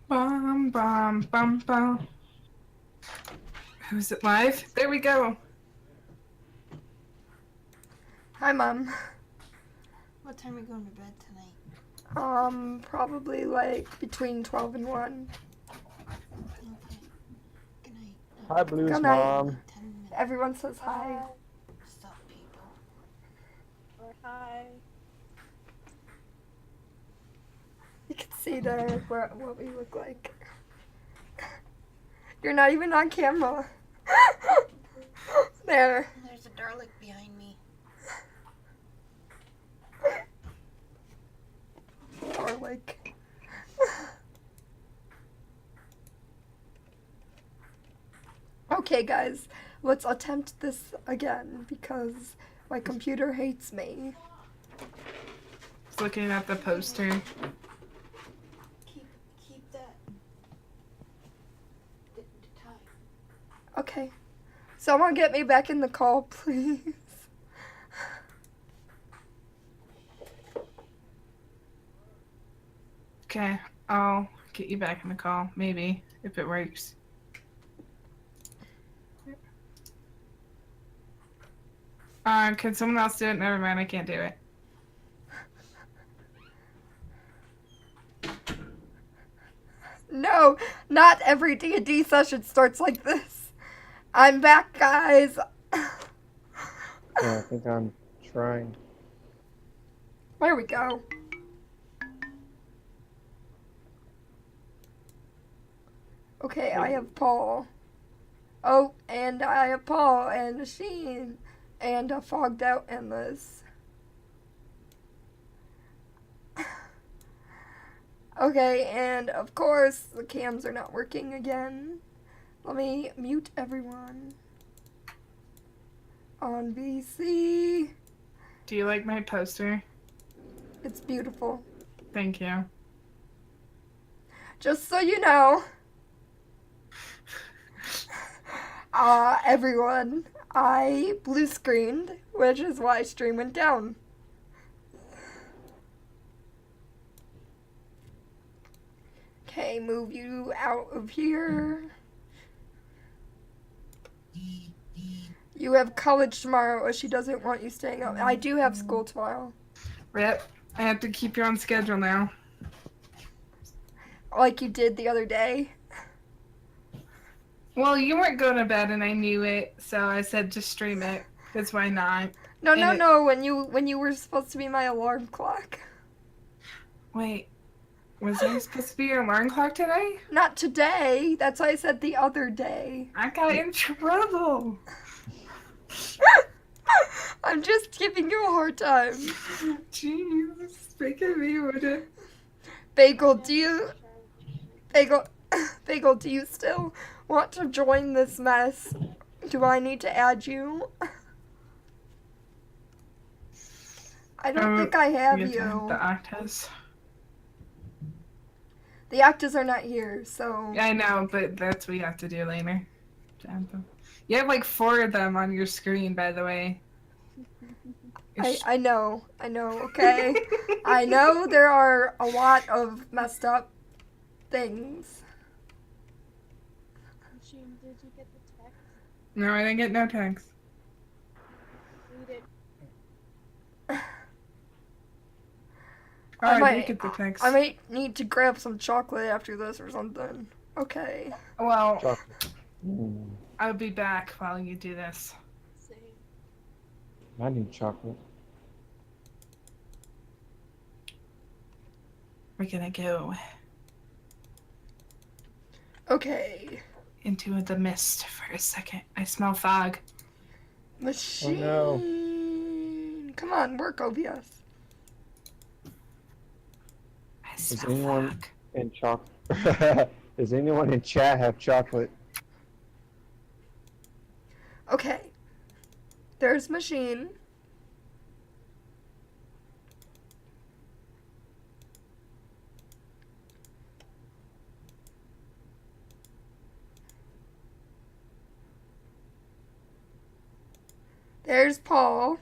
Bum, bum, bum, bum. Who's it live? There we go. Hi, Mom. What time are you going to bed tonight? Probably like between 12 and 1. Okay. Good night. Hi, Blue's Good night. mom. 10 minutes. Everyone says hi. Stop, people. Or hi. You can see there what we look like. You're not even on camera. There. There's a Dalek behind me. Or like. Okay, guys, let's attempt this again because my computer hates me. Just looking at the poster. Keep that the time. Okay. Someone get me back in the call, please. Okay, I'll get you back in the call, maybe, if it works. Can someone else do it? Never mind, I can't do it. No, not every D&D session starts like this. I'm back, guys. Yeah, I think I'm trying. There we go. Okay, I have Paul. Oh, and I have Paul and Sheen and a fogged out Endless. Okay, and of course the cams are not working again. Let me mute everyone. On BC. Do you like my poster? It's beautiful. Thank you. Just so you know, everyone, I blue screened, which is why stream went down. Okay, move you out of here. You have college tomorrow, or she doesn't want you staying up. I do have school tomorrow. Rip, I have to keep you on schedule now. Like you did the other day. Well, you weren't going to bed and I knew it, so I said just stream it. Because why not? No, And no, it- no, when you were supposed to be my alarm clock. Wait, was I supposed to be your alarm clock today? Not today. That's why I said the other day. I got in trouble. I'm just giving you a hard time. Jeez, making me want to. Bagel, do you Bagel, do you still want to join this mess? Do I need to add you? I don't think I have you. The Octas. The actors are not here, so Yeah, I know, but that's what you have to do later. You have like 4 of them on your screen, by the way. I know, okay? I know there are a lot of messed up things. Sheen, did you get the text? No, I didn't get no text. Read it. Oh, I did get the text. I might need to grab some chocolate after this or something. Okay. Well, Chocolate. I'll be back while you do this. Same. I need chocolate. We're gonna go Okay. into the mist for a second. I smell fog. Machine. Oh, Come on, work, OBS. I Does smell anyone fog. in chocolate? Does anyone in chat have chocolate? Okay. There's Machine. There's Paul.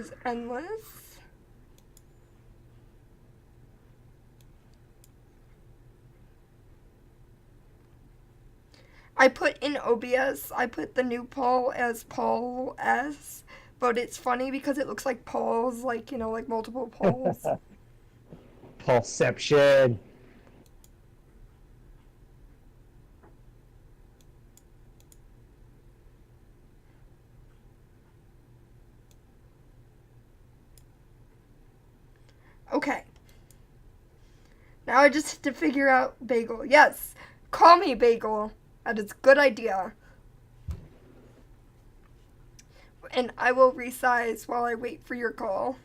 is endless. I put in OBS, I put the new Paul as Paul S, but it's funny because it looks like Pauls, like, you know, like multiple Pauls. Paulception. Okay. Now I just have to figure out Bagel. Yes, call me Bagel. That is a good idea. And I will resize while I wait for your call.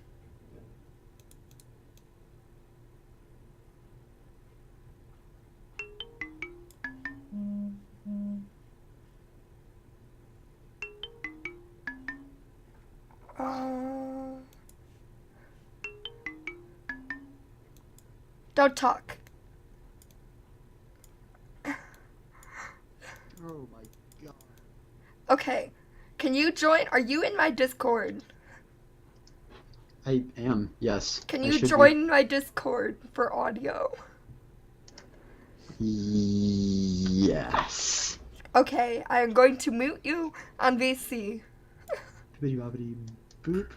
Don't talk. Oh my god. Okay. Can you join? Are you in my Discord? I am, yes. Can I you should be. join my Discord for audio? Yes. Okay, I am going to mute you on VC. Bibbidi bobbidi boop.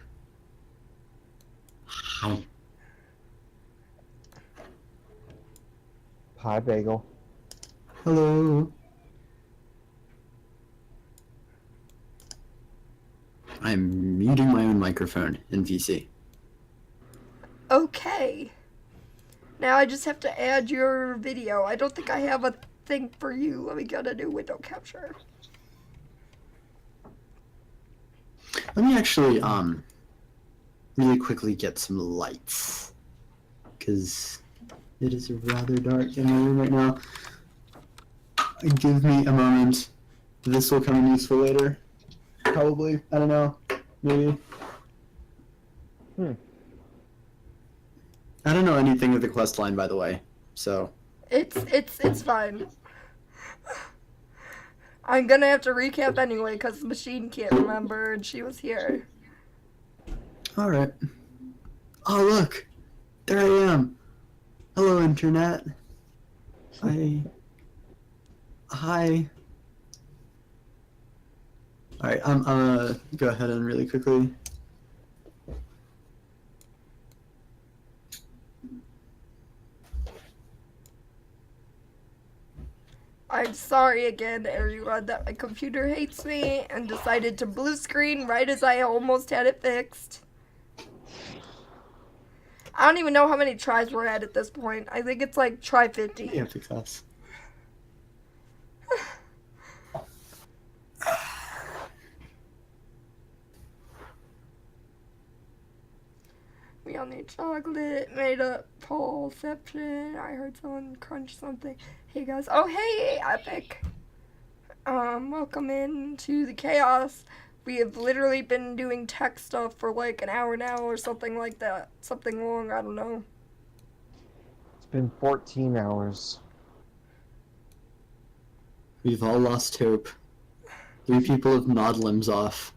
Hi. Hi, Bagel. Hello. I'm muting my own microphone in VC. Okay. Now I just have to add your video. I don't think I have a thing for you. Let me get a new window capture. Let me actually really quickly get some lights, because it is rather dark in my room right now. Give me a moment. This will come in useful later. Probably. I don't know. Maybe. I don't know anything of the quest line, by the way. So. It's fine. I'm gonna have to recap anyway because the machine can't remember and she was here. All right. Oh look, there I am. Hello, internet. Hi. All right. I'm go ahead and really quickly. I'm sorry again, everyone, that my computer hates me and decided to blue screen right as I almost had it fixed. I don't even know how many tries we're at this point. I think it's like try 50. Yeah, success. We all need chocolate, made up Paulception. I heard someone crunch something. Hey guys. Oh hey, Epic. Welcome into the chaos. We have literally been doing tech stuff for like an hour now or something like that. Something long, I don't know. It's been 14 hours. We've all lost hope. 3 people have gnawed limbs off.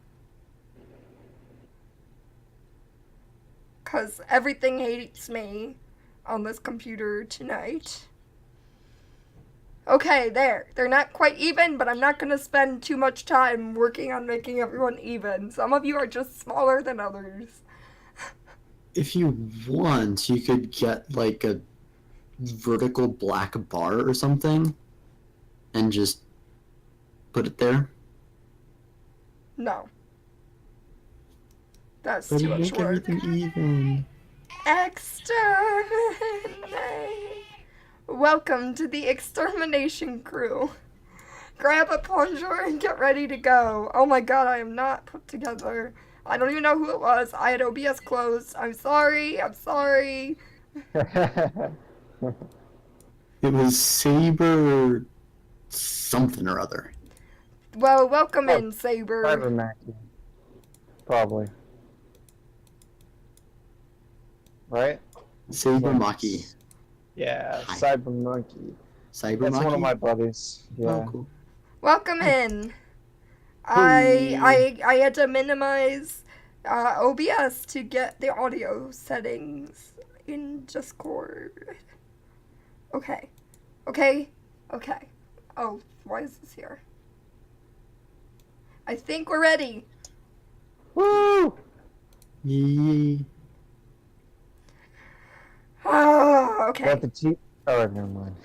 Cause everything hates me on this computer tonight. Okay, there. They're not quite even, but I'm not gonna spend too much time working on making everyone even. Some of you are just smaller than others. If you want, you could get like a vertical black bar or something and just put it there. No. That's But too you much make work. everything even. Exterminate. Welcome to the extermination crew. Grab a plunger and get ready to go. Oh my god, I am not put together. I don't even know who it was. I had OBS closed. I'm sorry. I'm sorry. It was Saber something or other. Well, welcome Oh, in, Saber. Cyber Mackie. Probably. Right? Saber Maki. Yeah, Hi. Cyber Monkey. Cyber That's Maki? one of my buddies. Yeah. Oh, cool. Welcome in. I had to minimize OBS to get the audio settings in Discord. Okay. Okay. Okay. Oh, why is this here? I think we're ready. Woo! Yee. Okay. Got the cheap. Oh, never mind.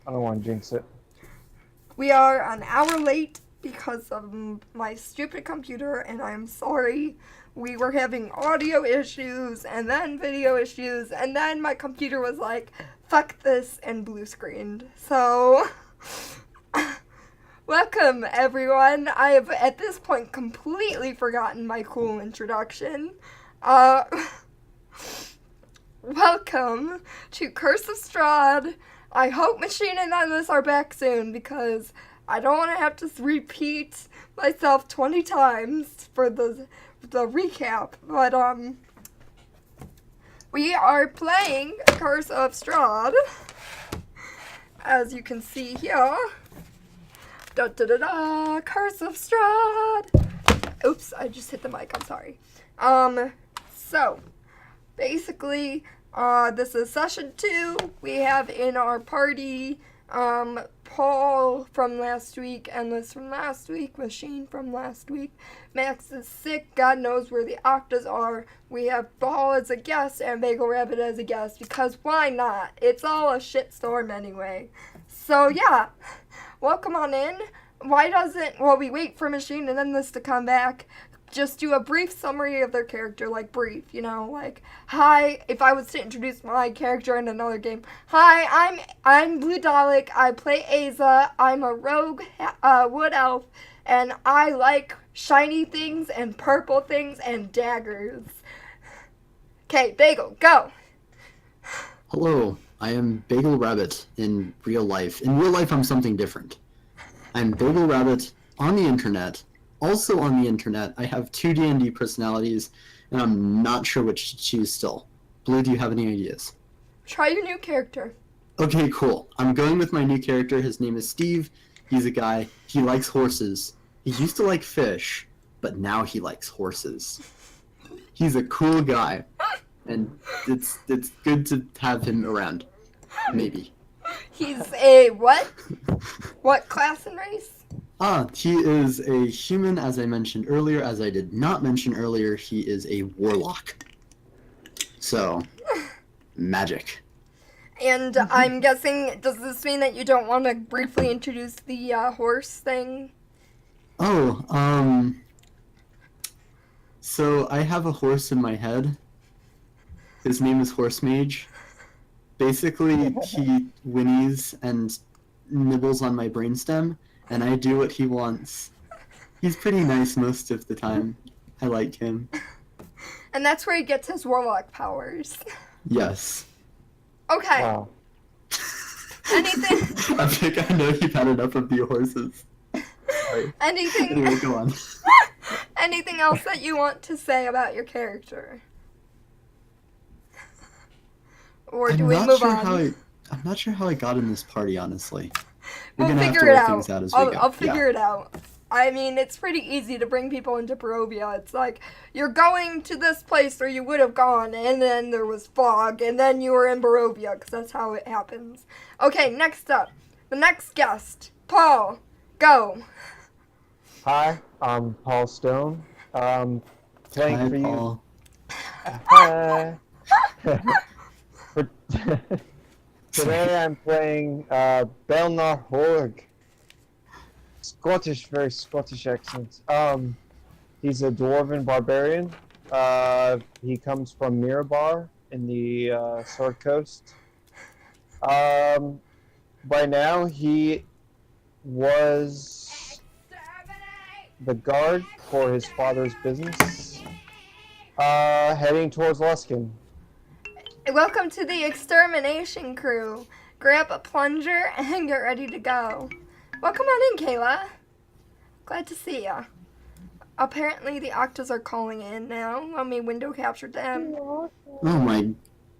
I don't want to jinx it. We are an hour late because of my stupid computer, and I'm sorry. We were having audio issues, and then video issues, and then my computer was like, fuck this, and blue screened. So, welcome everyone. I have at this point completely forgotten my cool introduction. Welcome to Curse of Strahd. I hope Machine and Endless are back soon because I don't want to have to repeat myself 20 times for the recap. But we are playing Curse of Strahd, as you can see here. Da da da da, Curse of Strahd. Oops, I just hit the mic. I'm sorry. So basically, this is session 2. We have in our party, Paul from last week, Endless from last week, Machine from last week. Max is sick. God knows where the Octas are. We have Ball as a guest and Bagel Rabbit as a guest because why not? It's all a shitstorm anyway. So yeah, welcome on in. Why doesn't, well, we wait for Machine and Endless to come back. Just do a brief summary of their character, like brief, you know, like, hi, if I was to introduce my character in another game, hi, I'm Blue Dalek, I play Aza, I'm a rogue wood elf, and I like shiny things and purple things and daggers. Okay, Bagel, go! Hello, I am Bagel Rabbit in real life. In real life, I'm something different. I'm Bagel Rabbit on the internet. Also on the internet, I have 2 D&D personalities, and I'm not sure which to choose still. Blue, do you have any ideas? Try your new character. Okay, cool. I'm going with my new character. His name is Steve. He's a guy. He likes horses. He used to like fish, but now he likes horses. He's a cool guy, and it's good to have him around. Maybe. He's a what? What class and race? He is a human, as I mentioned earlier. As I did not mention earlier, he is a warlock. So, magic. And I'm guessing, does this mean that you don't want to briefly introduce the horse thing? Oh, so I have a horse in my head. His name is Horse Mage. Basically, he whinnies and nibbles on my brainstem, and I do what he wants. He's pretty nice most of the time. I like him. And that's where he gets his warlock powers. Yes. Okay. Wow. Anything? I think I know you've had enough of the horses. Sorry. Anything? Anyway, go on. Anything else that you want to say about your character? Or do we move on? I'm not sure how I got in this party, honestly. We'll We're gonna have figure to it work out. things out as we go. I'll figure it out. I mean, it's pretty easy to bring people into Barovia. It's like, you're going to this place where you would have gone, and then there was fog, and then you were in Barovia, because that's how it happens. Okay, next up. The next guest. Paul, go. Hi, I'm Paul Stone. Playing Hi, for you. Paul. Hi. For today I'm playing Belnar Horg. Scottish, very Scottish accent. He's a dwarven barbarian. He comes from Mirabar in the Sword Coast. By now he was the guard for his father's business, heading towards Luskin. Welcome to the extermination crew. Grab a plunger and get ready to go. Welcome on in, Kayla. Glad to see ya. Apparently the Octas are calling in now. Let me window capture them. Oh my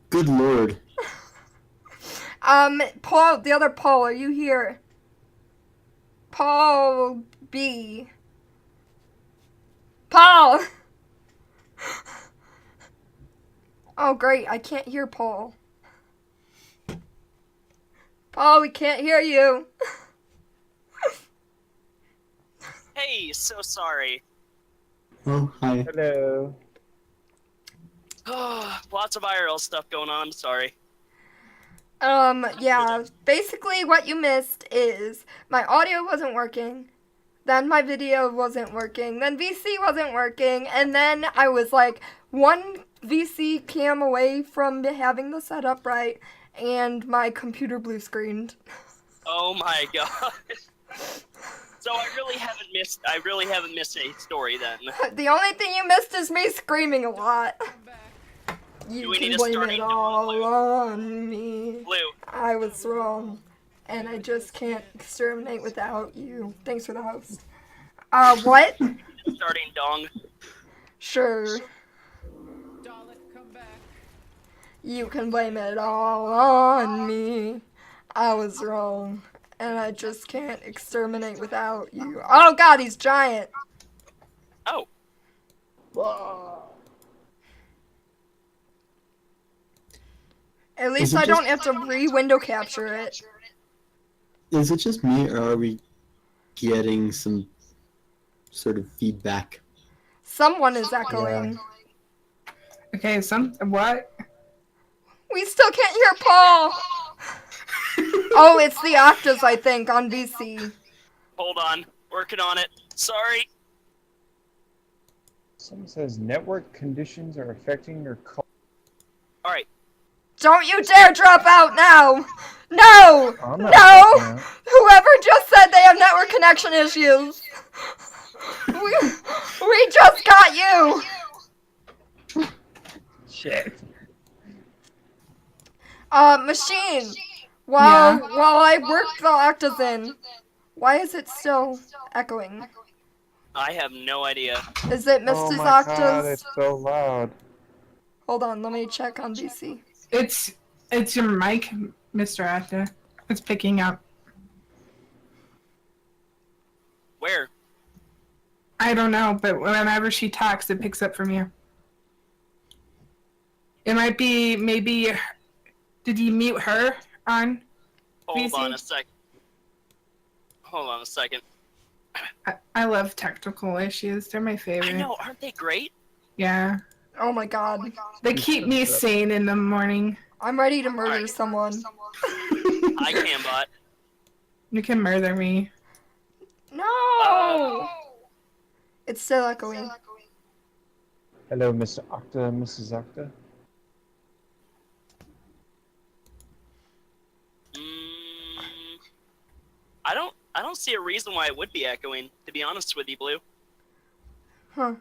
good lord. Paul, the other Paul, are you here? Paul B. Paul! Oh, great. I can't hear Paul. Paul, we can't hear you. Hey, so sorry. Oh, hi. Hello. Lots of IRL stuff going on. I'm sorry. Yeah. Basically, what you missed is my audio wasn't working. Then my video wasn't working. Then VC wasn't working. And then I was like one VC cam away from having the setup right. And my computer blue screened. Oh my god. So I really haven't missed a story then. The only thing you missed is me screaming a lot. Do You we can need a blame starting it tone, all Blue? on me. Blue, I was wrong. And I just can't exterminate without you. Thanks for the host. What? starting dong. Sure. You can blame it all on me. I was wrong. And I just can't exterminate without you. Oh god, he's giant. Oh, At least it I just- don't have to re-window capture it. Is it just me, or are we getting some sort of feedback? Someone is echoing. Okay, what? We still can't hear Paul. Oh, it's the octaves, I think, on VC. hold on. Working on it. Sorry. Someone says network conditions are affecting your call. Alright. Don't you dare drop out now! No! I'm not No! dropping out. Whoever just said they have network connection issues. We just got you! Shit. Machine! While I work the octaves in, why is it still echoing? I have no idea. Is it Oh Mrs. my god, Octaves? it's so loud. Hold on, let me check on VC. It's your mic, Mr. Actor. It's picking up. Where? I don't know, but whenever she talks, it picks up from you. It might be maybe. Did you mute her on? Hold VC? on a sec. Hold on a second. I love technical issues. They're my favorite. I know, aren't they great? Yeah. Oh my god. They keep me sane in the morning. I'm ready to murder Alright. someone. I can, bot. You can murder me. No! It's still echoing. Hello, Mr. Octa, Mrs. Octa. I don't see a reason why it would be echoing, to be honest with you, Blue. Huh.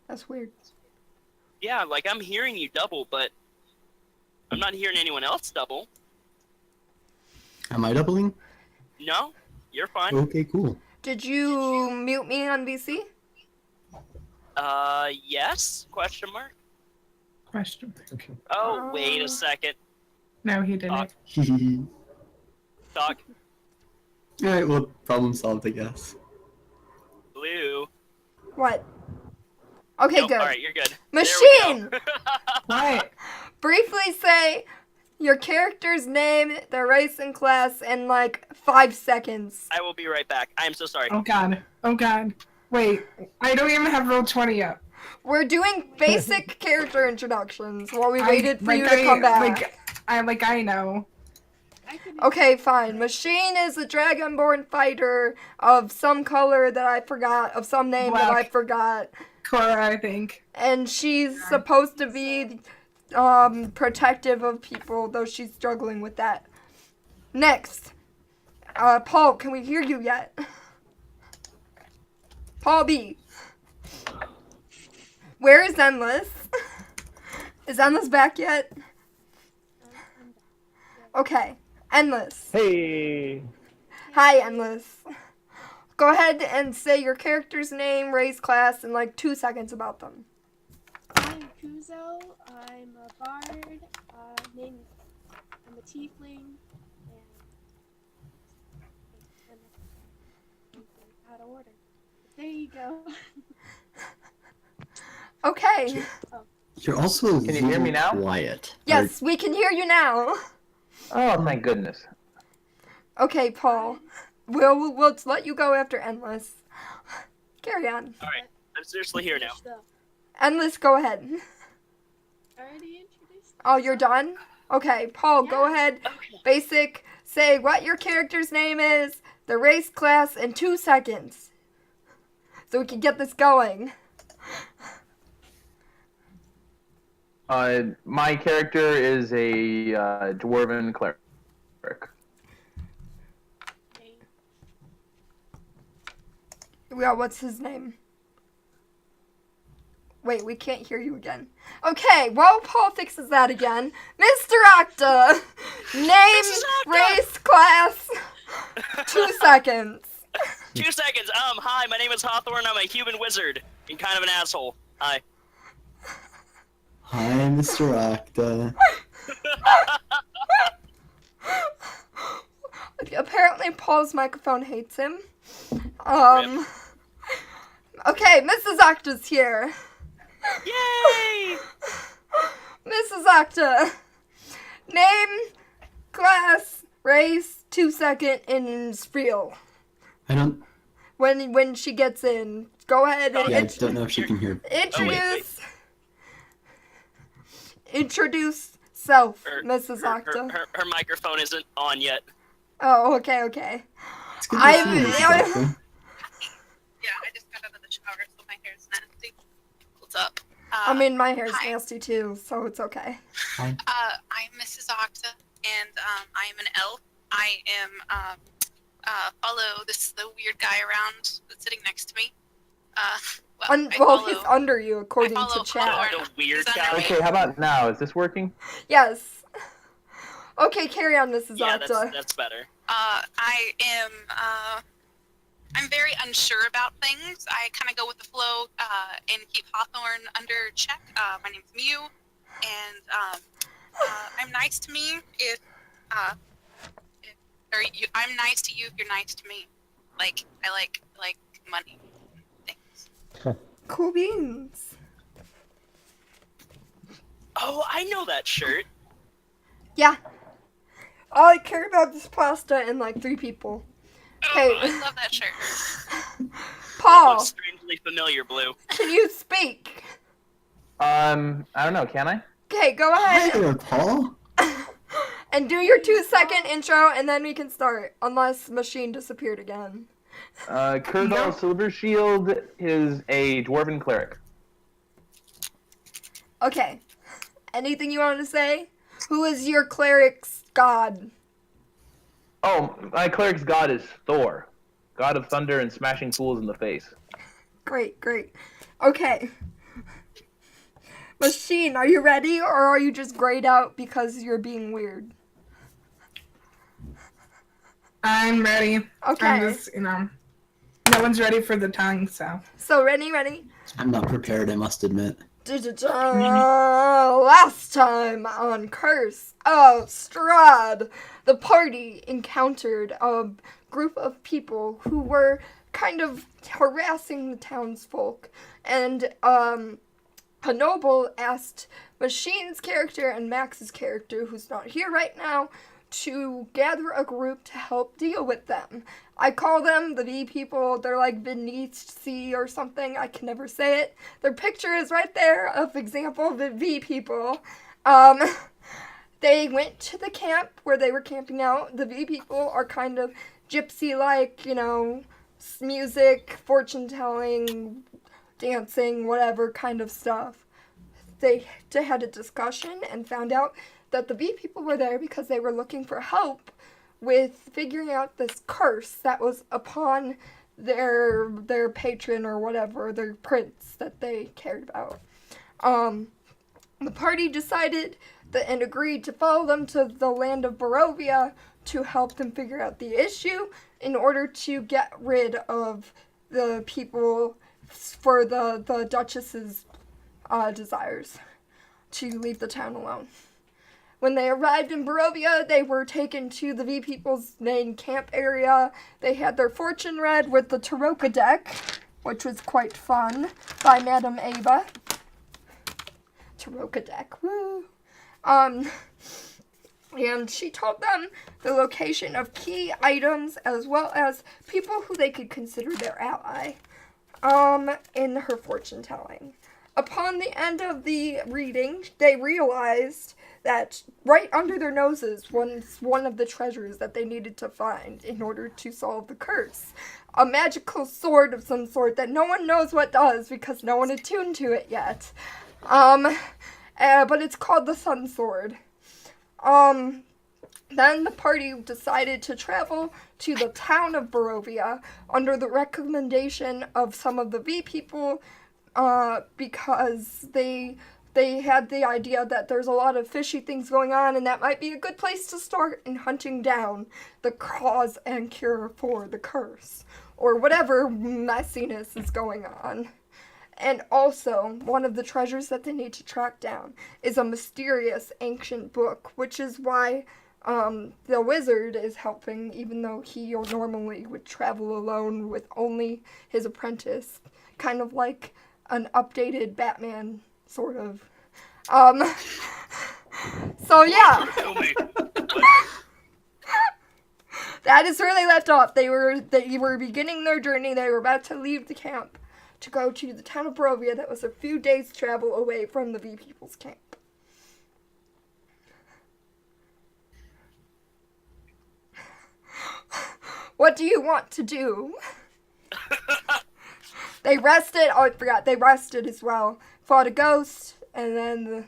That's weird. Yeah, like I'm hearing you double, but I'm not hearing anyone else double. Am I doubling? No, you're fine. Okay, cool. Did you mute me on VC? Yes? Question mark? Question. Okay. Oh, wait a second. No, he didn't. Doc, Alright, well, problem solved, I guess. Blue. What? Okay, Nope, good. alright, you're good. Machine! There we go. What? Briefly say your character's name, their race and class in like 5 seconds. I will be right back. I am so sorry. Oh god. Oh god. Wait. I don't even have roll 20 up. We're doing basic character introductions while we waited for you to I- come back. I know. I can Okay, fine. Machine is a dragonborn fighter of some color that I forgot, of some name that I Black. forgot. Cora, I think. And she's supposed to be protective of people, though she's struggling with that. Next. Paul, can we hear you yet? Paul B. Where is Endless? Is Endless back yet? Okay. Endless. Hey! Hi, Endless. Go ahead and say your character's name, race, class, in like 2 seconds about them. I'm Kuzo. I'm a bard. I'm a tiefling, and out of order. But there you go. Okay. You're also Can you hear me now? quiet. Yes, we can hear you now. Oh, thank goodness. Okay, Paul. We'll let you go after Endless. Carry on. Alright, I'm seriously here now. Stuff. Endless, go ahead. Already introduced. Oh, you're done? Okay, Paul, go Yeah. ahead. Okay. Basic, say what your character's name is, the race class, in 2 seconds. So we can get this going. My character is a dwarven cleric. Okay. Yeah, what's his name? Wait, we can't hear you again. Okay, while Paul fixes that again, Mr. Octa, name, Octa! race, class, 2 seconds. 2 seconds. Hi, my name is Hawthorne. I'm a human wizard and kind of an asshole. Hi. Hi, Mr. Octa. Apparently, Paul's microphone hates him. Okay, Mrs. Octa's here. Yay! Mrs. Octa, name, class, race, 2 second, in spiel. I don't. When she gets in, go ahead and Yeah, I don't know if she can hear. Introduce self, Her- Mrs. Octa. Her microphone isn't on yet. Oh, okay. It's good to I'm- see you, Mrs. Octa. Yeah, I just got out of the shower, so my hair's nasty. What's up? I mean, my hair's hi. nasty too, so it's okay. I'm Mrs. Octa, and I am an elf. I am follow the weird guy around that's sitting next to me. He's under you according I to follow chat. Hawthorne. The weird He's guy. under me. Okay, how about now? Is this working? Yes. Okay, carry on, Mrs. Yeah, Octa. that's better. I am I'm very unsure about things. I kind of go with the flow and keep Hawthorne under check. My name's Mew, and I'm nice to me if I'm nice to you if you're nice to me. Like I like money things. Cool beans. Oh, I know that shirt. Yeah. All I care about is pasta and like 3 people. Oh, Okay. I love that shirt. Paul, Looks strangely familiar, Blue. can you speak? I don't know. Can I? Okay, go Hi ahead there, Paul. and do your 2 second intro and then we can start. Unless machine disappeared again. Kurgal Silvershield is a dwarven cleric. Okay. Anything you want to say? Who is your cleric's god? Oh, my cleric's god is Thor, god of thunder and smashing fools in the face. Great. Okay. Machine, are you ready or are you just grayed out because you're being weird? I'm ready. Okay. I'm just, no one's ready for the tongue, so. So ready? I'm not prepared, I must admit. Last time on Curse of Strahd, the party encountered a group of people who were kind of harassing the townsfolk, and a noble asked Machine's character and Max's character, who's not here right now, to gather a group to help deal with them. I call them the V people. They're like beneath C or something. I can never say it. Their picture is right there of example of the V people. They went to the camp where they were camping out. The V people are kind of gypsy-like, music, fortune-telling, dancing, whatever kind of stuff. They had a discussion and found out that the bee people were there because they were looking for help with figuring out this curse that was upon their patron or whatever, their prince that they cared about. The party decided and agreed to follow them to the land of Barovia to help them figure out the issue in order to get rid of the people for the Duchess's desires to leave the town alone. When they arrived in Barovia, they were taken to the V people's main camp area. They had their fortune read with the Taroka deck, which was quite fun, by Madame Ava. Taroka deck. Woo. And she told them the location of key items as well as people who they could consider their ally, in her fortune telling. Upon the end of the reading, they realized that right under their noses was one of the treasures that they needed to find in order to solve the curse. A magical sword of some sort that no one knows what does because no one attuned to it yet. But it's called the Sun Sword. Then the party decided to travel to the town of Barovia under the recommendation of some of the V people, because they had the idea that there's a lot of fishy things going on and that might be a good place to start in hunting down the cause and cure for the curse, or whatever messiness is going on. And also, one of the treasures that they need to track down is a mysterious ancient book, which is why the wizard is helping, even though he normally would travel alone with only his apprentice. Kind of like an updated Batman, sort of. So yeah. That is where they left off. They were beginning their journey. They were about to leave the camp to go to the town of Barovia that was a few days' travel away from the V People's camp. What do you want to do? They rested. Oh, I forgot. They rested as well. Fought a ghost, and then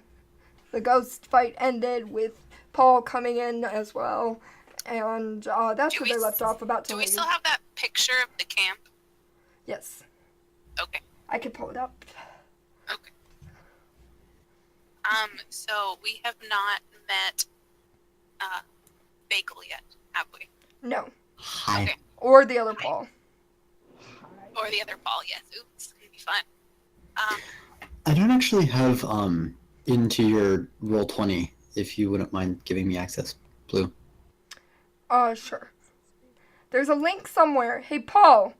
the ghost fight ended with Paul coming in as well. And that's where they left off, about to Do we leave. still have that picture of the camp? Yes. Okay. I can pull it up. Okay. So we have not met Bagel yet, have we? No. Hi. Okay. Or the other Paul. Or the other Paul, yes. Ooh, this is gonna be fun. I don't actually have into your Roll20, if you wouldn't mind giving me access, Blue. Sure. There's a link somewhere. Hey, Paul.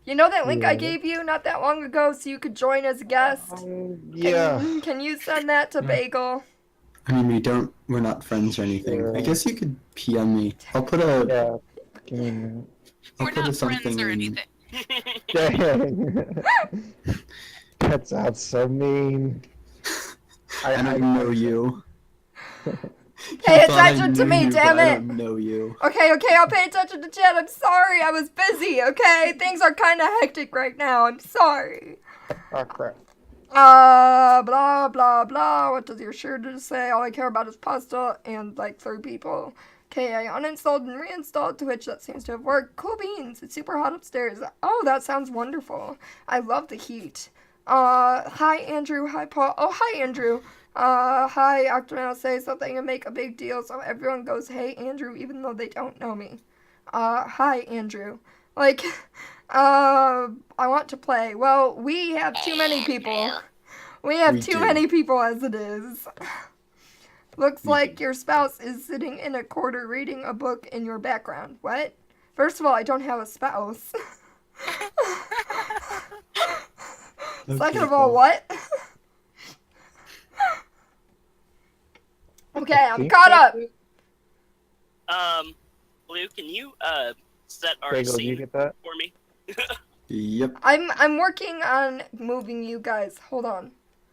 You know that link I gave you not that long ago so you could join as a guest? Yeah. Can you send that to Bagel? I mean, we're not friends or anything. Sure. I guess you could PM me. I'll put a, Yeah. Give me a minute. I'll We're put a not something friends or in. anything. Dang. That sounds so mean. I don't know you. Pay You thought I attention to knew me, you, damn but I it. don't know you. Okay, I'll pay attention to chat. I'm sorry, I was busy, okay? Things are kind of hectic right now. I'm sorry. Oh crap. Blah, blah, blah. What does your shirt say? All I care about is pasta and, like, 3 people. Okay, I uninstalled and reinstalled Twitch. That seems to have worked. Cool beans. It's super hot upstairs. Oh, that sounds wonderful. I love the heat. Hi, Andrew. Hi, Paul. Oh, hi, Andrew. Hi, Octonel, say something and make a big deal so everyone goes, hey, Andrew, even though they don't know me. Hi, Andrew. Like, I want to play. Well, we have too many people. We have too many people as it is. Looks like your spouse is sitting in a corner reading a book in your background. What? First of all, I don't have a spouse. Second of all, what? Okay, I'm caught up. Blue, can you set our Bagel, do you scene get that? for me? Yep. I'm working on moving you guys. Hold on.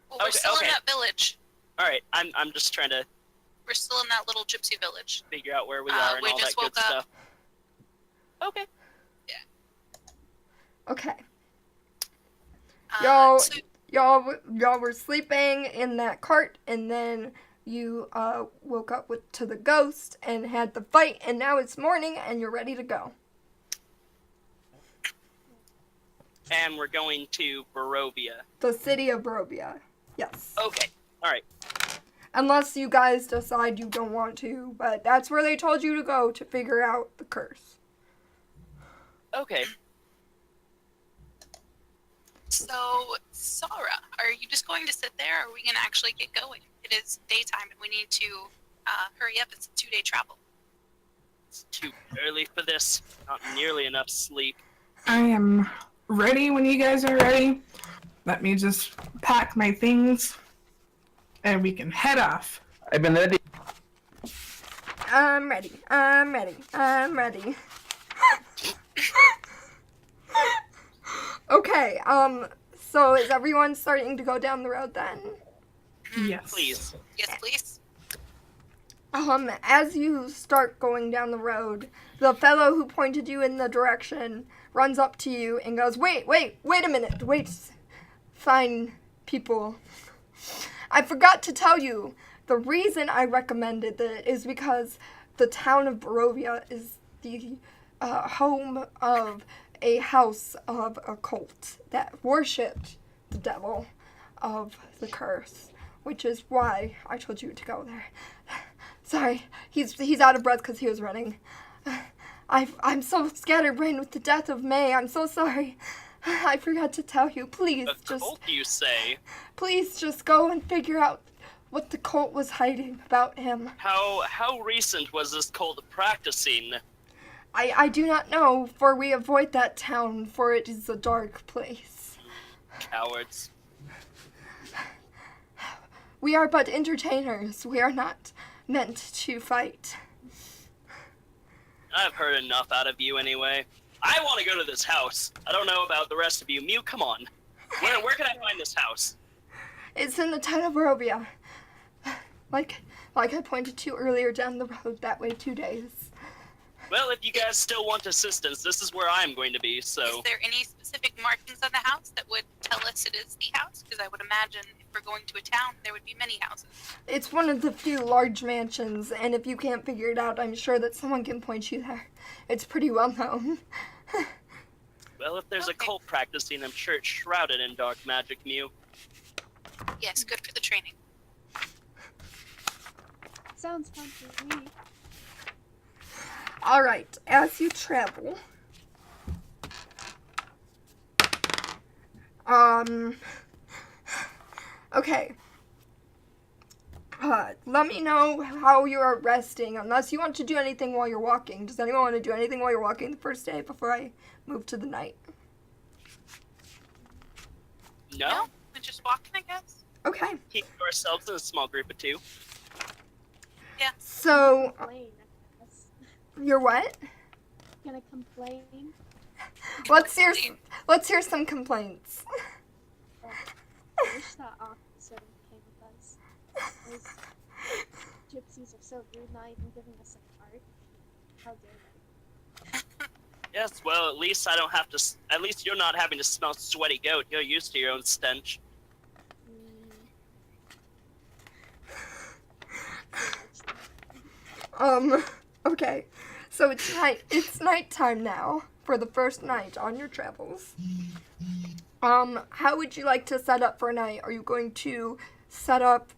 Well, we're still in that village. All right, I'm just trying to We're still in that little gypsy village. figure out where we are and we all just that good woke up. stuff. Okay. Okay. So, Y'all were sleeping in that cart, and then you woke up to the ghost and had the fight, and now it's morning, and you're ready to go. And we're going to Barovia. The city of Barovia. Yes. Okay. All right. Unless you guys decide you don't want to, but that's where they told you to go to figure out the curse. Okay. So, Sarah, are you just going to sit there, or are we going to actually get going? It is daytime, and we need to hurry up. It's a 2-day travel. It's too early for this. Not nearly enough sleep. I am ready when you guys are ready. Let me just pack my things. and we can head off. I've been ready. I'm ready. I'm ready. I'm ready. Okay, so is everyone starting to go down the road then? Yes. Please. Yes, please. As you start going down the road, the fellow who pointed you in the direction runs up to you and goes, wait a minute, wait, fine people. I forgot to tell you, the reason I recommended it is because the town of Barovia is the home of a house of a cult that worshipped the devil of the curse, which is why I told you to go there. Sorry, he's out of breath because he was running. I'm so scatterbrained with the death of May. I'm so sorry. I forgot to tell you. Please, Cult, you say? please just go and figure out what the cult was hiding about him. How recent was this cult practicing? I do not know, for we avoid that town, for it is a dark place. Cowards. We are but entertainers. We are not meant to fight. I've heard enough out of you anyway. I want to go to this house. I don't know about the rest of you. Mew, come on. Where can I find this house? It's in the town of Barovia. Like I pointed to earlier, down the road that way 2 days. Well, if you guys still want assistance, this is where I'm going to be, so... Is there any specific markings on the house that would tell us it is the house? Because I would imagine if we're going to a town, there would be many houses. It's one of the few large mansions, and if you can't figure it out, I'm sure that someone can point you there. It's pretty well known. Well, if there's a Okay. cult practicing, I'm sure it's shrouded in dark magic, Mew. Yes, good for the training. Sounds fun to me. Alright, as you travel, okay, let me know how you're resting, unless you want to do anything while you're walking. Does anyone want to do anything while you're walking the first day before I move to the night? No? We're just walking, I guess. Okay, Keep ourselves in a small group of two. so, Complain, I guess. you're what? Gonna complain. Let's hear some complaints. I wish that officer came with us. Those gypsies are so rude, not even giving us a card. How dare they? Yes, well, at least I don't have to... At least you're not having to smell sweaty goat. You're used to your own stench. Okay. So it's nighttime now for the first night on your travels. How would you like to set up for a night? Are you going to set up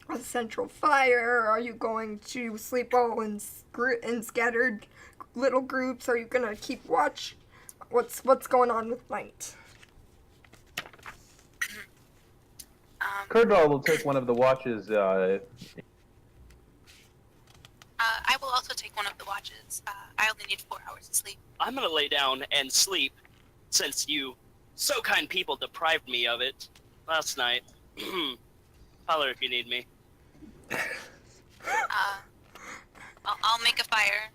a central fire? Are you going to sleep all in scattered little groups? Are you gonna keep watch? What's going on with night? Kurdal will take one of the watches. I will also take one of the watches. I only need 4 hours of sleep. I'm gonna lay down and sleep, since you so kind people deprived me of it last night. Holler if you need me. I'll make a fire,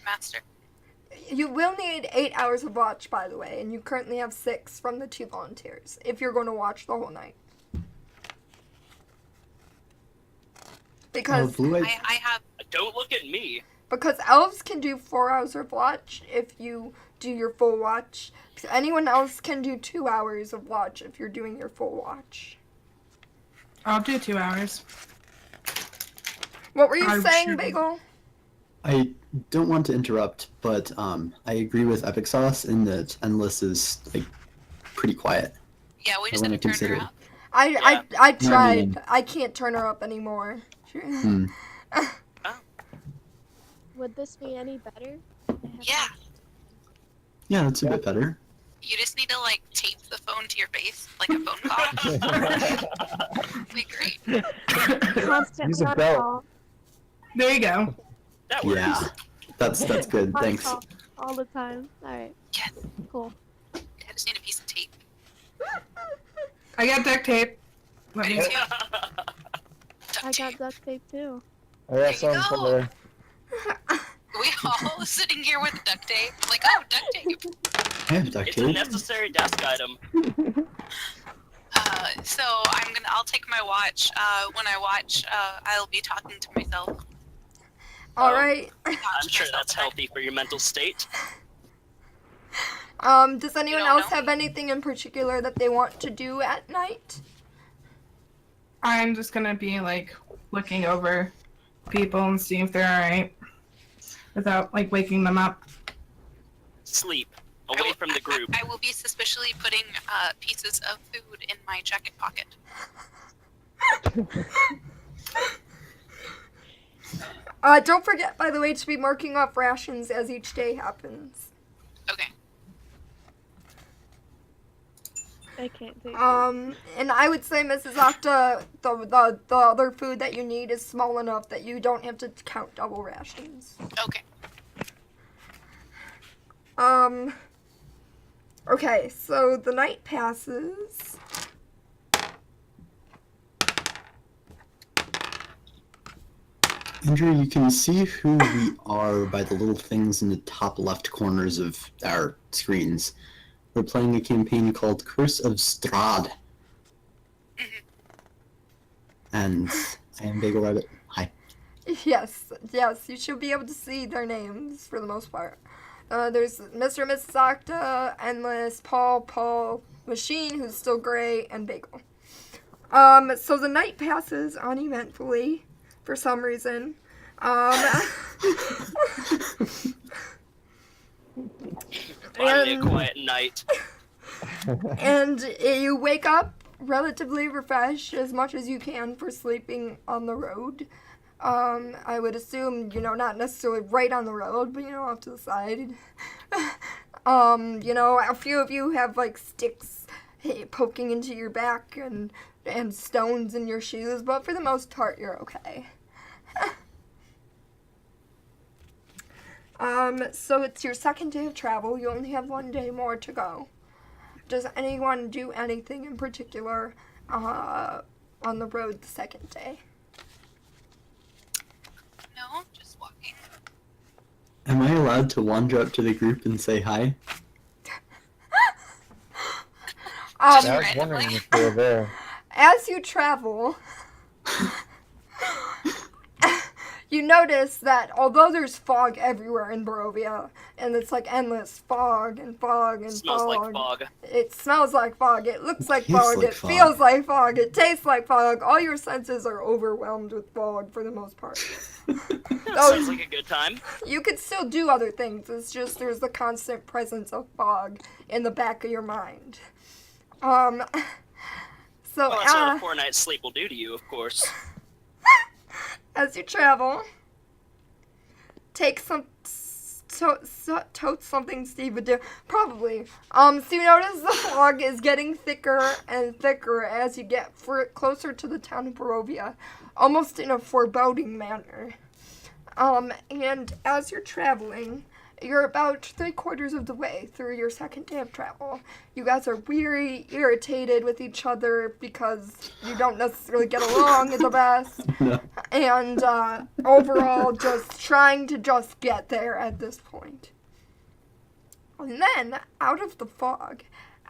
master. You will need 8 hours of watch, by the way, and you currently have 6 from the 2 volunteers, if you're going to watch the whole night. Because I have... Don't look at me. Because elves can do 4 hours of watch if you do your full watch. Anyone else can do 2 hours of watch if you're doing your full watch. I'll do 2 hours. What were you I'm saying, sure. Bagel? I don't want to interrupt, but I agree with Epic Sauce in that Endless is like pretty quiet. Yeah, we just I have to wanna turn her consider. up. I tried. mean- I can't turn her up anymore. Would this be any better? Yeah. Yeah, that's a bit better. You just need to, like, tape the phone to your face, like a phone call. It'd be great. Constant Use a one belt. call. There you go. That works. Yeah, that's good. One Thanks. call all the time. Alright, Yes. cool. I just need a piece of tape. I got duct tape. Let I me. do too. I got duct tape too. I There got you something go. for there. We all sitting here with duct tape. Like, oh, duct tape. I have duct It's a tape. necessary desk item. So I'll take my watch. When I watch, I'll be talking to myself. Alright. I'm sure that's healthy for your mental state. Does anyone don't else know have me. anything in particular that they want to do at night? I'm just gonna be like looking over people and see if they're alright. Without like waking them up. Sleep. Away from the group. I will be suspiciously putting pieces of food in my jacket pocket. Don't forget, by the way, to be marking off rations as each day happens. Okay. I can't take it. And I would say, Mrs. Octa, the other food that you need is small enough that you don't have to count double rations. Okay. Okay, so the night passes. Andrew, you can see who we are by the little things in the top left corners of our screens. We're playing a campaign called Curse of Strahd. And I am Bagel Rabbit. Hi. Yes, you should be able to see their names for the most part. There's Mr. and Mrs. Octa, Endless, Paul, Machine, who's still gray, and Bagel. So the night passes uneventfully for some reason. Finally a quiet night. And you wake up relatively refreshed as much as you can for sleeping on the road. I would assume, not necessarily right on the road, but, off to the side. A few of you have, like, sticks poking into your back and stones in your shoes, but for the most part, you're okay. So it's your second day of travel. You only have 1 day more to go. Does anyone do anything in particular, on the road the second day? No, just walking. Am I allowed to wander up to the group and say hi? I was randomly. wondering if they were there. As you travel, you notice that although there's fog everywhere in Barovia, and it's like endless fog and fog and Smells fog. like fog. It smells like fog, it looks like tastes fog, like it fog. feels like fog, it tastes like fog. All your senses are overwhelmed with fog for the most part. Sounds like a good time. You could still do other things, it's just there's the constant presence of fog in the back of your mind. So, Well, that's what a 4-night sleep will do to you, of course. as you travel, take tote something Steve would do. Probably. So you notice the fog is getting thicker and thicker as you get closer to the town of Barovia, almost in a foreboding manner. And as you're traveling, you're about 3/4 of the way through your second day of travel. You guys are weary, irritated with each other because you don't necessarily get along the best. No. And overall, just trying to just get there at this point. And then, out of the fog,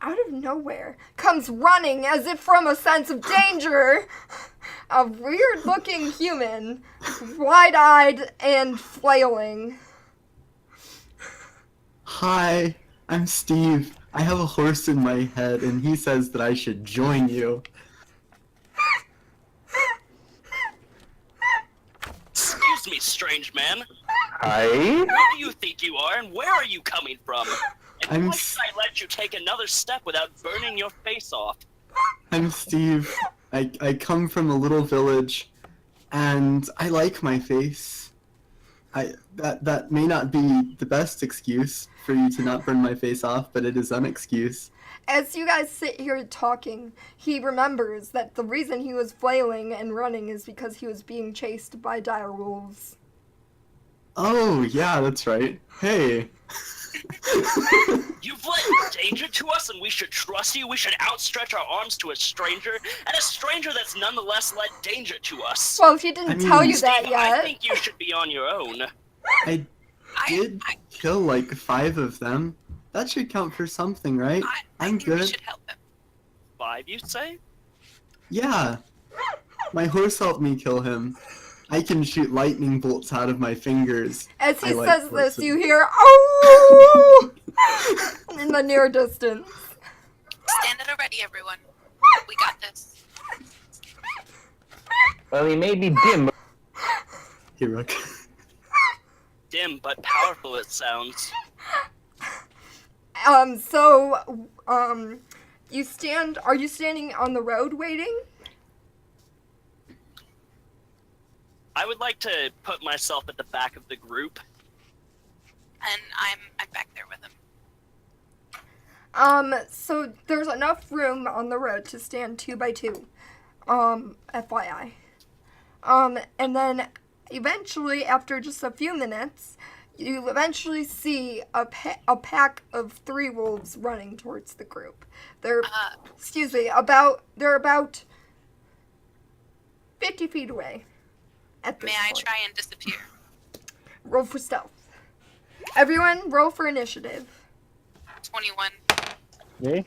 out of nowhere, comes running as if from a sense of danger, a weird-looking human, wide-eyed and flailing. Hi, I'm Steve. I have a horse in my head, and he says that I should join you. Excuse me, strange man. Hi. Who do you think you are, and where are you coming from? And I'm why should I let you take another step without burning your face off? I'm Steve. I come from a little village, and I like my face. That may not be the best excuse for you to not burn my face off, but it is an excuse. As you guys sit here talking, he remembers that the reason he was flailing and running is because he was being chased by dire wolves. Oh, yeah, that's right. Hey. You've let danger to us, and we should trust you. We should outstretch our arms to a stranger, and a stranger that's nonetheless let danger to us. Well, he didn't tell you that Steve, yet. I think you should be on your own. I did kill like 5 of them. That should count for something, right? I I'm think we good. should help him. 5, you say? Yeah. My horse helped me kill him. I can shoot lightning bolts out of my fingers. As he I like says this, horses. you hear "Oh!" in the near distance. Stand at a ready, everyone. We got this. Well, he may be dim, but Hey, Rook. Dim but powerful, it sounds. You stand. Are you standing on the road waiting? I would like to put myself at the back of the group. And I'm back there with him. So there's enough room on the road to stand 2 by 2. FYI. And then eventually, after just a few minutes, you eventually see a pack of 3 wolves running towards the group. They're, they're about 50 feet away. At this May I point. try and disappear? Roll for stealth. Everyone, roll for initiative. 21. Me?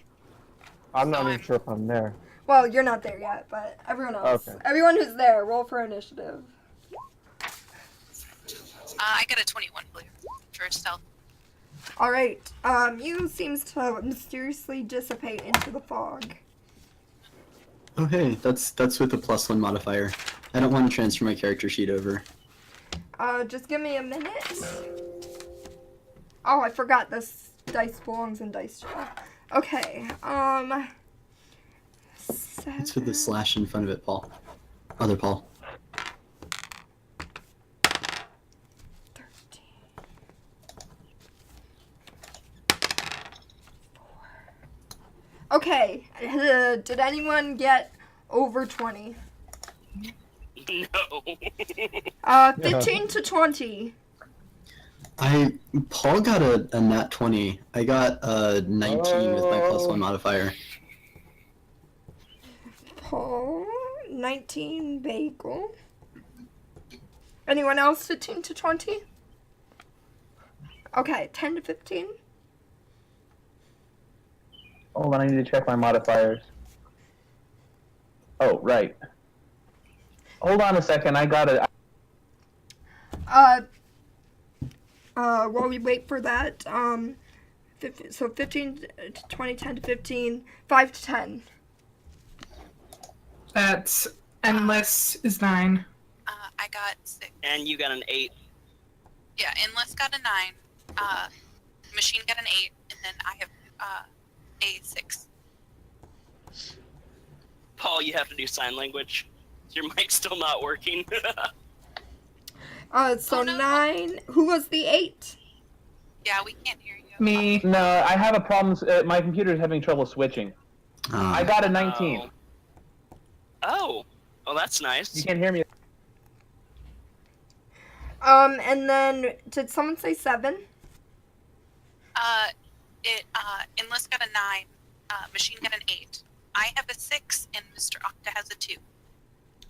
I'm not So even sure if I'm there. Well, you're not there yet, but everyone else. Okay. Everyone who's there, roll for initiative. I got a 21 for stealth. All right. You seems to mysteriously dissipate into the fog. Oh hey, that's with a +1 modifier. I don't want to transfer my character sheet over. Just give me a minute. Oh, I forgot this dice belongs in dice drawer. Okay. It's with the slash in front of it, Paul. Other Paul. 13. 4. Okay. Did anyone get over 20? No. 15 to 20. Paul got a nat 20. I got a 19 with my +1 modifier. Paul, 19 bagel. Anyone else 15 to 20? Okay, 10 to 15. hold on, I need to check my modifiers. Oh, right. Hold on a second, I got it. While we wait for that, so 15 to 20, 10 to 15, 5 to 10. That's endless is 9. I got 6. And you got an 8. Yeah, Endless got a 9. Machine got an 8, and then I have a 6. Paul, you have to do sign language. Your mic's still not working. So Oh, no. 9. Who was the 8? Yeah, we can't hear you. Me. No, I have a problem. My computer is having trouble switching. I got a 19. Oh. Oh, that's nice. You can't hear me. And then, did someone say 7? Endless got a 9. Machine got an 8. I have a 6, and Mr. Octa has a 2.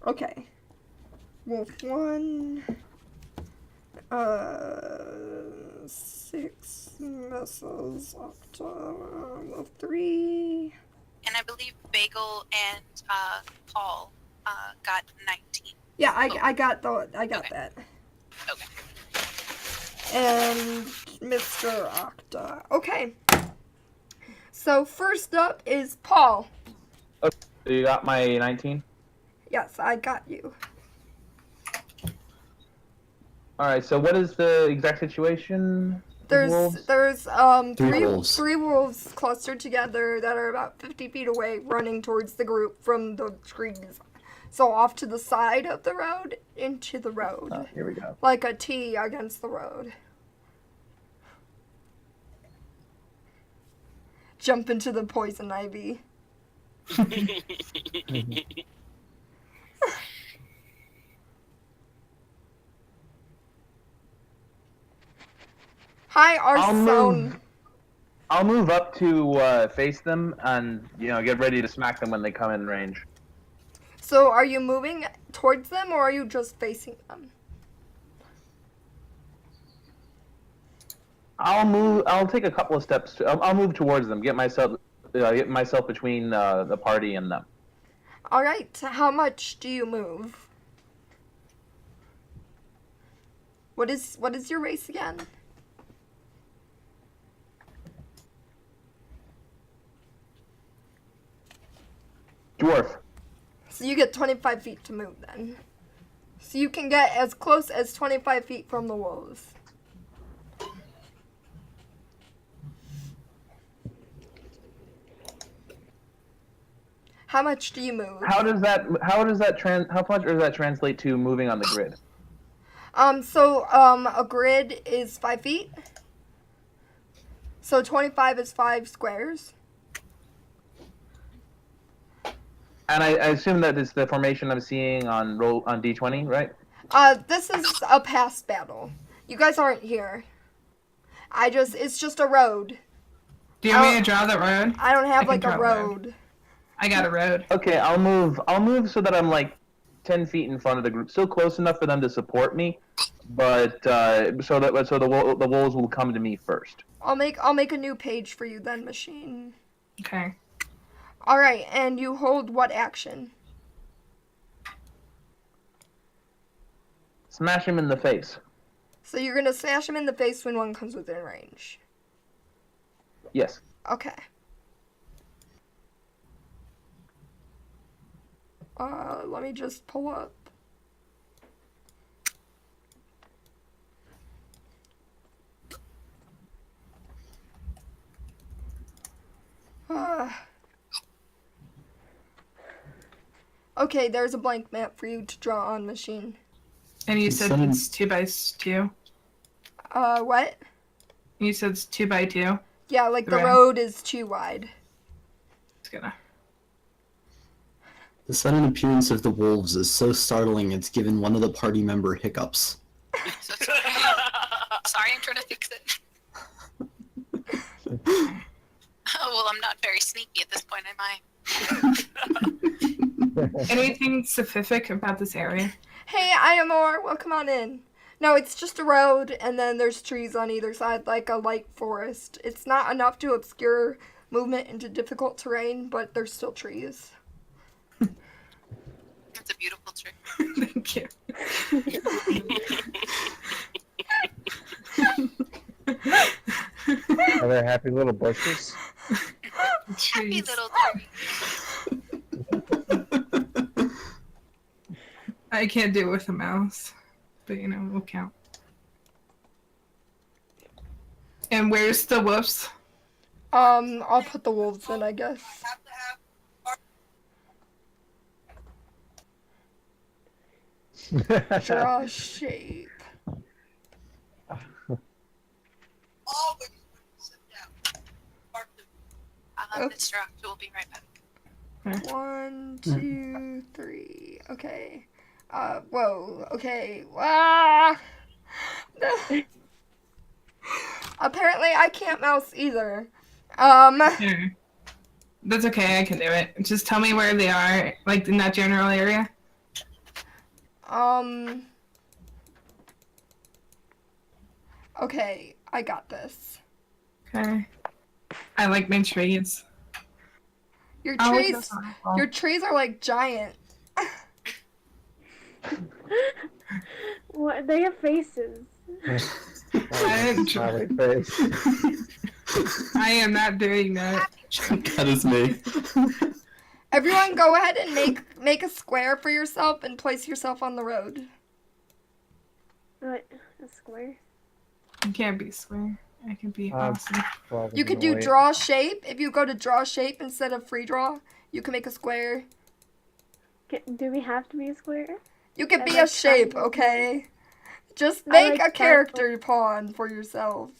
Okay. Wolf 1. 6 missiles. Wolf 3. And I believe Bagel and Paul got 19. Yeah, I got that. Okay. And Mr. Octa. Okay. So first up is Paul. So you got my 19? Yes, I got you. Alright, so what is the exact situation? There's Wolves? three wolves. three wolves clustered together that are about 50 feet away, running towards the group from the trees. So off to the side of the road, into the road, Oh, here we go. like a T against the road. Jump into the poison ivy. Hi, our I'll sound. move. I'll move up to face them and get ready to smack them when they come in range. So are you moving towards them or are you just facing them? I'll take a couple of steps. I'll move towards them. Get myself between the party and them. All right. How much do you move? What is your race again? Dwarf. So you get 25 feet to move then. So you can get as close as 25 feet from the wolves. How much do you move? How much does that translate to moving on the grid? A grid is 5 feet. So 25 is 5 squares. And I assume that it's the formation I'm seeing on D20, right? This is a past battle. You guys aren't here. It's just a road. Do you want me to draw the road? I don't have I like can a draw a road. road. I got a road. Okay, I'll move so that I'm like 10 feet in front of the group, still close enough for them to support me, but so the wolves will come to me first. I'll make a new page for you then, machine. Okay. All right, and you hold what action? Smash him in the face. So you're gonna smash him in the face when one comes within range. Yes. Okay. Let me just pull up. Okay, there's a blank map for you to draw on, machine. And you said it's 2 by 2? What? You said it's 2 by 2? Yeah, like the Right. road is too wide. It's gonna... The sudden appearance of the wolves is so startling it's given one of the party member hiccups. So sorry. Sorry, I'm trying to fix it. Oh, well, I'm not very sneaky at this point, am I? Anything specific about this area? Hey, Iamor, welcome on in. No, it's just a road, and then there's trees on either side, like a light forest. It's not enough to obscure movement into difficult terrain, but there's still trees. It's a beautiful tree. Thank you. Are there happy little bushes? Happy Trees. little tree. I can't do it with a mouse, but we'll count. And where's the wolves? I'll put the wolves in, I guess. Draw shape. Mr. Octo will be right back. 1, 2, 3. Okay. Whoa. Okay. Ah! Apparently, I can't mouse either. Here. That's okay, I can do it. Just tell me where they are, like in that general area. Okay, I got this. Okay. I like my trees. Your Oh, trees, that's awful. your trees are like giant. What? They have faces. Smiley face. I am not doing that. That is me. Everyone, go ahead and make a square for yourself and place yourself on the road. What? A square? I can't be square. I can be Um, awesome. You could do draw shape. If you go to draw shape instead of free draw, you can make a square. Do we have to be a square? You can I be like a shape, triangles. okay? Just I make like a character pawn for yourself.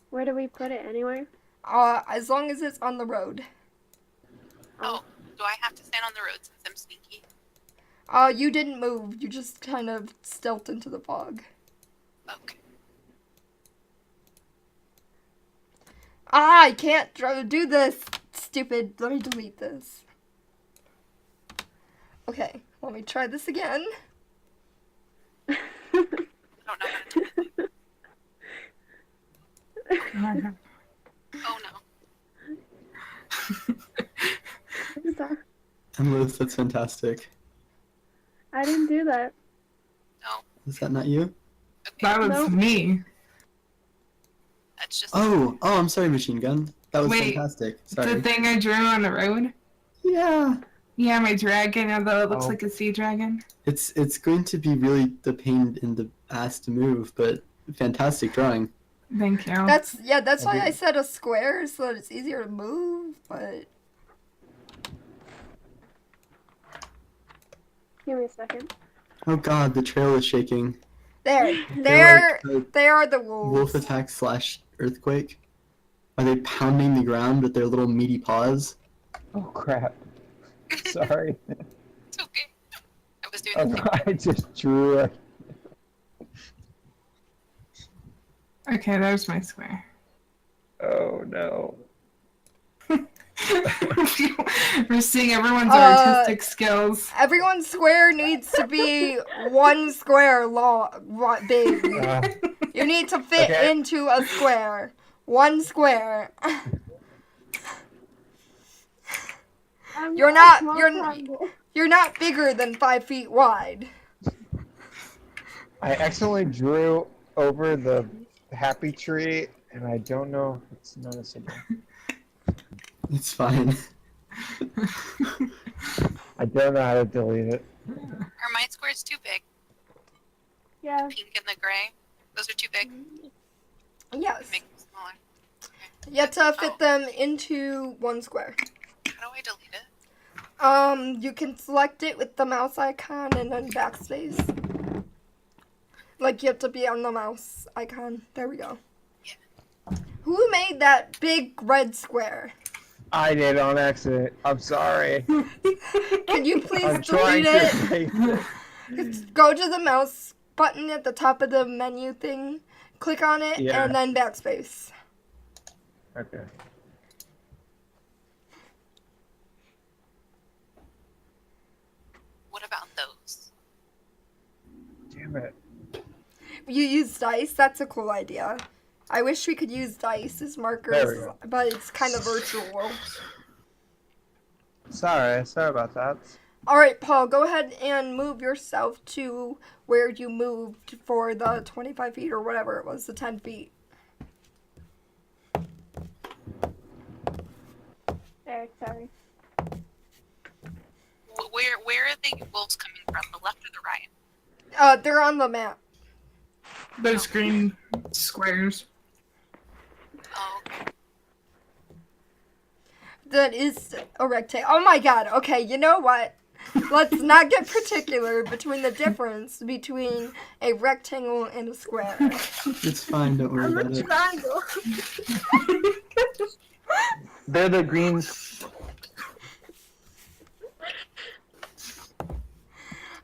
Where do we put it? Anywhere? As long as it's on the road. Oh, do I have to stand on the road since I'm sneaky? You didn't move. You just kind of stealthed into the fog. Okay. I can't do this. Stupid. Let me delete this. Okay, let me try this again. I don't know how to do it. Oh no. What is that? And Liz, that's fantastic. I didn't do that. No. Is that not you? Okay. That was Nope. me. That's just. Oh, I'm sorry, Machine Gun. That was Wait, fantastic. Sorry. The thing I drew on the road? Yeah. Yeah, my dragon, although it looks Oh. like a sea dragon. It's going to be really the pain in the ass to move, but fantastic drawing. Thank you. That's why I said a square so that it's easier to move, but Give me a second. Oh god, the trail is shaking. there. They're like They are the wolf wolves. attack / earthquake. Are they pounding the ground with their little meaty paws? Oh crap. Sorry. It's okay. I was doing Oh, the no, thing. I just drew a... Okay, there's my square. Oh no. We're seeing everyone's Uh, artistic skills. Everyone's square needs to be 1 square long, big. You need to fit Okay. into a square. 1 square. I'm You're a not- small you're- triangle. You're not bigger than 5 feet wide. I accidentally drew over the happy tree, and I don't know if it's noticeable. It's fine. I don't know how to delete it. Are my squares too big? Yeah. Pink and the gray. Those are too big. Yes. Make them smaller. You have to fit them into 1 square. How do I delete it? You can select it with the mouse icon and then backspace. Like, you have to be on the mouse icon. There we go. Who made that big red square? I did on accident. I'm sorry. Can you please I'm trying delete to it? erase it. Go to the mouse button at the top of the menu thing, click on it, Yeah. and then backspace. Okay. What about those? Damn it. You use dice? That's a cool idea. I wish we could use dice as There we markers, go. but it's kind of virtual. Sorry about that. Alright, Paul, go ahead and move yourself to where you moved for the 25 feet or whatever it was, the 10 feet. There, sorry. Where are the wolves coming from? The left or the right? They're on the map. Those green squares. Oh, okay. That is a rectangle. Oh my god, okay, you know what? Let's not get particular between the difference between a rectangle and a square. It's fine, don't worry I'm about a it. triangle. They're the greens.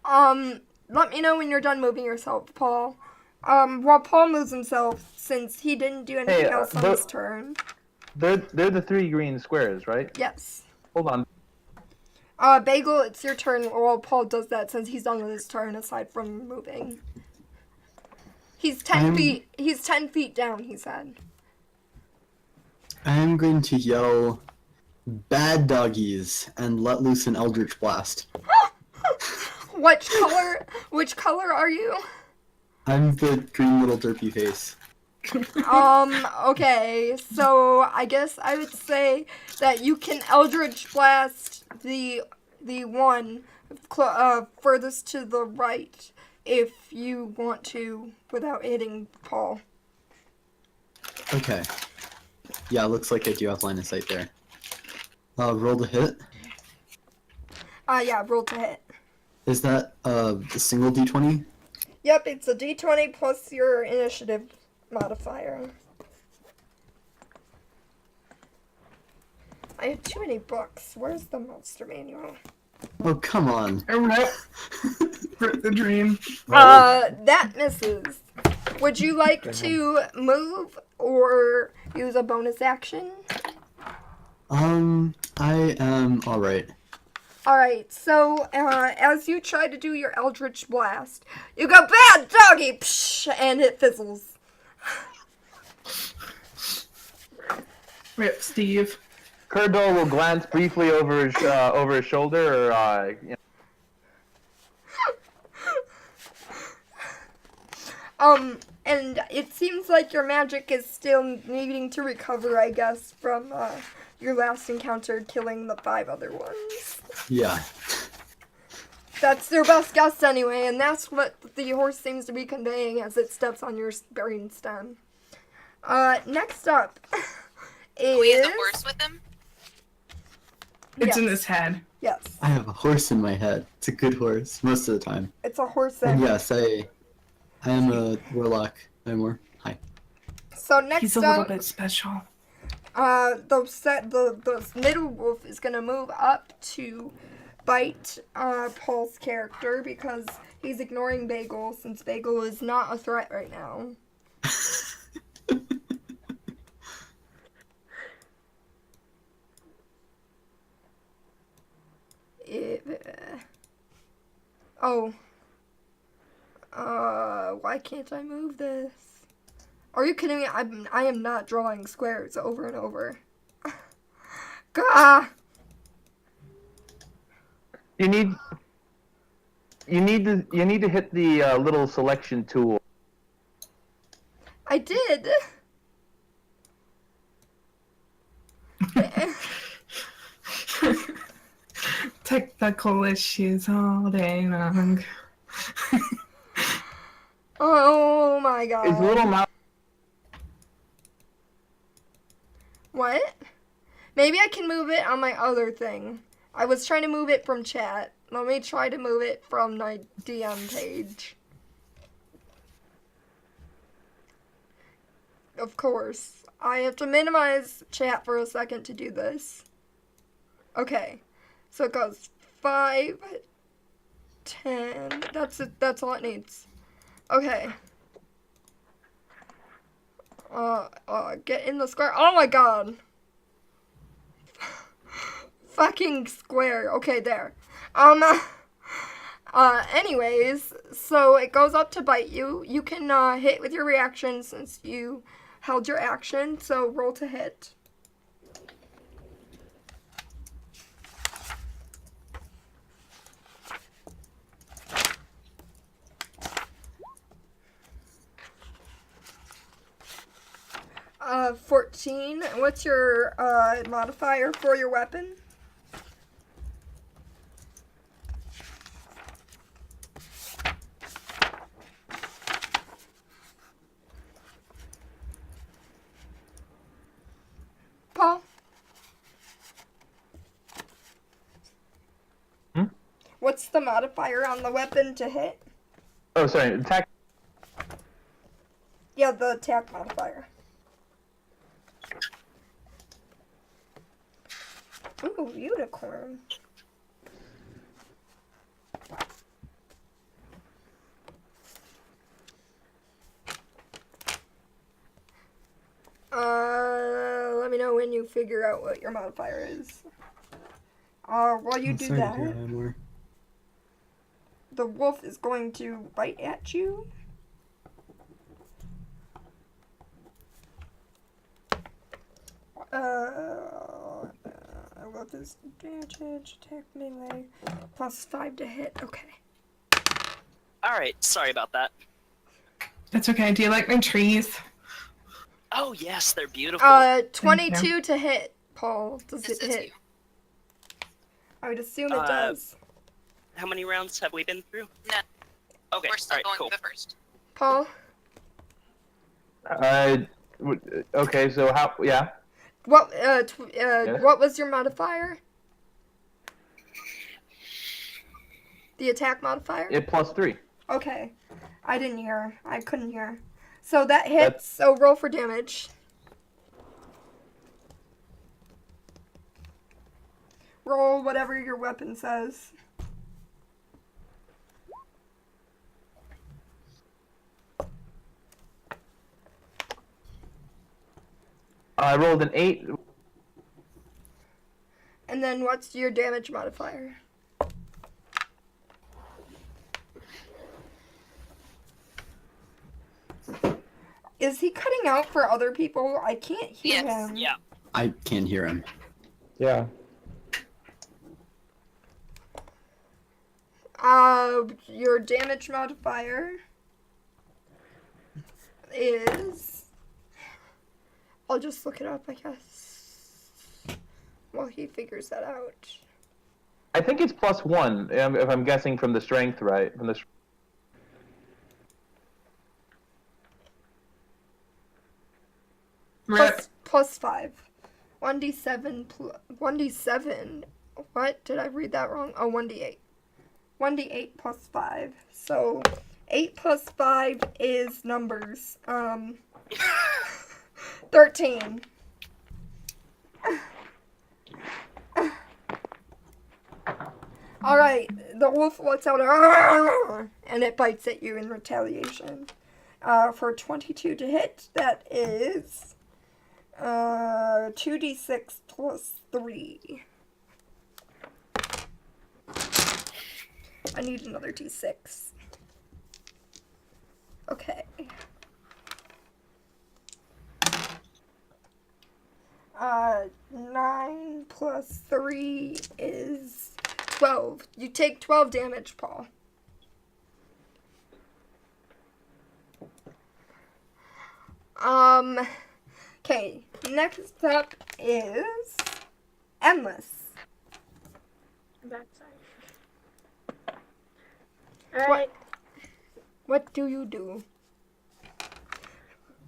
Let me know when you're done moving yourself, Paul. While Paul moves himself, since he didn't do anything Hey, else on his turn. They're the 3 green squares, right? Yes. Hold on. Bagel, it's your turn while Paul does that since he's done with his turn aside from moving. He's 10 feet. He's 10 feet down, he said. I am going to yell, "Bad doggies," and let loose an Eldritch Blast. Which color are you? I'm the green little derpy face. Okay, so I guess I would say that you can Eldritch Blast the one furthest to the right if you want to without hitting Paul. Okay. Yeah, looks like I do have line of sight there. Roll to hit. Yeah, roll to hit. Is that a single d20? Yep, it's a d20 plus your initiative modifier. I have too many books. Where's the monster manual? Oh, come on. Rip. Rip the dream. That misses. Would you like to move or use a bonus action? I am alright. Alright, so as you try to do your Eldritch Blast, you go, bad doggy! Psh, and it fizzles. Rip Steve. Kurdo will glance briefly over his shoulder, or you know. And it seems like your magic is still needing to recover, I guess, from your last encounter killing the 5 other ones. Yeah. That's their best guess anyway, and that's what the horse seems to be conveying as it steps on your brain stem. Next up is... We have the horse with him? It's in Yes. his head. Yes. I have a horse in my head. It's a good horse, most of the time. It's a horse And and... yes, I am a warlock. More. Hi. So next He's a little up, bit special. the middle wolf is gonna move up to bite Paul's character because he's ignoring Bagel since Bagel is not a threat right now. Why can't I move this? Are you kidding me? I am not drawing squares over and over. Gah! You need to hit the little selection tool. I did. Technical issues all day long. Oh my god. His little mouse. What? Maybe I can move it on my other thing. I was trying to move it from chat. Let me try to move it from my DM page. Of course. I have to minimize chat for a second to do this. Okay. So it goes 5, 10. That's all it needs. Okay. Get in the square. Oh my god. Fucking square. Okay, there. Anyways, so it goes up to bite you. You can, hit with your reaction since you held your action, so roll to hit. Uh, 14. What's your, modifier for your weapon? Paul? What's the modifier on the weapon to hit? Oh, sorry. Attack. Yeah, the attack modifier. Ooh, unicorn. Let me know when you figure out what your modifier is. While you do that, the wolf is going to bite at you. Wolf is advantage, attack melee, plus 5 to hit. Okay. Alright, sorry about that. That's okay. Do you like my trees? Oh, yes, they're beautiful. 22 to hit, Paul. Does This it is hit? you. I would assume it does. How many rounds have we been through? None. Okay, We're still alright, going cool. for the first. Paul? Okay, so how? Yeah. What, Yes? what was your modifier? The attack modifier? It +3. Okay. I didn't hear. I couldn't hear. So that hits, so roll for damage. Roll whatever your weapon says. I rolled an 8. And then what's your damage modifier? Is he cutting out for other people? I can't hear Yes. him. Yeah. I can't hear him. Yeah. Your damage modifier is... I'll just look it up, I guess, while he figures that out. I think it's +1, if I'm guessing from the strength, right? From the Plus 5. 1d7 1d7. What? Did I read that wrong? Oh, 1d8. 1d8 plus 5. So 8 plus 5 is numbers. 13. Alright, the wolf lets out a and it bites at you in retaliation. For 22 to hit, that is 2d6 plus 3. I need another d6. Okay. 9 plus 3 is 12. You take 12 damage, Paul. Okay, next up is Endless. I'm back, sorry. Alright. What do you do?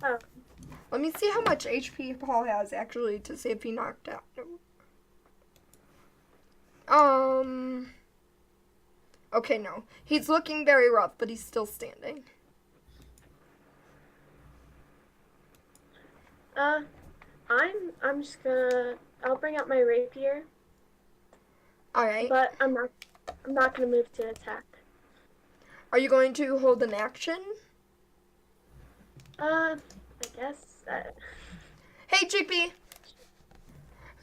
Oh, Let me see how much HP Paul has, actually, to see if he knocked out. Okay, no. He's looking very rough, but he's still standing. I'm just gonna, I'll bring out my rapier, Alright. but I'm not gonna move to attack. Are you going to hold an action? I guess, Hey, Chickpea!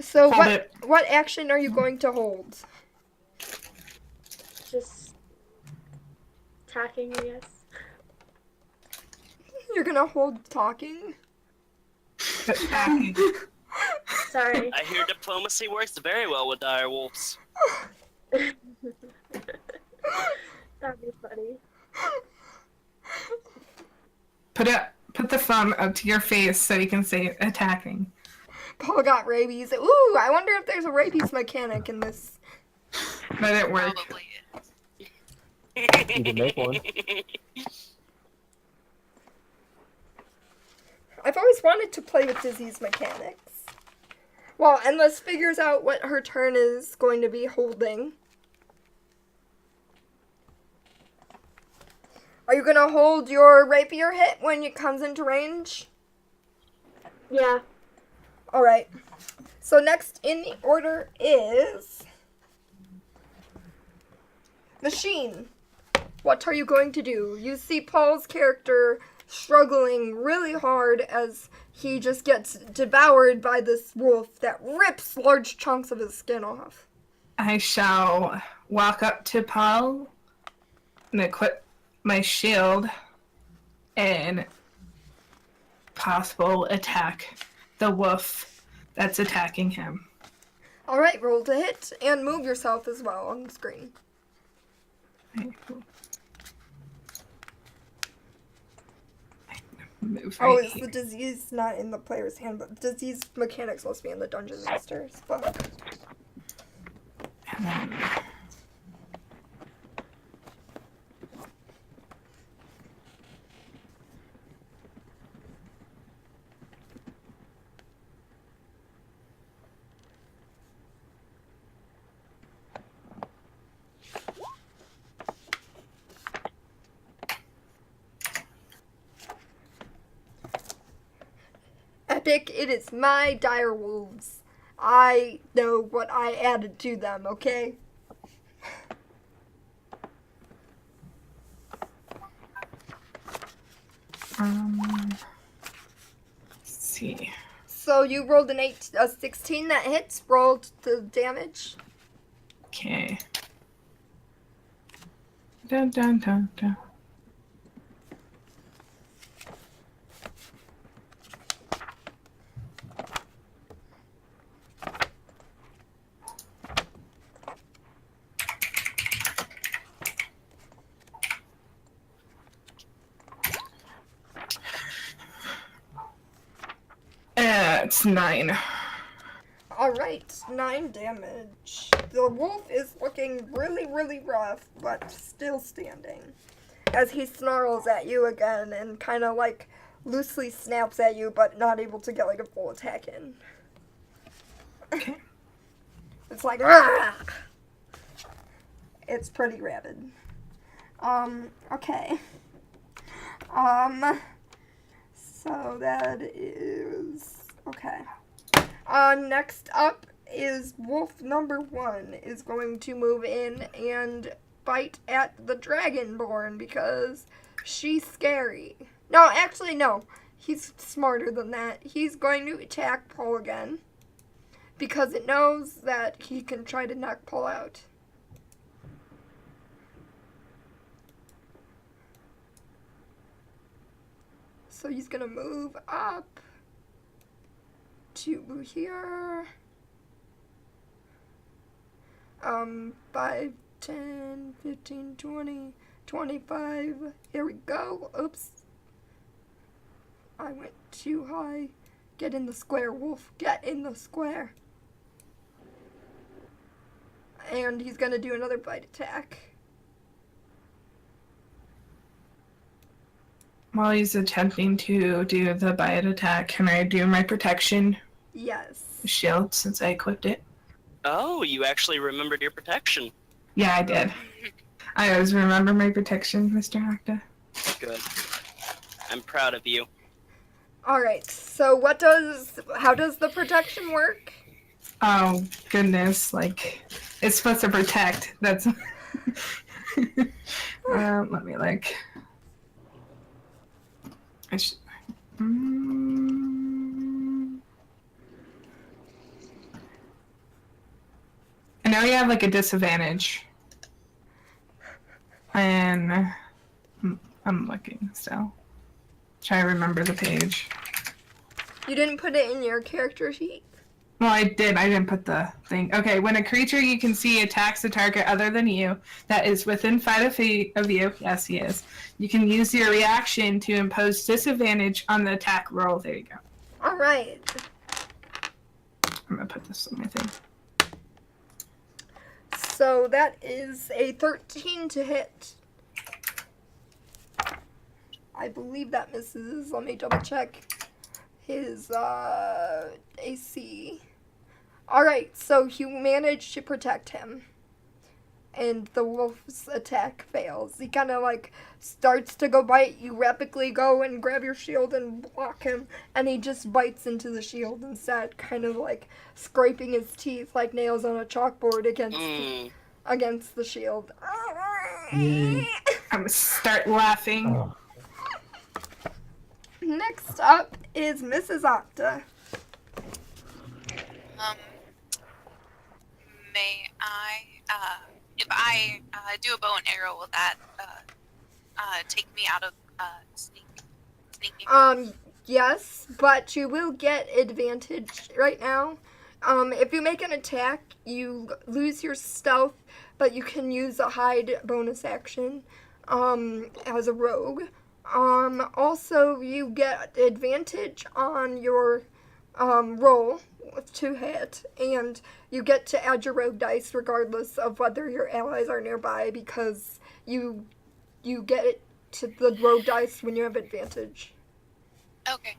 So Hold it. what action are you going to hold? just attacking, I guess. You're gonna hold talking? Attacking. Sorry. I hear diplomacy works very well with dire wolves. That'd be funny. Put the thumb up to your face so you can say attacking. Paul got rabies. Ooh, I wonder if there's a rabies mechanic in this. But it worked. Probably. You can make one. I've always wanted to play with disease mechanics. Well, Endless figures out what her turn is going to be holding. Are you gonna hold your rapier hit when it comes into range? Yeah. Alright. So next in the order is... Machine. What are you going to do? You see Paul's character struggling really hard as he just gets devoured by this wolf that rips large chunks of his skin off. I shall walk up to Paul and equip my shield and possible attack the wolf that's attacking him. Alright, roll to hit and move yourself as well on the screen. Move Oh, right is the here. disease not in the player's handbook? Disease mechanics must be in the Dungeon Master's book. And then Epic, it is my dire wolves. I know what I added to them, okay? Let's see. So you rolled a 16 that hits, rolled the damage. Okay. Dun dun dun dun. It's 9. Alright, 9 damage. The wolf is looking really, really rough, but still standing. As he snarls at you again and kind of like loosely snaps at you, but not able to get like a full attack in. Okay. It's like, "Rah!" It's pretty rabid. Okay. So that is, okay. Next up is wolf number 1 is going to move in and bite at the dragonborn because she's scary. No, actually, no. He's smarter than that. He's going to attack Paul again because it knows that he can try to knock Paul out. So he's gonna move up to here. 5, 10, 15, 20, 25. Here we go. Oops. I went too high. Get in the square, wolf. Get in the square. And he's gonna do another bite attack. While he's attempting to do the bite attack, can I do my protection Yes. shield since I equipped it? Oh, you actually remembered your protection. Yeah, I did. I always remember my protection, Mr. Acta. Good. I'm proud of you. Alright, so how does the protection work? Oh, goodness. Like, it's supposed to protect. That's... let me, like... I should... I know you have, like, a disadvantage. And... I'm looking still. Try to remember the page. You didn't put it in your character sheet? Well, I did. I didn't put the thing. Okay, when a creature you can see attacks a target other than you that is within 5 feet of you, yes, he is, you can use your reaction to impose disadvantage on the attack roll. There you go. All right. I'm going to put this on my thing. So that is a 13 to hit. I believe that misses. Let me double check his AC. Alright, so you manage to protect him. And the wolf's attack fails. He kind of like starts to go bite. You rapidly go and grab your shield and block him. And he just bites into the shield instead, kind of like scraping his teeth like nails on a chalkboard against the shield. I'm going to start laughing. Oh. Next up is Mrs. Octa. May I, if I do a bow and arrow, will that take me out of sneaking? Yes, but you will get advantage right now. If you make an attack, you lose your stealth, but you can use a hide bonus action, as a rogue. Also, you get advantage on your, roll to hit, and you get to add your rogue dice regardless of whether your allies are nearby, because you get it to the rogue dice when you have advantage. Okay,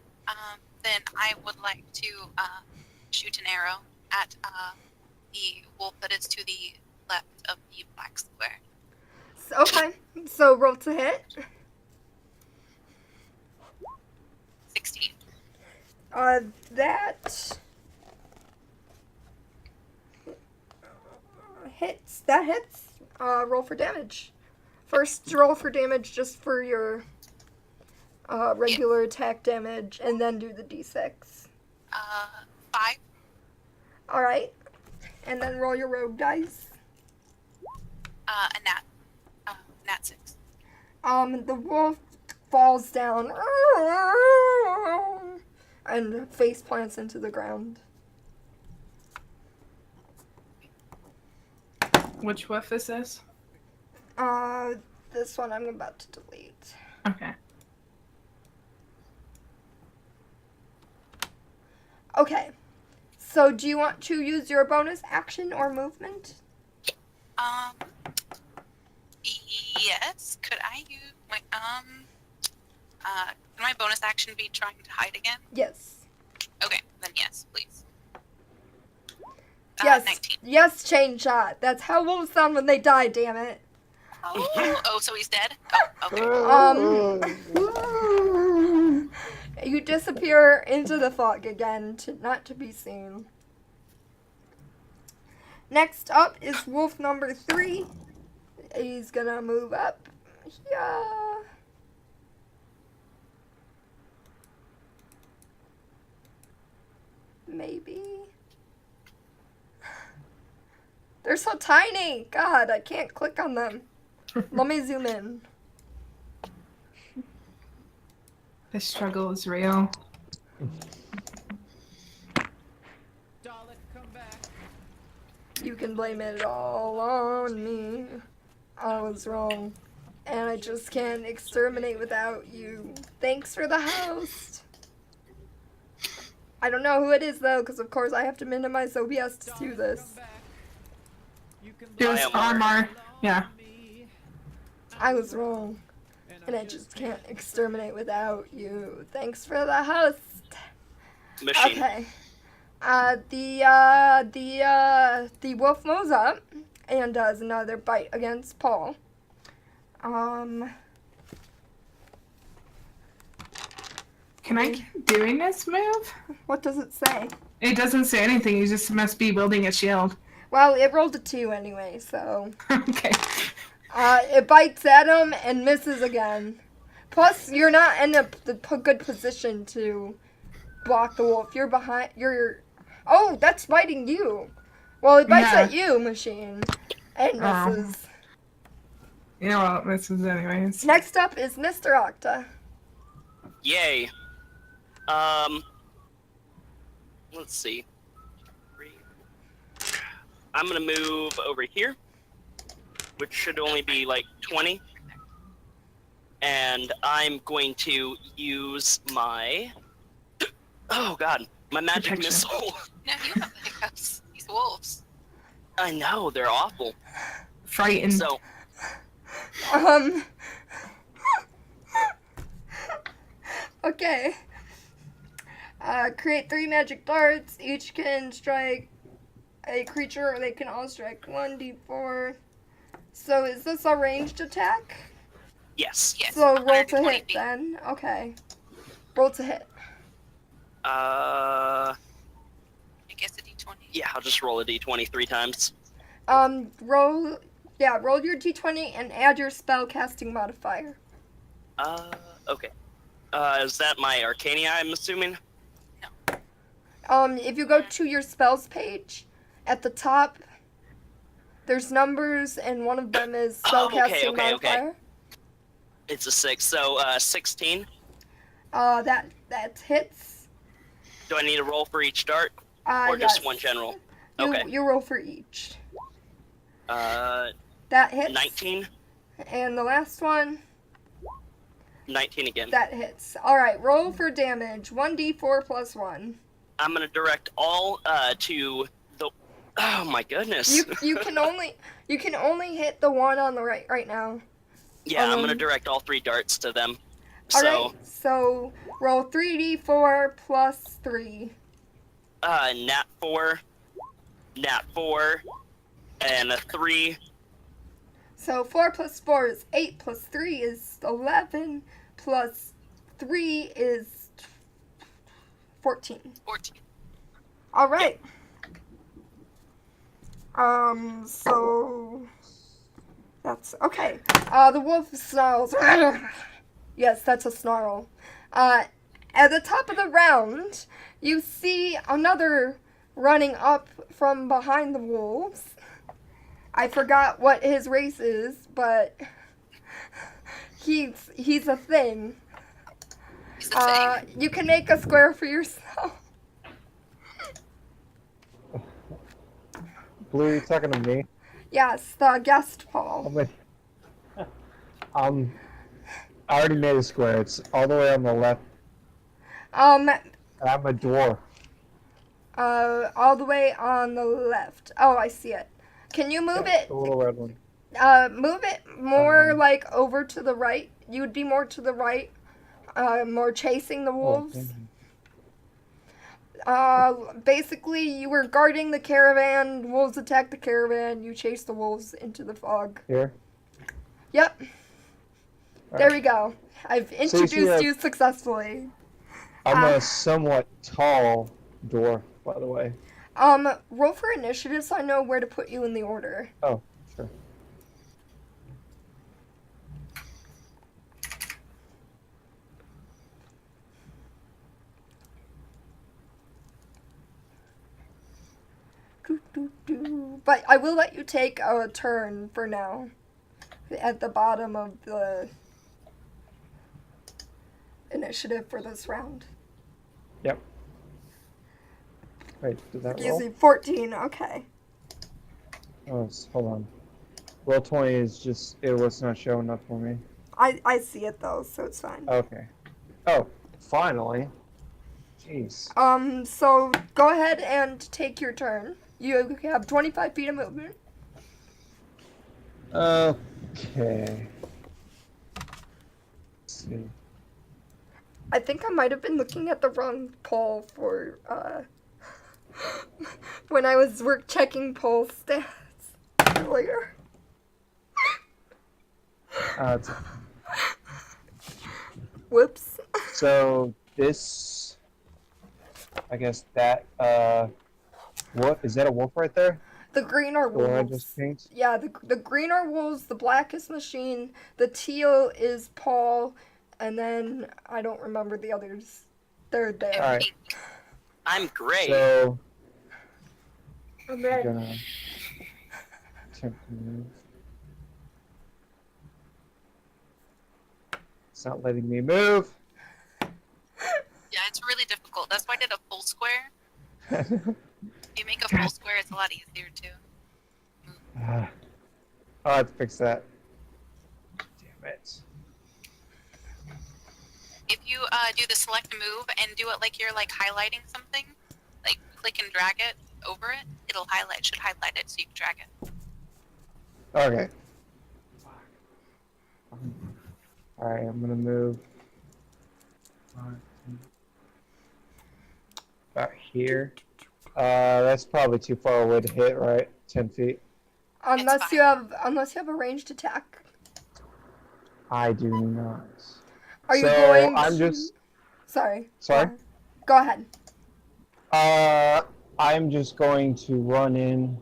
then I would like to shoot an arrow at the wolf that is to the left of the black square. Okay, so roll to hit. 16. That hits. That hits. Roll for damage. First roll for damage just for your regular attack damage, and then do the d6. 5. Alright. And then roll your rogue dice. A nat 6. The wolf falls down and face plants into the ground. Which wolf is this? This one I'm about to delete. Okay. Okay. So do you want to use your bonus action or movement? Yes. Could I use my can my bonus action be trying to hide again? Yes. Okay, then yes, please. Yes. 19. Yes, chain shot. That's how wolves sound when they die, damn it. Oh, so he's dead? Oh, okay. You disappear into the fog again, not to be seen. Next up is wolf number 3. He's gonna move up. Yeah. Maybe. They're so tiny. God, I can't click on them. Let me zoom in. The struggle is real. You can blame it all on me. I was wrong. And I just can't exterminate without you. Thanks for the host. I don't know who it is though, because of course I have to minimize OBS to do this. It was Armar. Yeah. I was wrong. And I just can't exterminate without you. Thanks for the host. Machine. Okay. The wolf moves up and does another bite against Paul. Can I keep doing this move? What does it say? It doesn't say anything. You just must be building a shield. Well, it rolled a 2 anyway, so. Okay. It bites at him and misses again. Plus, you're not in a good position to block the wolf. You're behind. Oh, that's biting you. Well, it bites Yeah. at you, machine, and Oh. misses. You know what? This is anyways. Next up is Mr. Octa. Yay. Let's see. I'm gonna move over here, which should only be like 20. And I'm going to use my... Oh god, my magic Protection. missile. No, you have the hiccups. These wolves. I know, they're awful. Frightened. So, Okay. Create 3 magic darts. Each can strike a creature, or they can all strike 1d4. So is this a ranged attack? yes. Yes. So roll to 120 hit feet. then. Okay. Roll to hit. I guess a d20. Yeah, I'll just roll a d20 3 times. Roll your d20 and add your spell casting modifier. Okay. Is that my Arcania, I'm assuming? If you go to your spells page, at the top, there's numbers, and one of them is spell casting okay. modifier. It's a 6, so 16. That hits. Do I need to roll for each dart? Or Yes. just one general? You, Okay. you roll for each. Uh, That hits. 19? And the last one, 19 again. that hits. Alright, roll for damage. 1d4 plus 1. I'm gonna direct all, to the... Oh my goodness. You can only hit the one on the right now. Yeah, I'm gonna direct all 3 darts to them. Alright, so roll 3d4 plus 3. Nat 4, and a 3. So 4 plus 4 is 8, plus 3 is 11, plus 3 is 14. 14. Alright. So that's okay. The wolf snarls. Yes, that's a snarl. At the top of the round, you see another running up from behind the wolves. I forgot what his race is, but he's a thing. He's a thing. You can make a square for yourself. Blue, you talking to me? Yes, the guest Paul. I already made a square. It's all the way on the left. Um, I'm a dwarf. all the way on the left. Oh, I see it. Can you move it? The little red one. Move it more like over to the right. You would be more to the right, more chasing the wolves. Basically, you were guarding the caravan. Wolves attacked the caravan. You chased the wolves into the fog. Here. Yep. All There right. we go. I've So you see introduced that- you successfully. I'm a somewhat tall dwarf, by the way. Roll for initiative so I know where to put you in the order. Oh, sure. But I will let you take a turn for now. At the bottom of the initiative for this round. Yep. Wait, did that roll? Using 14, okay. Oh, hold on. Roll 20 is just, it was not showing up for me. I see it though, so it's fine. Okay. Oh, finally. Jeez. So go ahead and take your turn. You have 25 feet of movement. Okay. Let's see. I think I might have been looking at the wrong poll for, when I was checking poll stats earlier. It's- Whoops. so this, I guess that, what, is that a wolf right there? The green are The one I wolves. just pinked? Yeah, the green are wolves, the black is machine, the teal is Paul, and then I don't remember the others. They're there. Alright. I'm great. So, And I'm then gonna attempt to move. It's not letting me move. Yeah, it's really difficult. That's why I did a full square. If you make a full square, it's a lot easier too. I'll have to fix that. Damn it. If you do the select move and do it like you're like highlighting something, like click and drag it over it, it'll highlight. Should highlight it so you can drag it. Okay. Alright, I'm gonna move. About here. That's probably too far away to hit, right? 10 feet. unless fine. you have a ranged attack. I do not. Are you So, going I'm to... just. Sorry. Sorry? Go ahead. I'm just going to run in.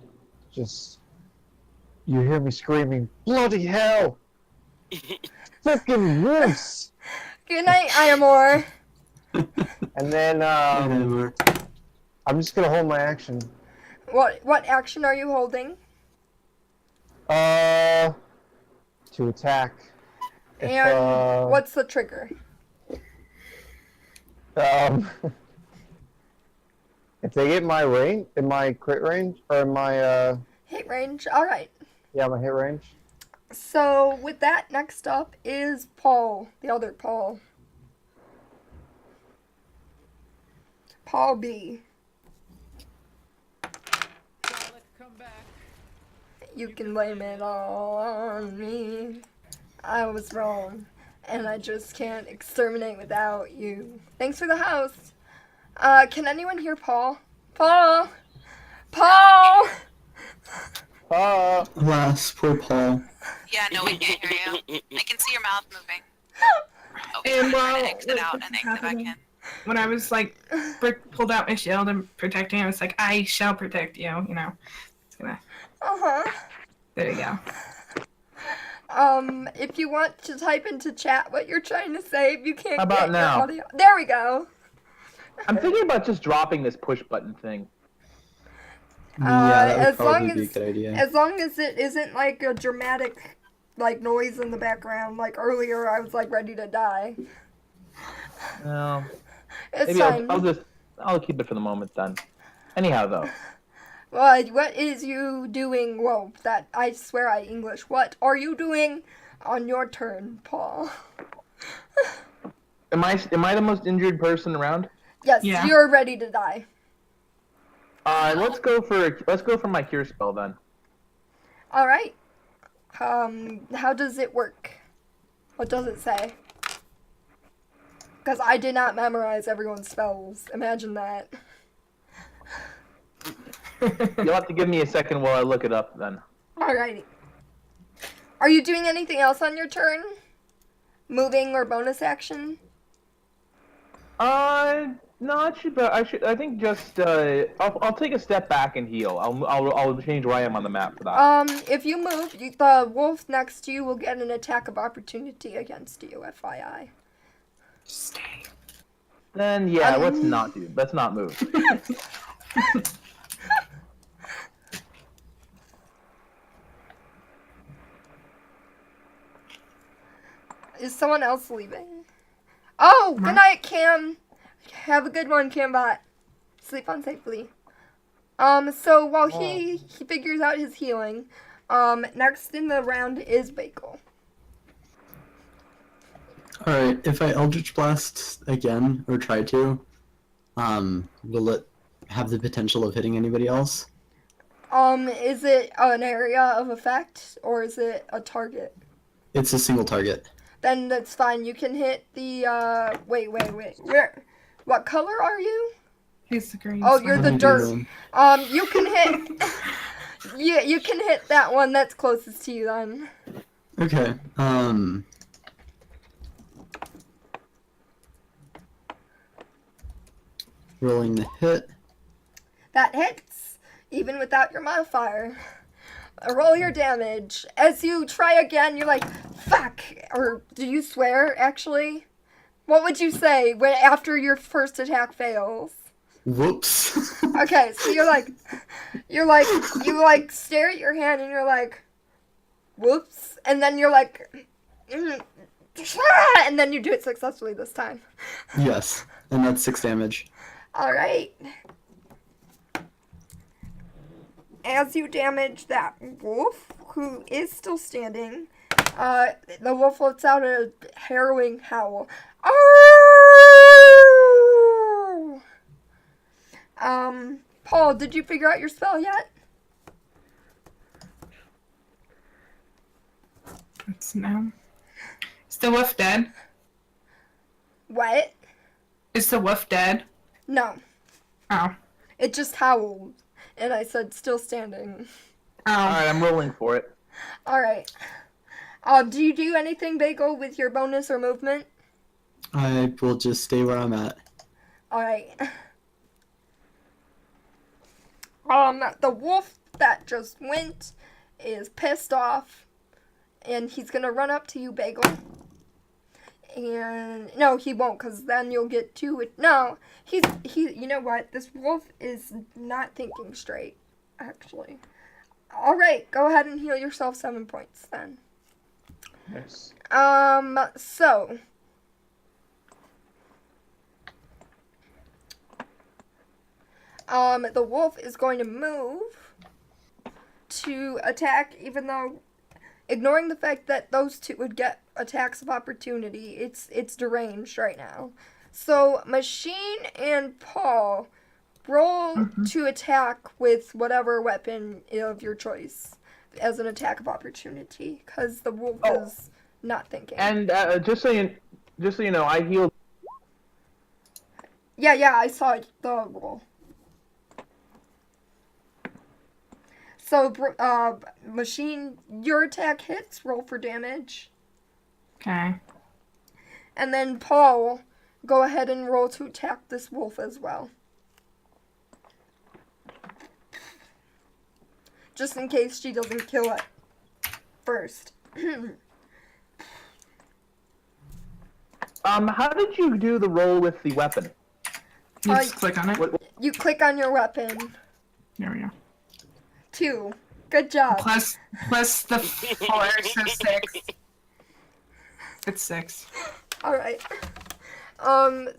Just. You hear me screaming, bloody hell! Fucking wolves! Good night, Iamor. And then, I'm just gonna hold my action. What action are you holding? To attack. If, And what's the trigger? if they get my range, in my crit range, or in my, Hit range. All right. yeah, my hit range. So with that, next up is Paul, the other Paul. Paul B. You can blame it all on me. I was wrong, and I just can't exterminate without you. Thanks for the house. Can anyone hear Paul? Paul! Paul! Alas, poor Paul. Yeah, no, we can't hear you. I can see your mouth moving. Oh, And I'm trying while to exit out this and is exit back happening, in. when I was like pulled out my shield and protecting, I was like, I shall protect you. You know, it's gonna. Uh-huh. There you go. If you want to type into chat what you're trying to say, if you can't How about get your now? audio. There we go. I'm thinking about just dropping this push button thing. Yeah, that would as long probably be a as good idea. as long as it isn't like a dramatic like noise in the background. Like earlier I was like ready to die. No. It's Maybe fine. I'll keep it for the moment then. Anyhow, though. What is you doing? Whoa, that I swear I English. What are you doing on your turn, Paul? Am I the most injured person around? Yes, Yeah. you're ready to die. Let's go for my cure spell then. All right. How does it work? What does it say? Because I did not memorize everyone's spells. Imagine that. You'll have to give me a second while I look it up then. Alrighty. Are you doing anything else on your turn? Moving or bonus action? No, I think just I'll take a step back and heal. I'll change where I am on the map for that. If you move, the wolf next to you will get an attack of opportunity against you, FYI. Stay. Then yeah, let's not move. Is someone else leaving? Oh, good night, Cam. Have a good one, Cambot. Sleep on safely. So while he figures out his healing, next in the round is Bagel. Alright, if I Eldritch Blast again, or try to, will it have the potential of hitting anybody else? Is it an area of effect, or is it a target? It's a single target. Then that's fine. You can hit the, wait. What color are you? He's the green. Oh, you're the I'm dirt. doing- You can hit, you can hit that one that's closest to you then. Okay, rolling the hit. That hits, even without your modifier. Roll your damage. As you try again, you're like, fuck. Or do you swear, actually? What would you say when after your first attack fails? Whoops. Okay, so you stare at your hand and you're like, whoops. And then you're like, and then you do it successfully this time. Yes, and that's 6 damage. Alright. As you damage that wolf, who is still standing, the wolf lets out a harrowing howl. Paul, did you figure out your spell yet? It's no. Is the wolf dead? What? Is the wolf dead? No. Oh. It just howled. And I said, still standing. Oh. Alright, I'm rolling for it. Alright. Do you do anything, Bagel, with your bonus or movement? I will just stay where I'm at. Alright. The wolf that just went is pissed off. And he's gonna run up to you, Bagel. And no, he won't, because then you'll get to it. No, he. You know what? This wolf is not thinking straight, actually. All right, go ahead and heal yourself 7 points then. Yes. So. The wolf is going to move to attack, even though, ignoring the fact that those two would get attacks of opportunity, it's deranged right now. So, Machine and Paul, roll to attack with whatever weapon of your choice as an attack of opportunity, because the wolf is not thinking. And just so you know, I healed. Yeah, I saw the roll. So, Machine, your attack hits, roll for damage. Okay. And then, Paul, go ahead and roll to attack this wolf as well. just in case she doesn't kill it first. How did you do the roll with the weapon? You just click on it. What, You click on your weapon. There we go. 2. Good job. Plus the 4, so 6. It's 6. Alright.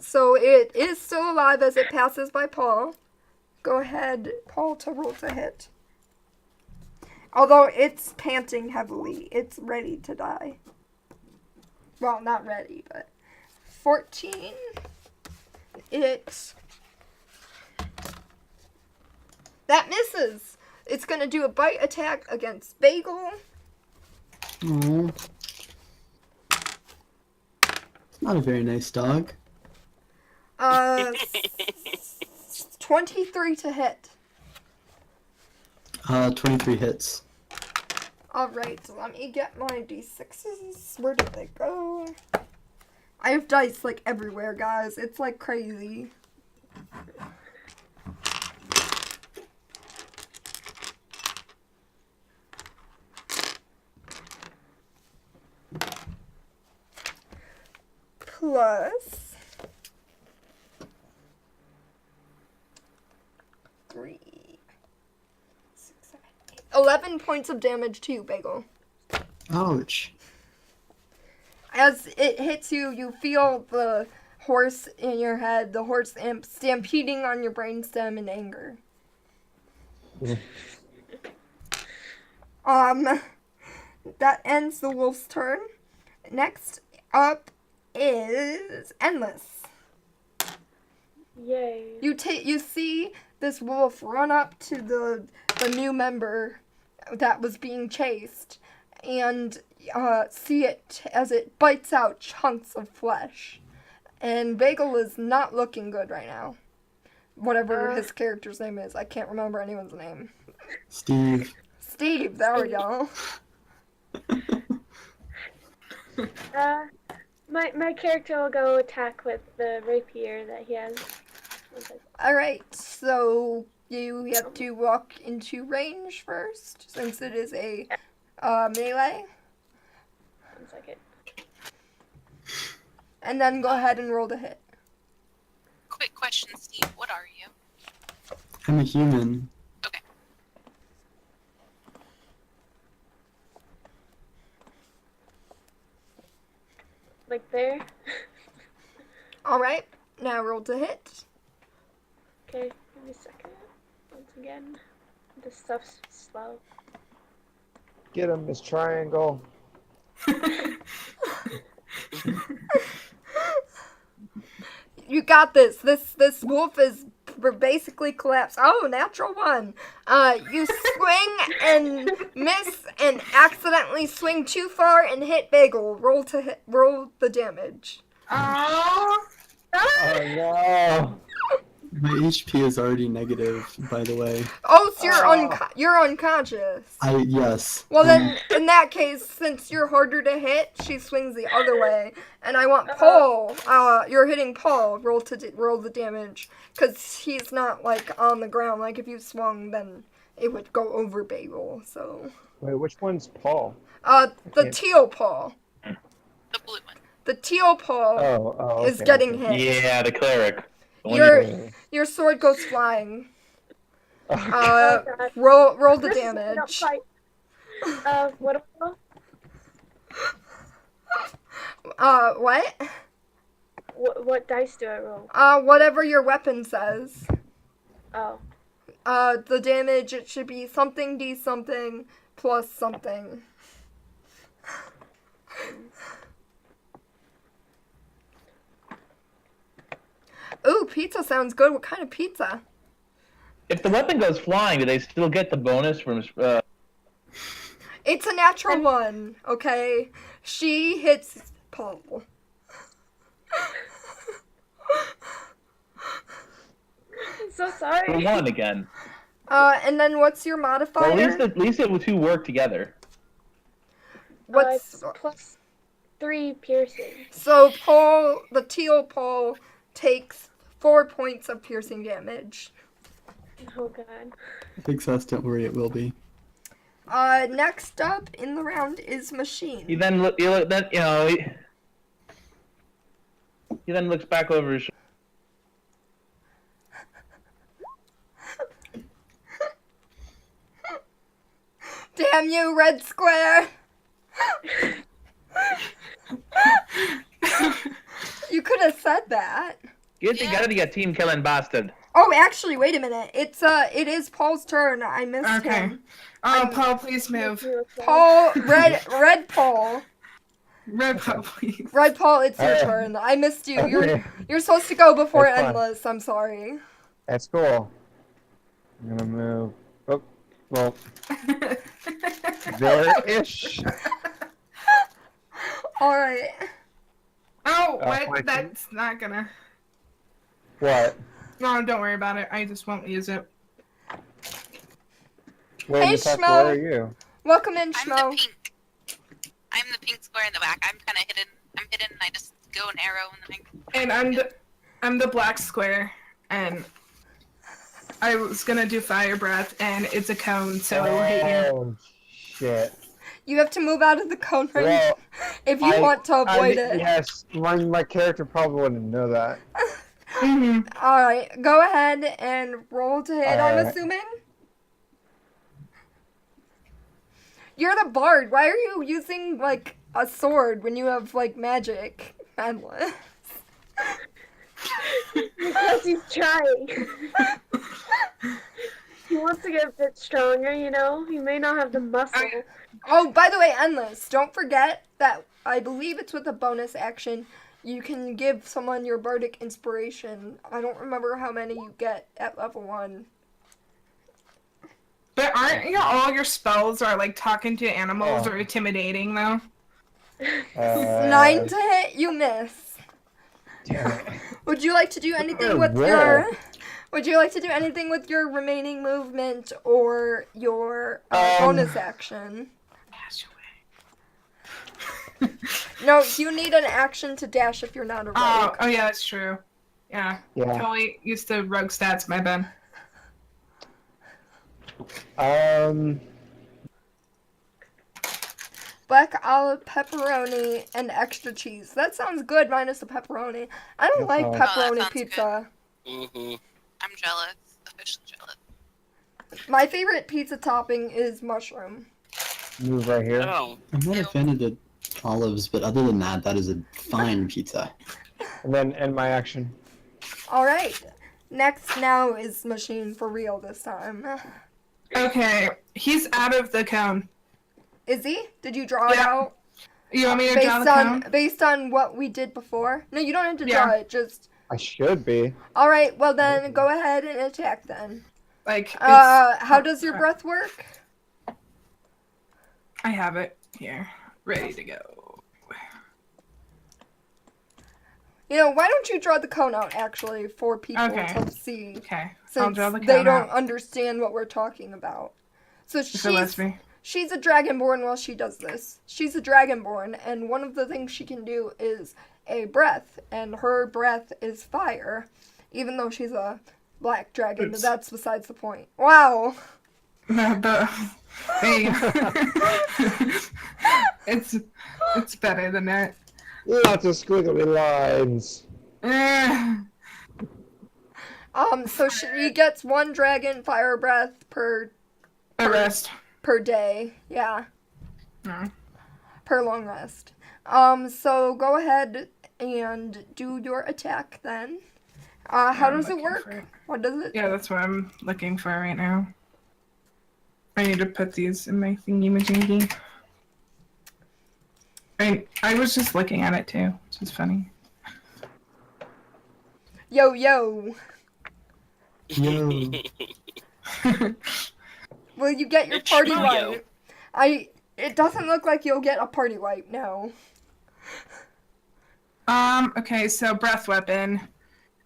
So it is still alive as it passes by Paul. Go ahead, Paul, to roll to hit. Although it's panting heavily. It's ready to die. Well, not ready, but 14. That misses. It's gonna do a bite attack against Bagel. Oh. Not a very nice dog. 23 to hit. 23 hits. Alright, so let me get my d6s. Where did they go? I have dice like everywhere, guys. It's like crazy. Plus 3, 6, 7, 8. 11 points of damage to you, Bagel. Ouch. As it hits you, you feel the horse in your head, the horse stampeding on your brainstem in anger. That ends the wolf's turn. Next up is Endless. Yay. You see this wolf run up to the new member that was being chased and see it as it bites out chunks of flesh. And Bagel is not looking good right now. Whatever his character's name is. I can't remember anyone's name. Steve. Steve, there we go. My character will go attack with the rapier that he has. Alright, so you have to walk into range first, since it is a melee. 1 second. And then go ahead and roll to hit. Quick question, Steve. What are you? I'm a human. Okay. Like there? Alright, now roll to hit. Okay, give me a second. Once again, this stuff's slow. Get him, Miss Triangle. You got this. This wolf is basically collapsed. Oh, natural 1. You swing and miss and accidentally swing too far and hit Bagel. Roll the damage. Oh. Oh no. My HP is already negative, by the way. Oh, so you're unconscious. Yes. Well then, in that case, since you're harder to hit, she swings the other way, and I want Paul. You're hitting Paul. Roll the damage, cause he's not like on the ground. Like if you swung, then it would go over Bagel. So. Wait, which one's Paul? The teal Paul. The blue one. The teal Paul Oh, is okay, getting okay. hit. Yeah, the cleric. The one Your sword goes flying. Okay. God. Roll the This is damage. not fight. What about? What? What dice do I roll? Whatever your weapon says. Oh. The damage, it should be something d something plus something. Ooh, pizza sounds good. What kind of pizza? If the weapon goes flying, do they still get the bonus from? It's a natural 1, okay? She hits Paul. I'm so sorry. 1 again. And then what's your modifier? Well, at least the two work together. What's It's plus 3 piercing. so Paul, the teal Paul, takes 4 points of piercing damage. Oh god. Big sus, don't worry, it will be. Next up in the round is Machine. He then look. Then you know. He then looks back over his shoulder. Damn you, Red Square! You could have said that. Get together, you team killing bastard. Oh, actually, wait a minute. It is Paul's turn. I missed Okay. him. Oh, Paul, please move. Paul, Red Paul. Red Paul, please. Red Paul, it's your Alright. turn. I missed you. Okay. You're supposed to go before That's fine. Endless. I'm sorry. That's cool. I'm gonna move. Oh, well, there-ish. Alright. Oh, wait. what? That's not gonna. What? No, don't worry about it. I just won't use it. Where Hey, the fuck Schmo. were you? Welcome in, I'm Schmo. the pink. I'm the pink square in the back. I'm kind of hidden. I'm hidden, and I just go an arrow, and then And I'm the black square, and I was gonna do fire breath, and it's a cone, so it will hit you. Oh, shit. You have to move out of the cone range Well, if you want to avoid it. Yes, my character probably wouldn't know that. Mhm. Alright, go ahead and roll to hit, I'm Alright. assuming? You're the bard. Why are you using, like, a sword when you have, like, magic? Endless. Because he's trying. He wants to get a bit stronger, you know? He may not have the muscle. Oh, by the way, Endless, don't forget that I believe it's with a bonus action. You can give someone your bardic inspiration. I don't remember how many you get at level 1. But aren't all your spells are like talking to animals Oh. or intimidating though? 9 to hit, you miss. Damn it. Would you like to do anything Good with roll. your... Would you like to do anything with your remaining movement or your bonus action? Dash No, you need an action to dash if you're not a rogue. Oh yeah, that's true. Yeah. Yeah. Totally used to rogue stats, my bad. Black olive, pepperoni, and extra cheese. That sounds good, minus the pepperoni. I don't like Oh, that pepperoni sounds pizza. Mm-hmm. I'm jealous. Officially jealous. My favorite pizza topping is mushroom. Move right here. Oh. I'm not a fan of the olives, but other than that, that is a fine pizza. And then end my action. Alright. Next now is Machine for real this time. Okay, he's out of the cone. Is he? Did you draw it Yeah. out? You want me to draw the cone? Based on what we did before? No, you don't have to Yeah. draw it, just... I should be. Alright, well then, go ahead and attack then. Like, it's, How does your breath work? I have it here, ready to go. You know, why don't you draw the cone out, actually, for people Okay. to see, Okay, I'll since draw the cone they don't out. understand what we're talking about. So If it lets me. she's a dragonborn while she does this. She's a dragonborn, and one of the things she can do is a breath, and her breath is fire, even though she's a black dragon, but Oops. that's besides the point. Wow! There you go. it's better than that. Lots of squiggly lines. So she gets 1 dragon fire breath per A rest. day, yeah. No. Per long rest. So go ahead and do your attack then. How I'm does it looking work? for it. What does it? Yeah, that's what I'm looking for right now. I need to put these in my thingy-majingy. I was just looking at it too, which is funny. Yo, yo. Yo. Will you get your It's party Shmuyo. wipe? It doesn't look like you'll get a party wipe, no. Okay, so breath weapon.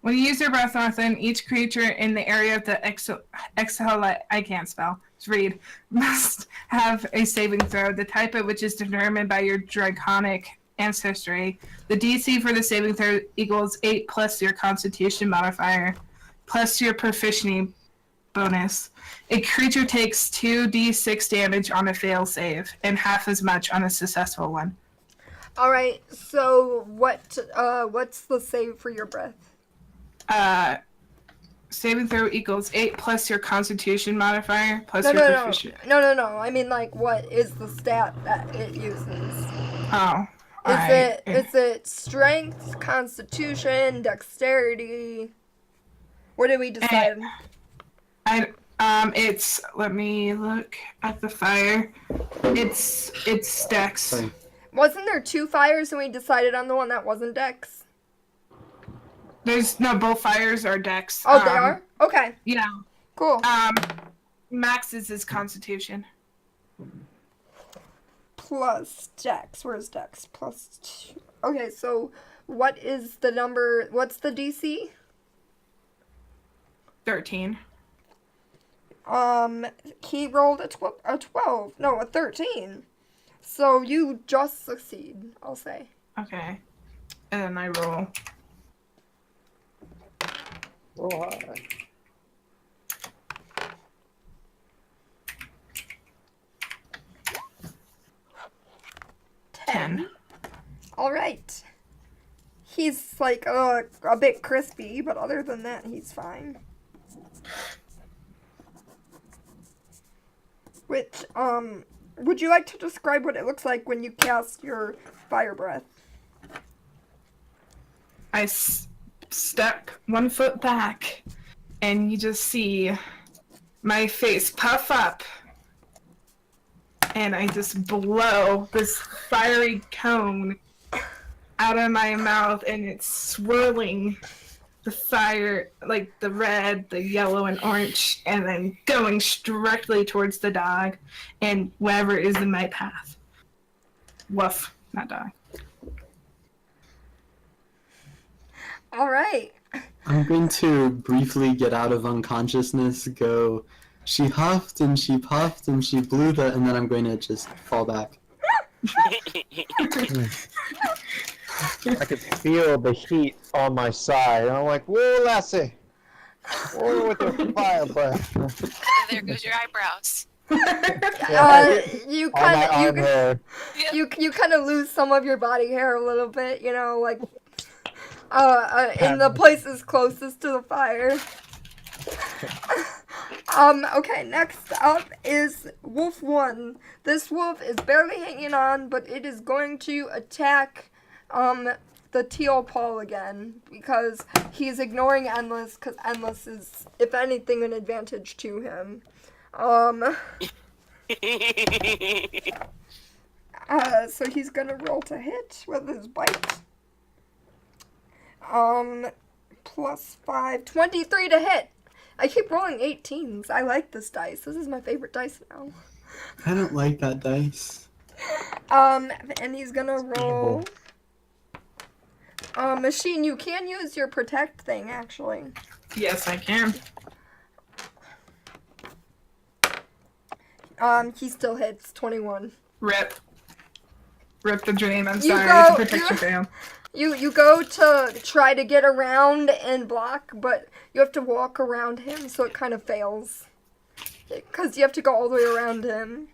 When you use your breath weapon, each creature in the area of the I can't spell. Read. Must have a saving throw, the type of which is determined by your draconic ancestry. The DC for the saving throw equals 8 plus your constitution modifier, plus your proficiency bonus. A creature takes 2d6 damage on a fail save and half as much on a successful one. All right. So what's the save for your breath? Saving throw equals 8 plus your Constitution modifier plus No, your no, no, proficiency. no. I mean, like, what is the stat that it uses? Oh. Is it strength, constitution, dexterity? What did we decide? It's, let me look at the fire. It's dex. Sorry. Wasn't there 2 fires and we decided on the one that wasn't dex? There's no, both fires are dex. Oh, they are? Okay, Yeah. cool. Max is his Constitution. Plus dex. Where's dex? Plus 2. Okay, so what is the number? What's the DC? 13. He rolled a 12. No, a 13. So you just succeed, I'll say. Okay. And then I roll. Oh, hi. Ten. All right. He's like a bit crispy, but other than that, he's fine. Which, would you like to describe what it looks like when you cast your fire breath? I step 1 foot back, and you just see my face puff up, and I just blow this fiery cone out of my mouth, and it's swirling the fire, like the red, the yellow, and orange, and then going directly towards the dog and whatever is in my path. Woof, not dog. All right. I'm going to briefly get out of unconsciousness, go, she huffed and she puffed and she blew that, and then I'm going to just fall back. I could feel the heat on my side. And I'm like, whoa, Lassie. Whoa, with your fire breath. There goes your eyebrows. You On my kind arm of hair. you kind of lose some of your body hair a little bit, you know, like in the places closest to the fire. Okay, next up is Wolf 1. This wolf is barely hanging on, but it is going to attack the teal paw again because he's ignoring Endless because Endless is, if anything, an advantage to him. So he's gonna roll to hit with his bite. Plus 5, 23 to hit. I keep rolling 18s. I like this dice. This is my favorite dice now. I don't like that dice. And he's gonna roll. Machine, you can use your protect thing, actually. Yes, I can. He still hits 21. Rip. Rip the dream. I'm You sorry. go- It's a protection fail. You go to try to get around and block, but you have to walk around him, so it kind of fails. Because you have to go all the way around him.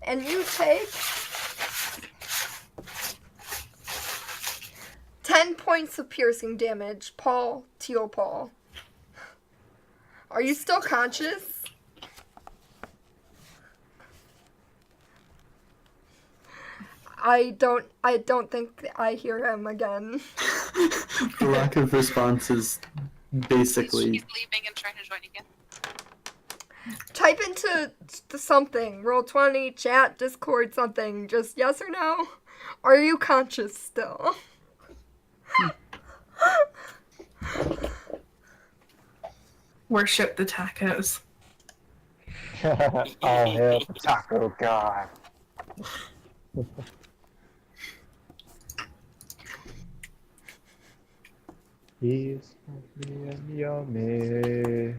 And you take 10 points of piercing damage, Paul, Teal Paul. Are you still conscious? I don't think I hear him again. The lack of response is basically... He's leaving and trying to join again. Type into something, Roll20, chat, Discord, something. Just yes or no. Are you conscious still? Worship the tacos. Oh, hell, taco god. He's yummy.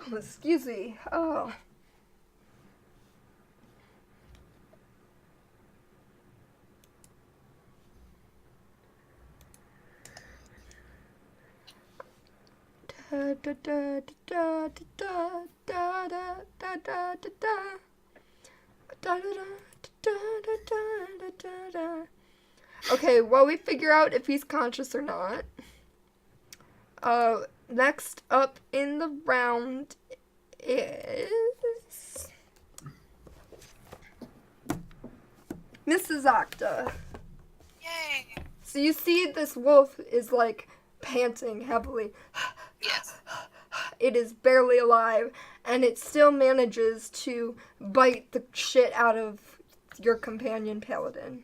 Oh, excuse me. Oh. Okay, while we figure out if he's conscious or not, next up in the round is Mrs. Octa. Yay. So you see this wolf is like panting heavily. Yes. It is barely alive, and it still manages to bite the shit out of your companion paladin.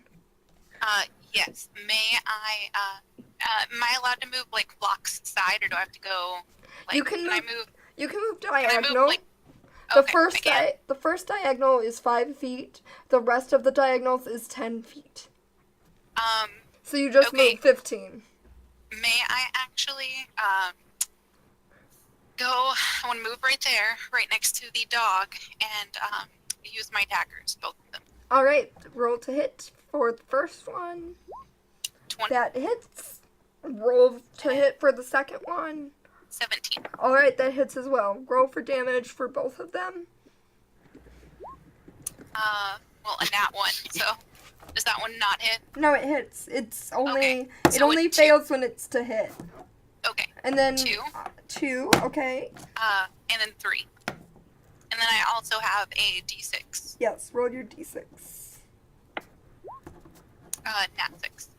Yes. Am I allowed to move like blocks side, or do I have to go? Like, You can I move- move? You can move Can I diagonal. move like? The Okay, first I can. the first diagonal is 5 feet. The rest of the diagonals is 10 feet. So you just Okay. move 15. May I actually go? I want to move right there, right next to the dog, and use my daggers, both of them. All right, roll to hit for the first one. 20, That hits. Roll to hit for the second one. 17. All right, that hits as well. Roll for damage for both of them. Well, a nat 1. So does that one not hit? No, it hits. It's only Okay, it so only it's 2. fails when it's to hit. Okay. And then 2. 2. Okay. And then 3. And then I also have a d6. Yes. Roll your d6. Nat 6.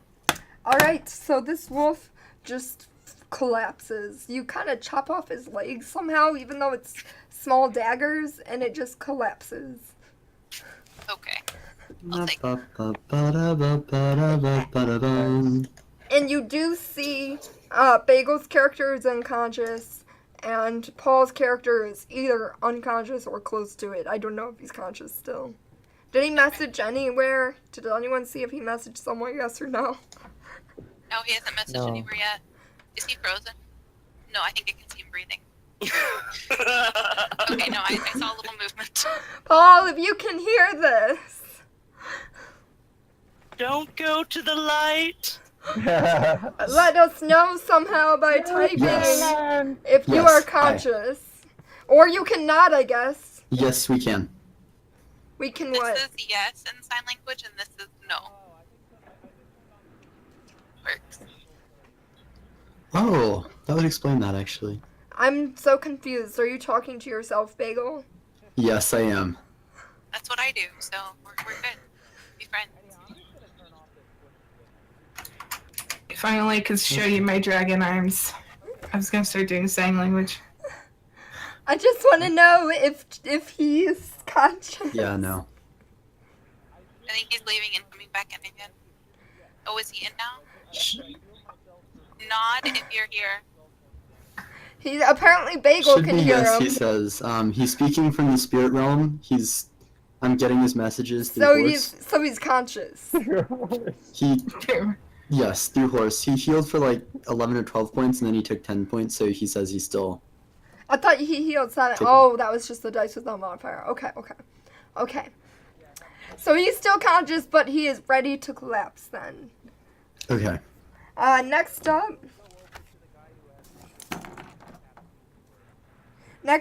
All right. So this wolf just collapses. You kind of chop off his legs somehow, even though it's small daggers, and it just collapses. Okay. I'll take And you do see Bagel's character is unconscious, and Paul's character is either unconscious or close to it. I don't know if he's conscious still. Did he message anywhere? Did anyone see if he messaged somewhere, yes or no? No, he hasn't messaged No. anywhere yet. Is he frozen? No, I think I can see him breathing. Okay, no, I saw a little movement. Paul, if you can hear this. Don't go to the light. Let us know somehow by typing Yes. if you Yes, are conscious. Or you cannot, I guess. Yes, we can. We can This what? is yes in sign language, and this is no. Works. Oh, that would explain that actually. I'm so confused. Are you talking to yourself, Bagel? Yes, I am. That's what I do, so we're good. Be friends. Finally, could show you my dragon arms. I was gonna start doing sign language. I just want to know if he's conscious. Yeah, no. I think he's leaving and coming back in again. Oh, is he in now? Nod if you're here. He apparently Bagel Should can be hear yes, him. he says. He's speaking from the spirit realm. I'm getting his messages through So horse. he's conscious. He yes, through horse. He healed for like 11 or 12 points, and then he took 10 points. So he says he's still. I thought he healed 7. Take Oh, that was just the dice with no modifier. Okay. So he's still conscious, but he is ready to collapse then. Okay. Next up.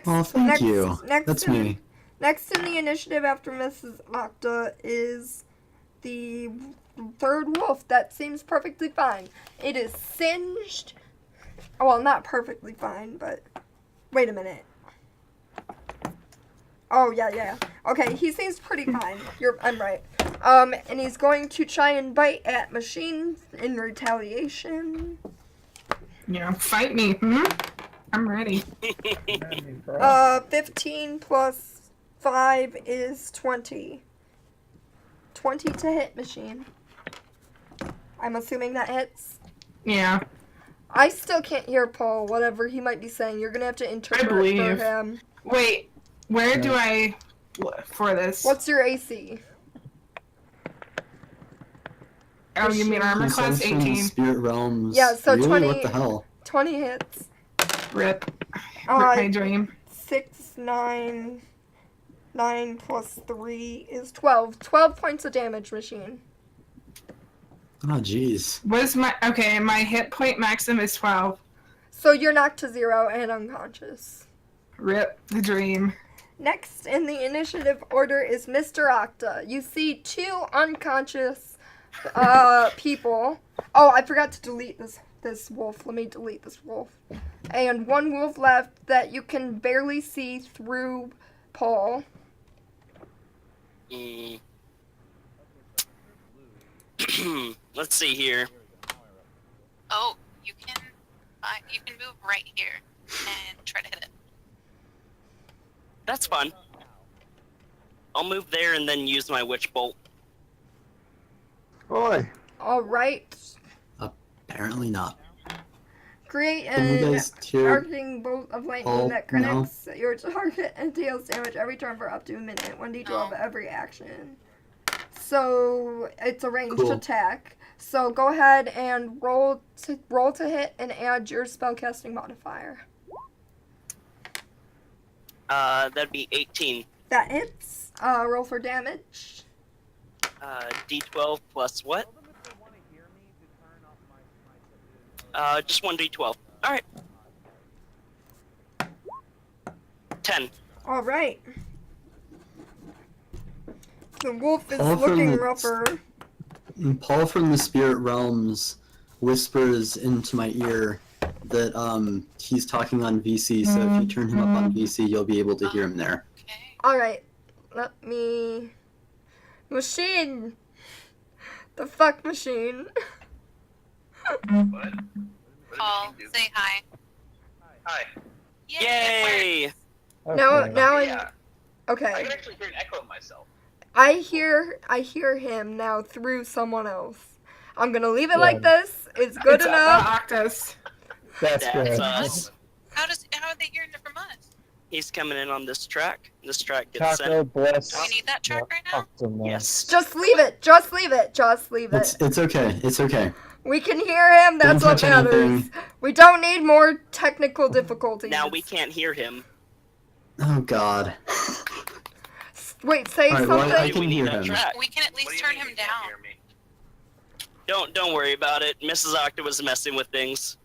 Oh, thank you. Next That's in, me. Next in the initiative after Mrs. Octa is the third wolf. That seems perfectly fine. It is singed. Well, not perfectly fine, but wait a minute. Oh yeah. Okay, he seems pretty fine. I'm right. And he's going to try and bite at Machine in retaliation. Yeah, fight me. I'm ready. 15 plus 5 is 20. 20 to hit, Machine. I'm assuming that hits. Yeah. I still can't hear Paul, whatever he might be saying. You're gonna have to interpret for believe. him. Wait, where do I for this? What's your AC? Oh, you mean armor He class says from the 18? spirit realms. Yeah, so really? 20 What the hell? 20 hits. Rip. Rip my dream. 6, 9 plus 3 is 12. 12 points of damage, Machine. Oh, jeez. What is my my hit point maximum is 12. So you're knocked to 0 and unconscious. Rip the dream. Next in the initiative order is Mr. Octa. You see 2 unconscious people. Oh, I forgot to delete this wolf. Let me delete this wolf. And 1 wolf left that you can barely see through Paul. Let's see here. Oh, you can move right here and try to hit it. That's fun. I'll move there and then use my witch bolt. Boy. All right. Apparently not. Create Can you an guys hear arcing bolt of lightning Paul that connects your target and deals damage every turn for up to a minute. 1d12 of every action. So it's a ranged Cool. attack. So go ahead and roll to hit and add your spellcasting modifier. That'd be 18. That hits. Roll for damage. D12 plus what? Just 1d12. Alright. 10. All right. The wolf is All from looking the- rougher. Paul from the spirit realms whispers into my ear that he's talking on VC, so if you turn him up on VC, you'll be able to hear him there. Okay. All right. Let me. Machine. The fuck machine. Paul, say hi. Hi. Yay! It worked. Now, now Yeah. I okay. can actually hear an echo of myself. I hear him now through someone else. I'm gonna leave it like this. It's good It's enough. Octus. That's That's good. us. How are they hearing it from us? He's coming in on this track. This track gets Taco, sent. bless. Do we need that track right now? Octomom. Yes. Just leave it. Just leave it. Just leave it. It's okay. It's okay. We can hear him. That's Don't what touch matters. anything. We don't need more technical difficulties. Now we can't hear him. Oh God. Wait. Say All right, well, something. I Do can we need hear that him. track? We can at What do least you turn mean him you can't down. hear me? Don't worry about it. Mrs. Octa was messing with things.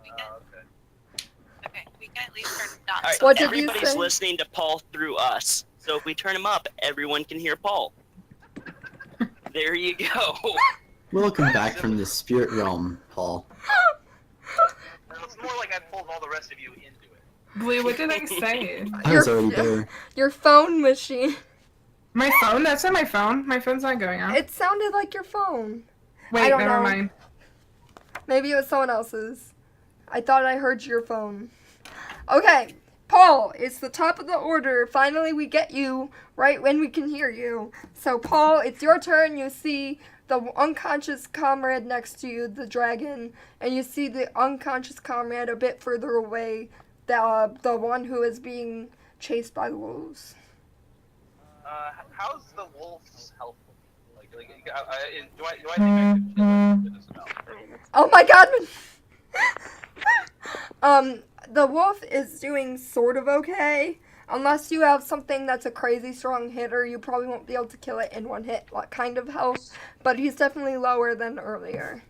We can, Okay. okay, we can at least turn him down. Alright, What did you everybody's say? listening to Paul through us. So if we turn him up, everyone can hear Paul. There you go. Welcome back from the spirit realm, Paul. It's more like I pulled all the rest of you into it. Blue, what did I say? I was already there. Your phone machine. My phone? That's not my phone. My phone's not going out. It sounded like your phone. I Wait, don't never know. mind. Maybe it was someone else's. I thought I heard your phone. Okay, Paul, it's the top of the order. Finally, we get you right when we can hear you. So, Paul, it's your turn. You see the unconscious comrade next to you, the dragon, and you see the unconscious comrade a bit further away, the one who is being chased by the wolves. How's the wolf's health? Do I think I could kill it with a spell? Oh my god! The wolf is doing sort of okay. Unless you have something that's a crazy strong hitter, you probably won't be able to kill it in one hit. What kind of health? But he's definitely lower than earlier.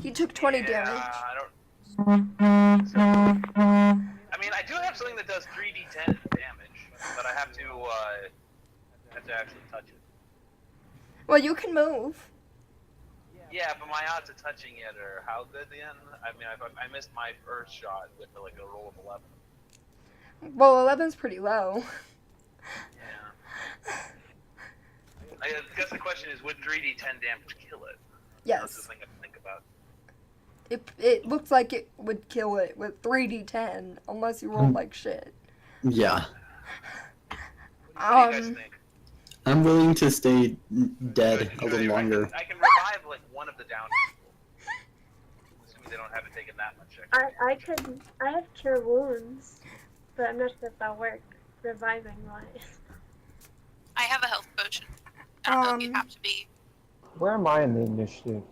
He took 20 damage. I don't. So, I mean, I do have something that does 3d10 damage, but I have to actually touch it. Well, you can move. Yeah, but my odds of touching it are how good then? I mean, I missed my first shot with like a roll of 11. Well, 11's pretty low. Yeah. I guess the question is, would 3d10 damage kill it? That's the Yes. thing I think about. It looks like it would kill it with 3d10, unless you roll like shit. Yeah. What do you guys think? I'm willing to stay dead a little longer. I can revive like one of the down people. Assuming they don't have it taken that much. I have cure wounds, but I'm not sure if that'll work reviving wise. I have a health potion. I don't know if you have to be. Where am I in the initiative?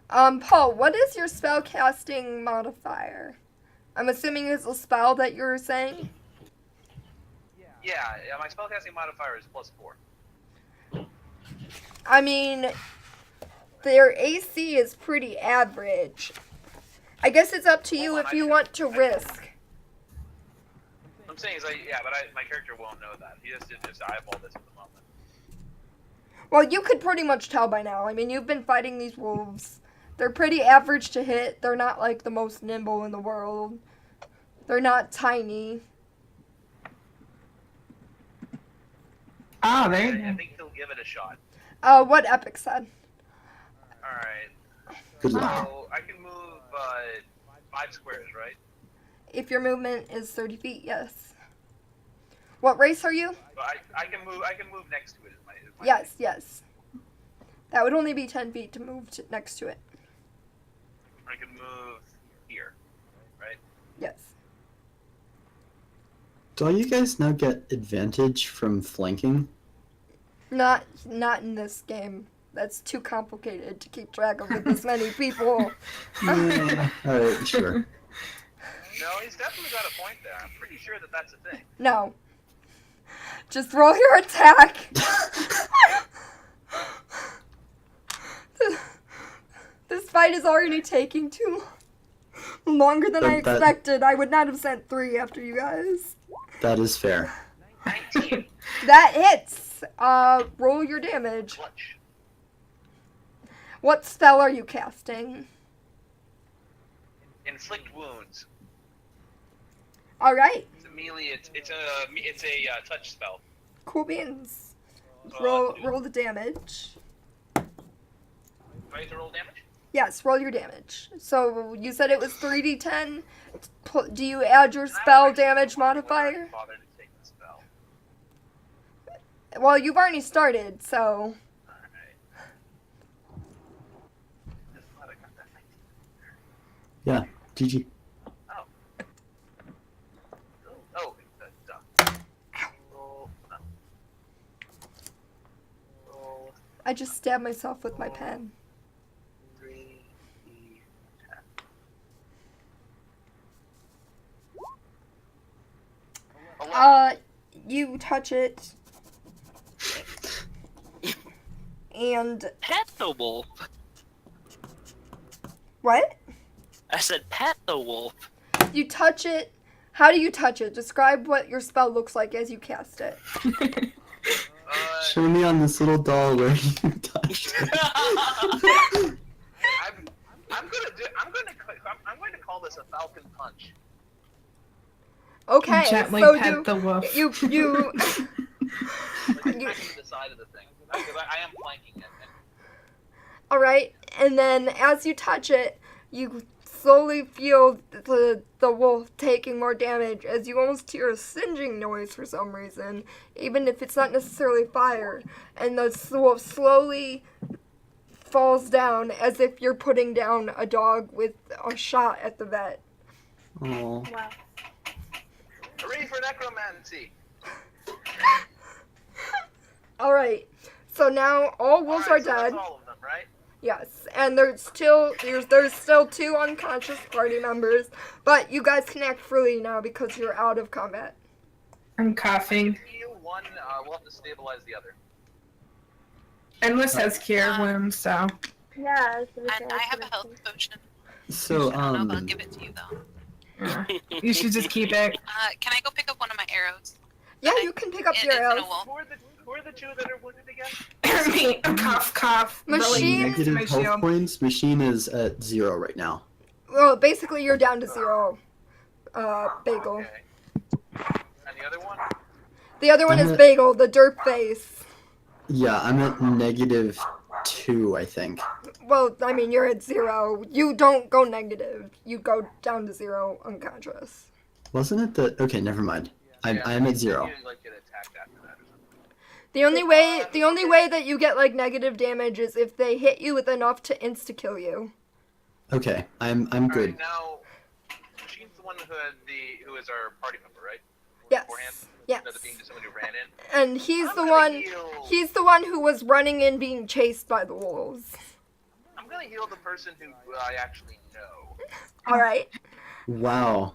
Paul, what is your spellcasting modifier? I'm assuming it's a spell that you're saying? Yeah, my spellcasting modifier is +4. I mean, their AC is pretty average. I guess it's up to you Hold on, if I you should- want to risk. I'm saying is my character won't know that. He has to just eyeball this at the moment. Well, you could pretty much tell by now. I mean, you've been fighting these wolves. They're pretty average to hit. They're not like the most nimble in the world. They're not tiny. Oh, there you I go. think he'll give it a shot. What Epic said. Alright. Good luck. So I can move 5 squares, right? If your movement is 30 feet, yes. What race are you? But I can move next to it. Is my Yes, yes. That would only be 10 feet to move next to it. I can move here, right? Yes. Do all you guys now get advantage from flanking? Not in this game. That's too complicated to keep track of with this many people. Yeah. Alright, sure. No, he's definitely got a point there. I'm pretty sure that that's a thing. No. Just roll your attack. This fight is already taking too longer than I That- expected. I would not have sent 3 after you guys. That is fair. 19. That hits. Roll your damage. Clutch. What spell are you casting? Inflict wounds. All right. It's a melee. It's a touch spell. Cool beans. So, Roll the damage. Do I have to roll damage? Yes, roll your damage. So you said it was 3d10. Do you add your spell damage modifier? Bother to take the spell. Well, you've already started, so Alright. Just glad I got that 19. Yeah, GG. Oh, roll. No. Roll I just stabbed myself with my pen. 3, 10. You touch it, and Pet the wolf. what? I said pet the wolf. You touch it. How do you touch it? Describe what your spell looks like as you cast it. Show me on this little doll where you touched it. I'm going to call this a falcon punch. Okay, Gently so pet the wolf. you Like You- smacking the side of the thing. Because I am flanking it. all right, and then as you touch it, you slowly feel the wolf taking more damage as you almost hear a singeing noise for some reason, even if it's not necessarily fire, and the wolf slowly falls down as if you're putting down a dog with a shot at the vet. Oh. Wow. Hooray for necromancy! All right, so now all wolves Alright, are so that's dead. all of them, right? Yes, and there's still 2 unconscious party members, but you guys can act freely now because you're out of combat. I'm coughing. Heal one, we'll have to stabilize the other. Endless has cure wounds, so. Yeah, I was gonna say, And I have a health potion. So, I don't know if I'll give it to you though. You should just keep it. Can I go pick up one of my arrows? Yeah, you can pick up It- your it's in a arrows. wolf. Who are the 2 that are wounded again? Me, cough. Machine- Really next to my Negative health shield. points. Machine is at 0 right now. Well, basically you're down to 0, Bagel. Okay. And the other one? The other one I'm is at- Bagel, the derp face. Yeah, I'm at -2, I think. Well, I mean, you're at 0. You don't go negative. You go down to 0 unconscious. Wasn't it the... Okay, never mind. I'm at 0. You, like, get attacked after that or something. The only way that you get like negative damage is if they hit you with enough to insta-kill you. Okay, I'm good. Alright, now, Machine's the one who is our party member, right? Yes. Beforehand? Yes. Instead of being just someone who ran in? And he's I'm the gonna one heal- the one who was running in being chased by the wolves. I'm gonna heal the person who I actually know. All right. Wow.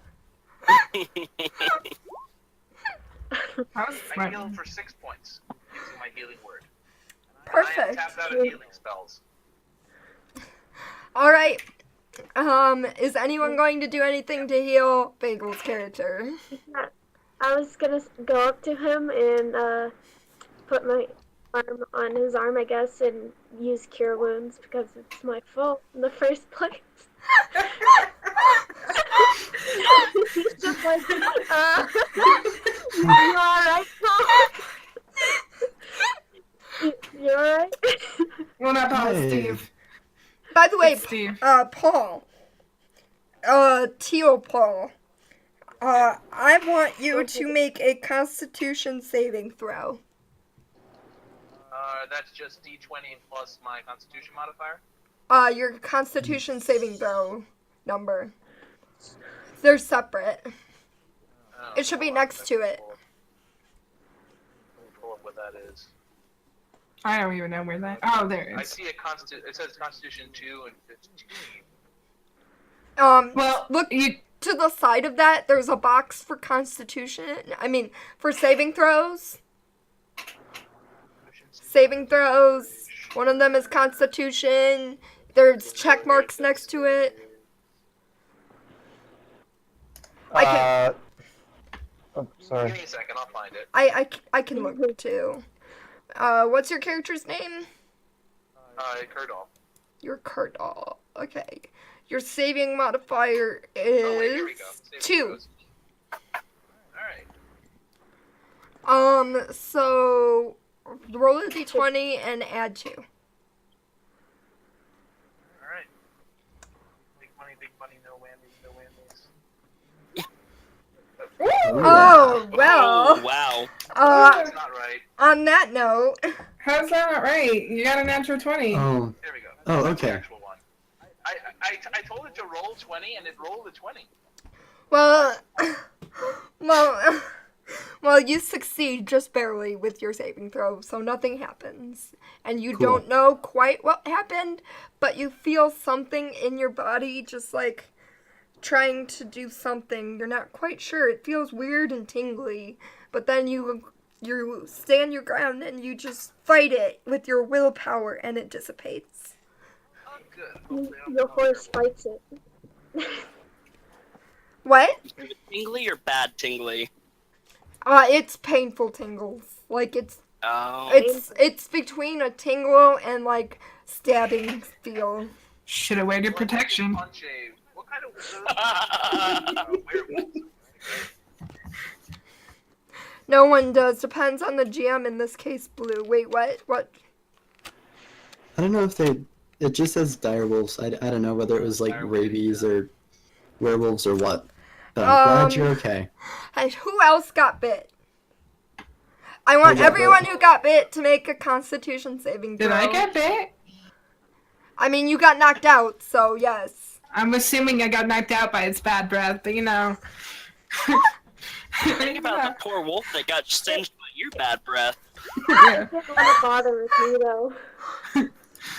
That was I smart. heal for 6 points using my healing word. I am Perfect. tapped out of healing spells. All right. Is anyone going to do anything to heal Bagel's character? I was gonna go up to him and put my arm on his arm, I guess, and use cure wounds because it's my fault in the first place. He's just like, you alright, Paul? You alright? Well, not Paul, Hey. Steve. By the way, It's Steve. Paul. Teal Paul. I want you to make a Constitution saving throw. That's just D20 plus my Constitution modifier. Your Constitution saving throw number. They're separate. Oh, It should be hold on, next to it. Let me pull up what that is. I don't even know where that. Oh, there it I is. see it says Constitution 2 and 15. Well, Look you. to the side of that. There's a box for Constitution. For saving throws. Saving throws. One of them is Constitution. There's check marks next to it. I oh, sorry. Give me a second, I'll find it. I can look too. What's your character's name? Kurdal. Your Kurdal. Okay. Your saving modifier Oh, wait, here we is go. Saving 2. throws. Alright. So roll a d20 and add 2. Alright. Big money, no whammies. Oh, well. Oh, wow. That's not right. On that note, How's that not right? You got a natural 20. Oh, There we go. Oh, That's the okay. actual one. I told it to roll 20 and it rolled a 20. well, you succeed just barely with your saving throw, so nothing happens. And you Cool. don't know quite what happened, but you feel something in your body just like trying to do something. You're not quite sure. It feels weird and tingly, but then you stand your ground and you just fight it with your willpower and it dissipates. Oh, good. Hopefully I don't Your fall horse there. fights it. What? Tingly or bad tingly? It's painful tingles. Like it's Oh. it's between a tingle and like stabbing feel. Should have weighed your Well, I think protection. Punch a... What kind of... werewolves? No one does. Depends on the GM. In this case, blue. Wait, what? What? I don't know if they. It just says direwolves. I don't know whether it was like rabies or werewolves or what. But I'm glad you're okay. And who else got bit? I want got everyone bit. who got bit to make a Constitution saving throw. Did I get bit? I mean, you got knocked out, so yes. I'm assuming I got knocked out by its bad breath, but you know. Think about the poor wolf that got singed by your bad breath. Yeah. I don't want to bother with me, though.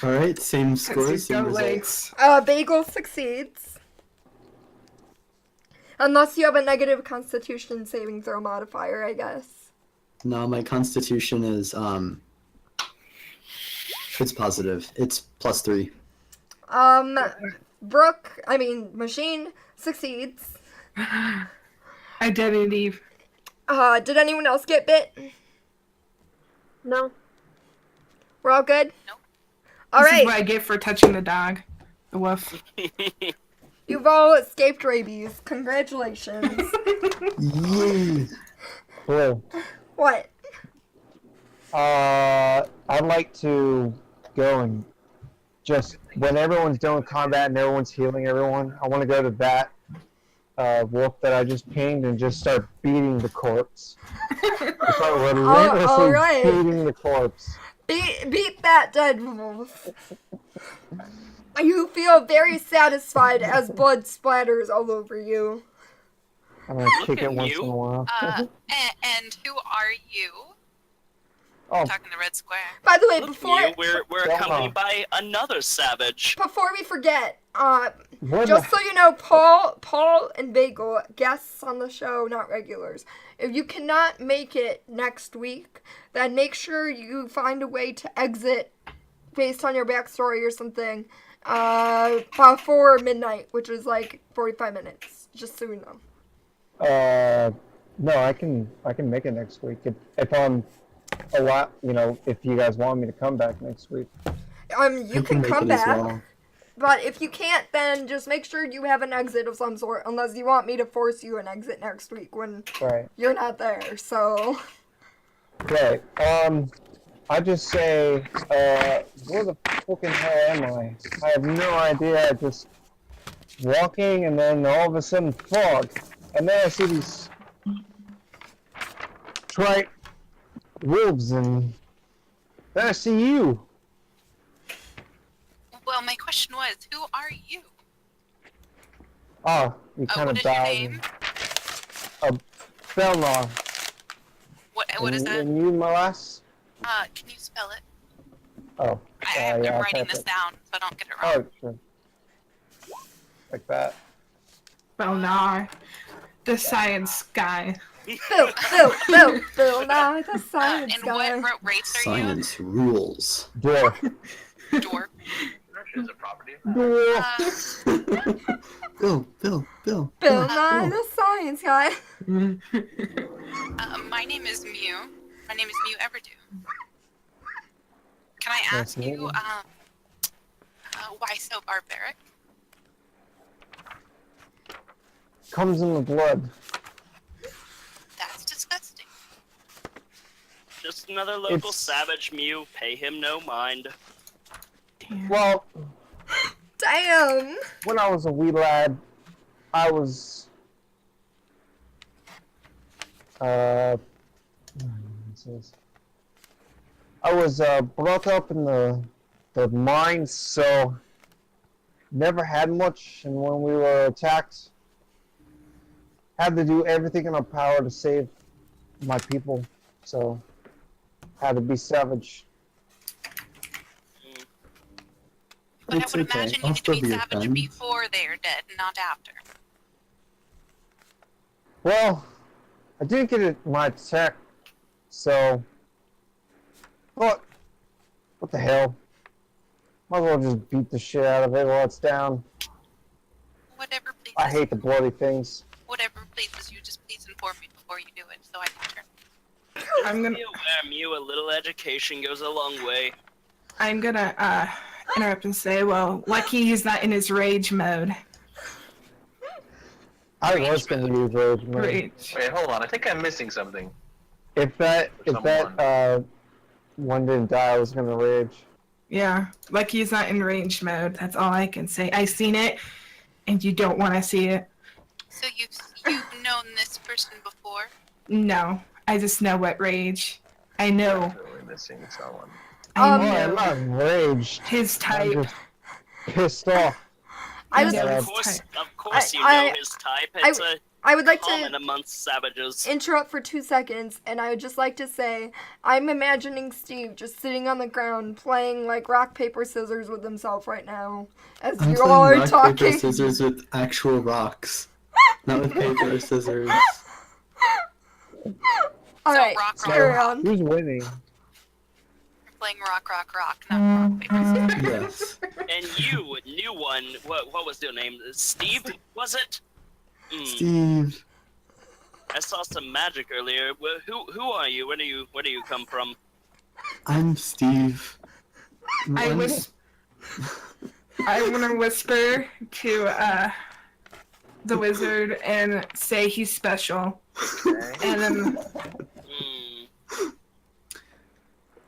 All right, same Because scores, he's same got results. legs. Bagel succeeds. Unless you have a negative Constitution saving throw modifier, I guess. No, my constitution is it's positive. It's +3. Machine succeeds. Identity. Did anyone else get bit? No. We're all good? Nope. All This is right. what I get for touching the dog. The wolf. You've all escaped rabies. Congratulations. Yay! Blue. What? I'd like to go and just, when everyone's done with combat and everyone's healing everyone, I want to go to that wolf that I just pinged and just start beating the corpse. Start relentlessly all right. beating the corpse. Beat that dead wolf. You feel very satisfied as blood splatters all over you. I'm going to Look kick at it once you. in a while. And who are you? Oh, Talking to Red Square. By the way, Look before at you, we're Don't accompanied know. by another savage. we forget, what just the- so you know, Paul and Bagel, guests on the show, not regulars. If you cannot make it next week, then make sure you find a way to exit based on your backstory or something, Before midnight, which is like 45 minutes, just so you know. No, I can make it next week if I'm a lot. You know, if you guys want me to come back next week. You I can make come it as back, well. but if you can't, then just make sure you have an exit of some sort, unless you want me to force you an exit next week when Right. you're not there, so... Right. I just say, where the fucking hell am I? I have no idea. Just walking, and then all of a sudden fog, and then I see these trite wolves, and then I see you. Well, my question was, who are you? Oh, you kind What of is your bowed. name? Belnar. What is that? And you, my last? Can you spell it? Oh, I'm yeah, writing this down so I don't get it wrong. Oh, sure. Like that. Belnar, the science guy. Bill, now the science And guy. what race are you? Science rules. Dwarf. Dwarf. Is a property. Bill. Bill Nye, the science guy. My name is Mew. My name is Mew Everdew. Can I ask you, why so barbaric? Comes in the blood. That's disgusting. Just another local It's- savage Mew. Pay him no mind. Well, Damn. when I was a wee lad, I was brought up in the mines, so never had much, and when we were attacked, had to do everything in our power to save my people, so had to be savage. But It's I would okay. imagine you I'll need to still be be your savage friend. before they are dead, not after. Well, I didn't get it my attack, so what the hell? Might as well just beat the shit out of it while it's down. Whatever pleases I hate the bloody things. Whatever pleases you, just please inform me before you do it, so I can turn. I'm gonna Be aware, Mew, a little education goes a long way. Interrupt and say, well, lucky he's not in his rage mode. I was gonna use rage mode. Rage. Wait, hold on. I think I'm missing something. If that Someone. one didn't die, I was gonna rage. Yeah, lucky he's not in rage mode. That's all I can say. I seen it, and you don't want to see it. So you've known this person before? No, I just know what rage. I know Definitely missing someone. I Oh, I'm know not raged. his type. I'm just pissed off. I just, know Of his course, type. of course, you I- know his type. It's a I would like common to amongst savages. interrupt for 2 seconds, and I would just like to say, I'm imagining Steve just sitting on the ground playing like rock, paper, scissors with himself right now, as I'm you playing all are rock, talking. paper, scissors with actual rocks. Not with paper or scissors. Alright, rock, carry rock. on. Who's winning? You're playing rock, not rock, paper, scissors. Yes. And you, new one, what was your name? Steve, was it? Steve. I saw some magic earlier. Who are you? Where do you come from? I'm Steve. I One- wish. I'm gonna whisper to the wizard and say he's special, and then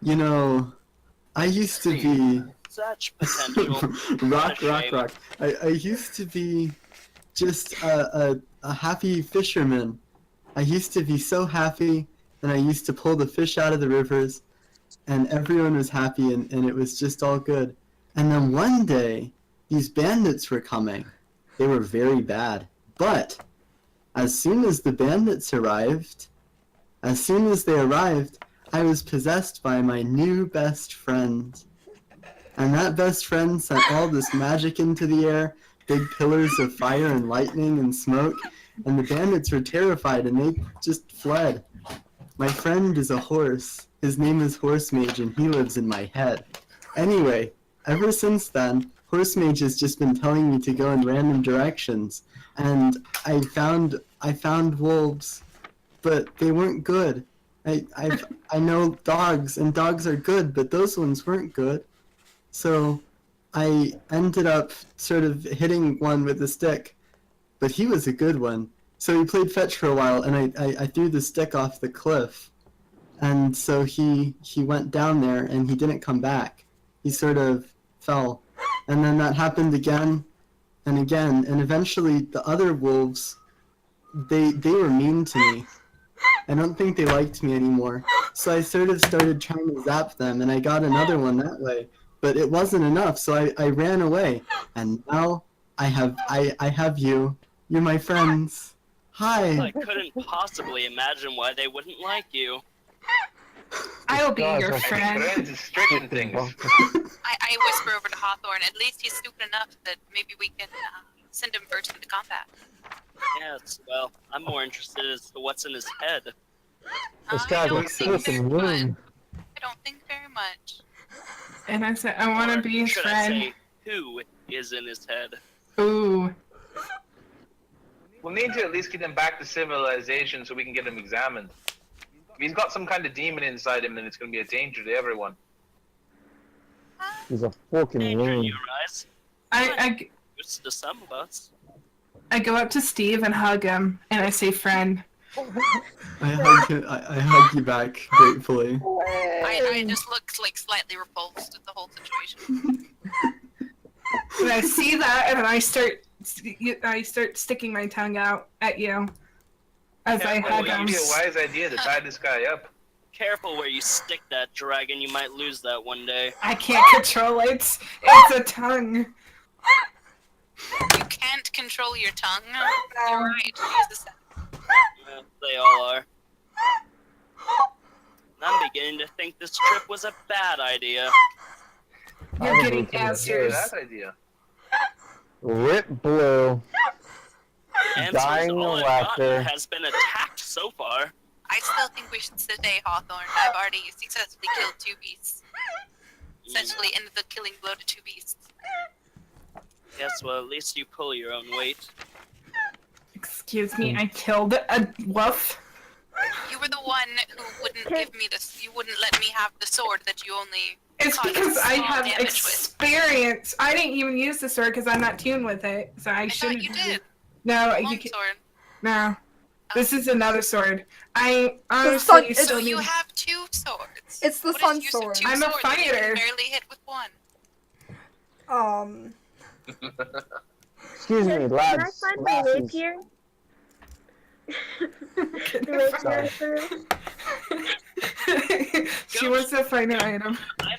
You know, I used to be Such potential. rock. Shame. I used to be just a happy fisherman. I used to be so happy, and I used to pull the fish out of the rivers, and everyone was happy, and it was just all good. And then one day, these bandits were coming. They were very bad. But as soon as the bandits arrived, I was possessed by my new best friend. And that best friend sent all this magic into the air, big pillars of fire and lightning and smoke, and the bandits were terrified and they just fled. My friend is a horse. His name is Horse Mage and he lives in my head. Anyway, ever since then, Horse Mage has just been telling me to go in random directions, and I found wolves, but they weren't good. I know dogs, and dogs are good, but those ones weren't good. So I ended up sort of hitting one with a stick, but he was a good one. So he played fetch for a while, and I threw the stick off the cliff. And so he went down there, and he didn't come back. He sort of fell. And then that happened again and again, and eventually the other wolves, they were mean to me. I don't think they liked me anymore. So I sort of started trying to zap them, and I got another one that way. But it wasn't enough, so I ran away. And now I have you. You're my friends. Hi. I couldn't possibly imagine why they wouldn't like you. I'll be your Guys, friend. Friends is stricken things. I whisper over to Hawthorne. At least he's stupid enough that maybe we can send him first into combat. Yes, well, I'm more interested as to what's in his head. This I guy's don't a think fucking very loon. much. I don't think very much. And I said, I want to Or be his should I friend. say, who is in his head? Ooh. We'll need to at least get him back to civilization so we can get him examined. If he's got some kind of demon inside him, then it's going to be a danger to everyone. He's a fucking Danger in loon. your eyes. I To some of us. go up to Steve and hug him, and I say, friend. I hug you back gratefully. I just look like slightly repulsed at the whole situation. And I see that, and then I start sticking my tongue out at you as I Well, hug it would him. be a wise idea to tie this guy up. Careful where you stick that dragon, you might lose that one day. I can't control it. It's a tongue. You can't control your tongue. You're right. Use the set. Yeah, they all are. I'm beginning to think this trip was a bad idea. You're getting Yeah, answers. that idea. Rip Blue. Answers Dying all of I've gotten laughter. has been attacked so far. I still think we should stay Hawthorne. I've already successfully killed 2 beasts. Essentially ended the killing blow to 2 beasts. Yes, well, at least you pull your own weight. Excuse me, I killed a wolf. You were the one who wouldn't give me this. You wouldn't let me have the sword that you only. It's caused because I small have damage with. experience. I didn't even use the sword because I'm not tuned with it, so I I shouldn't. thought you did. No, you Long can. sword. No, this is another sword. I sun- honestly it's- still So you need. have 2 swords. It's the What sun is use of sword. 2 I'm a swords that you can fighter. barely hit with 1. Excuse me, Can I lads. find my lasses. rapier? Sorry. She wants to find an item. I'm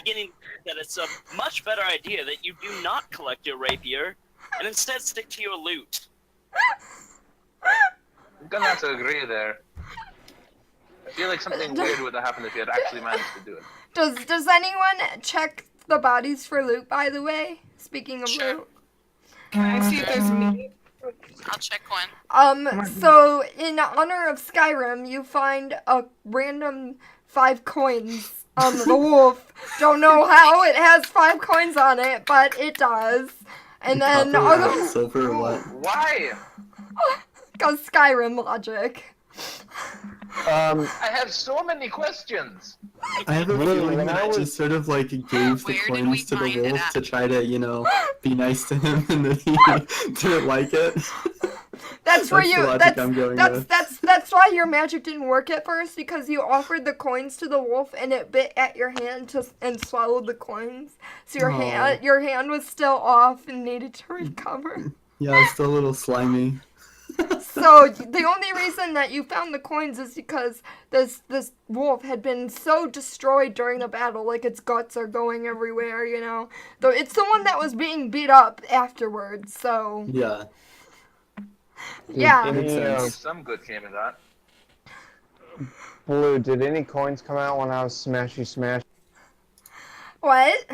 beginning to think that it's a much better idea that you do not collect your rapier, and instead stick to your loot. I'm gonna have to agree there. I feel like something weird would have happened if you had actually managed to do it. Does anyone check the bodies for loot, by the way? Speaking of Sure. loot. Can I see if there's meat? I'll check one. So in honor of Skyrim, you find a random 5 coins on the wolf. Don't know how it has 5 coins on it, but it does. And then Copper or silver or what? Why? goes Skyrim logic. I have so many questions. I have a Really, feeling when that I I was- just sort of like gave the Where did we coins to the find it wolf at? to try to, be nice to him, and then he didn't like it. That's where That's you the logic that's I'm going that's, with. that's why your magic didn't work at first, because you offered the coins to the wolf and it bit at your hand and swallowed the coins. So your hand was still off and needed to recover. Yeah, it's still a little slimy. So the only reason that you found the coins is because this wolf had been so destroyed during the battle, like its guts are going everywhere, Though it's the one that was being beat up afterwards, so Yeah. yeah. Did any, Some good came of that. Blue, did any coins come out when I was smashy smash? What?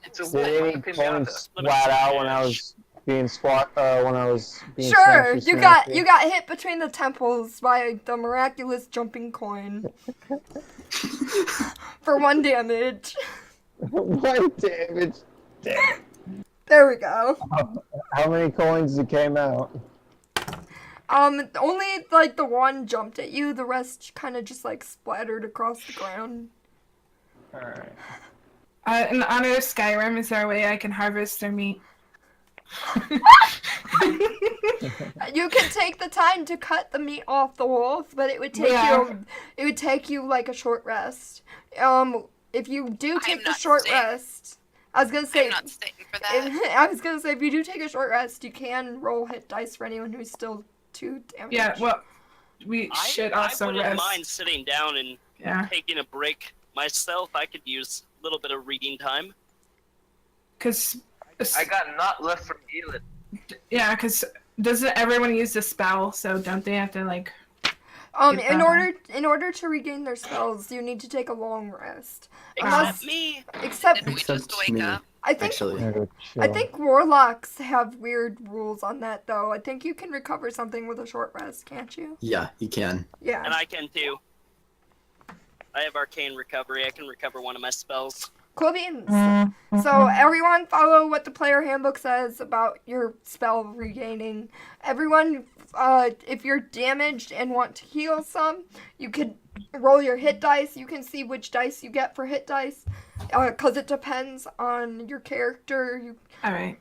It's a wolf, Did any like a pinata. coins splat out when I was being being Sure, smashy you got hit between the temples by the miraculous jumping coin. For 1 damage. 1 damage. Damn it. There we go. How many coins came out? Only like the one jumped at you. The rest kind of just like splattered across the ground. Alright. In honor of Skyrim, is there a way I can harvest their meat? You can take the time to cut the meat off the wolf, but it would take you like a short rest. If you do I take am the not short staying. rest, I was gonna say. I'm not staying for that. I was gonna say, if you do take a short rest, you can roll hit dice for anyone who's still too damaged. Yeah, well, we should I also wouldn't rest. mind sitting down and Yeah, taking a break myself. I could use a little bit of reading time. because I got not left from healing. doesn't everyone use the spell? So don't they have to like? In order to regain their spells, you need to take a long rest. Except me. Except Didn't we just wake me. up? I think Actually, I think warlocks have weird rules on that though. I think you can recover something with a short rest, can't you? yeah, you can. Yeah. And I can too. I have arcane recovery. I can recover one of my spells. Cool beans. So everyone follow what the player handbook says about your spell regaining. Everyone, if you're damaged and want to heal some, you could roll your hit dice. You can see which dice you get for hit dice, because it depends on your character. All right.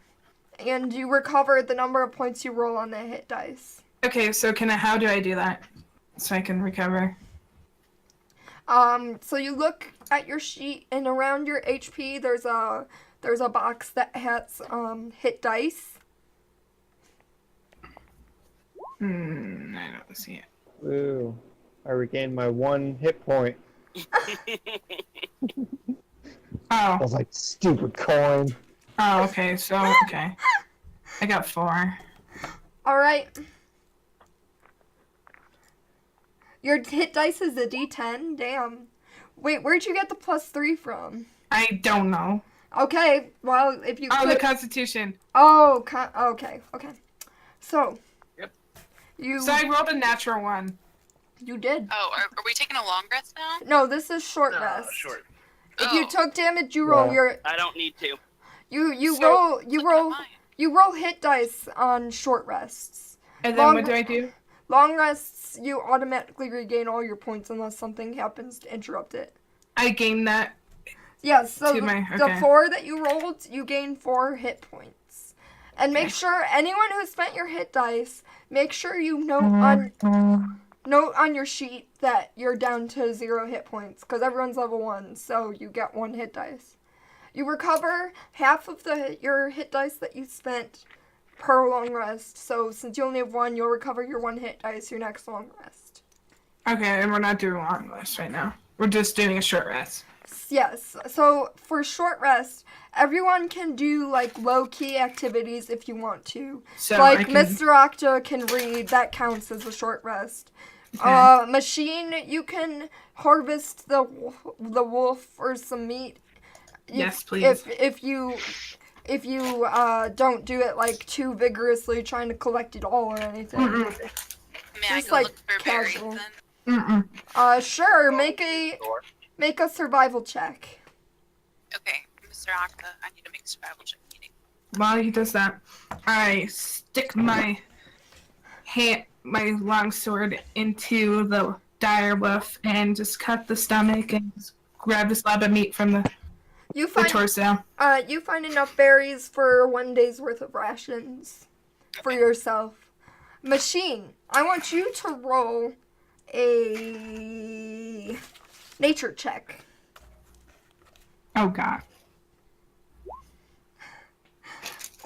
And you recover the number of points you roll on the hit dice. Okay, so how do I do that? So I can recover. So you look at your sheet, and around your HP, there's a box that has hit dice. I don't see it. Ooh. I regained my 1 hit point. I Oh, was like, stupid coin. okay. So okay, I got 4. All right. Your hit dice is a D10. Damn. Wait, where'd you get the +3 from? I don't know. Okay. Well, if you. Oh, the Constitution. Oh. Okay. So. Yep. So I rolled a natural 1. You did. Oh, are we taking a long rest now? No, this is short No, rest. short. If you took damage, you roll Yeah. your. I don't need to. You So- roll Fine. you roll hit dice on short rests. And then Long- what do I do? Long rests, you automatically regain all your points unless something happens to interrupt it. I gain that. Yes, so To the, my- the okay. 4 that you rolled, you gain 4 hit points. And make Okay. sure anyone who spent your hit dice, make sure you note on your sheet that you're down to 0 hit points, because everyone's level 1, so you get 1 hit dice. You recover half of your hit dice that you spent per long rest. So since you only have 1, you'll recover your 1 hit dice your next long rest. Okay, and we're not doing a long rest right now. We're just doing a short rest. Yes. So for short rest, everyone can do like low-key activities if you want to. So Like I can, Mr. Octa can read, that counts as a short rest. Okay. Machine, you can harvest the wolf for some meat. Yes, please. If you don't do it like too vigorously trying to collect it all or anything. May I Just go like look for berries casual. then? Sure, make a survival check. Okay, Mr. Octa, I need to make a survival check meeting. While he does that, I stick my long sword into the dire wolf and just cut the stomach and just grab a slab of meat from the You find torso. you find enough berries for 1 day's worth of rations for yourself. Machine, I want you to roll a nature check. Oh god.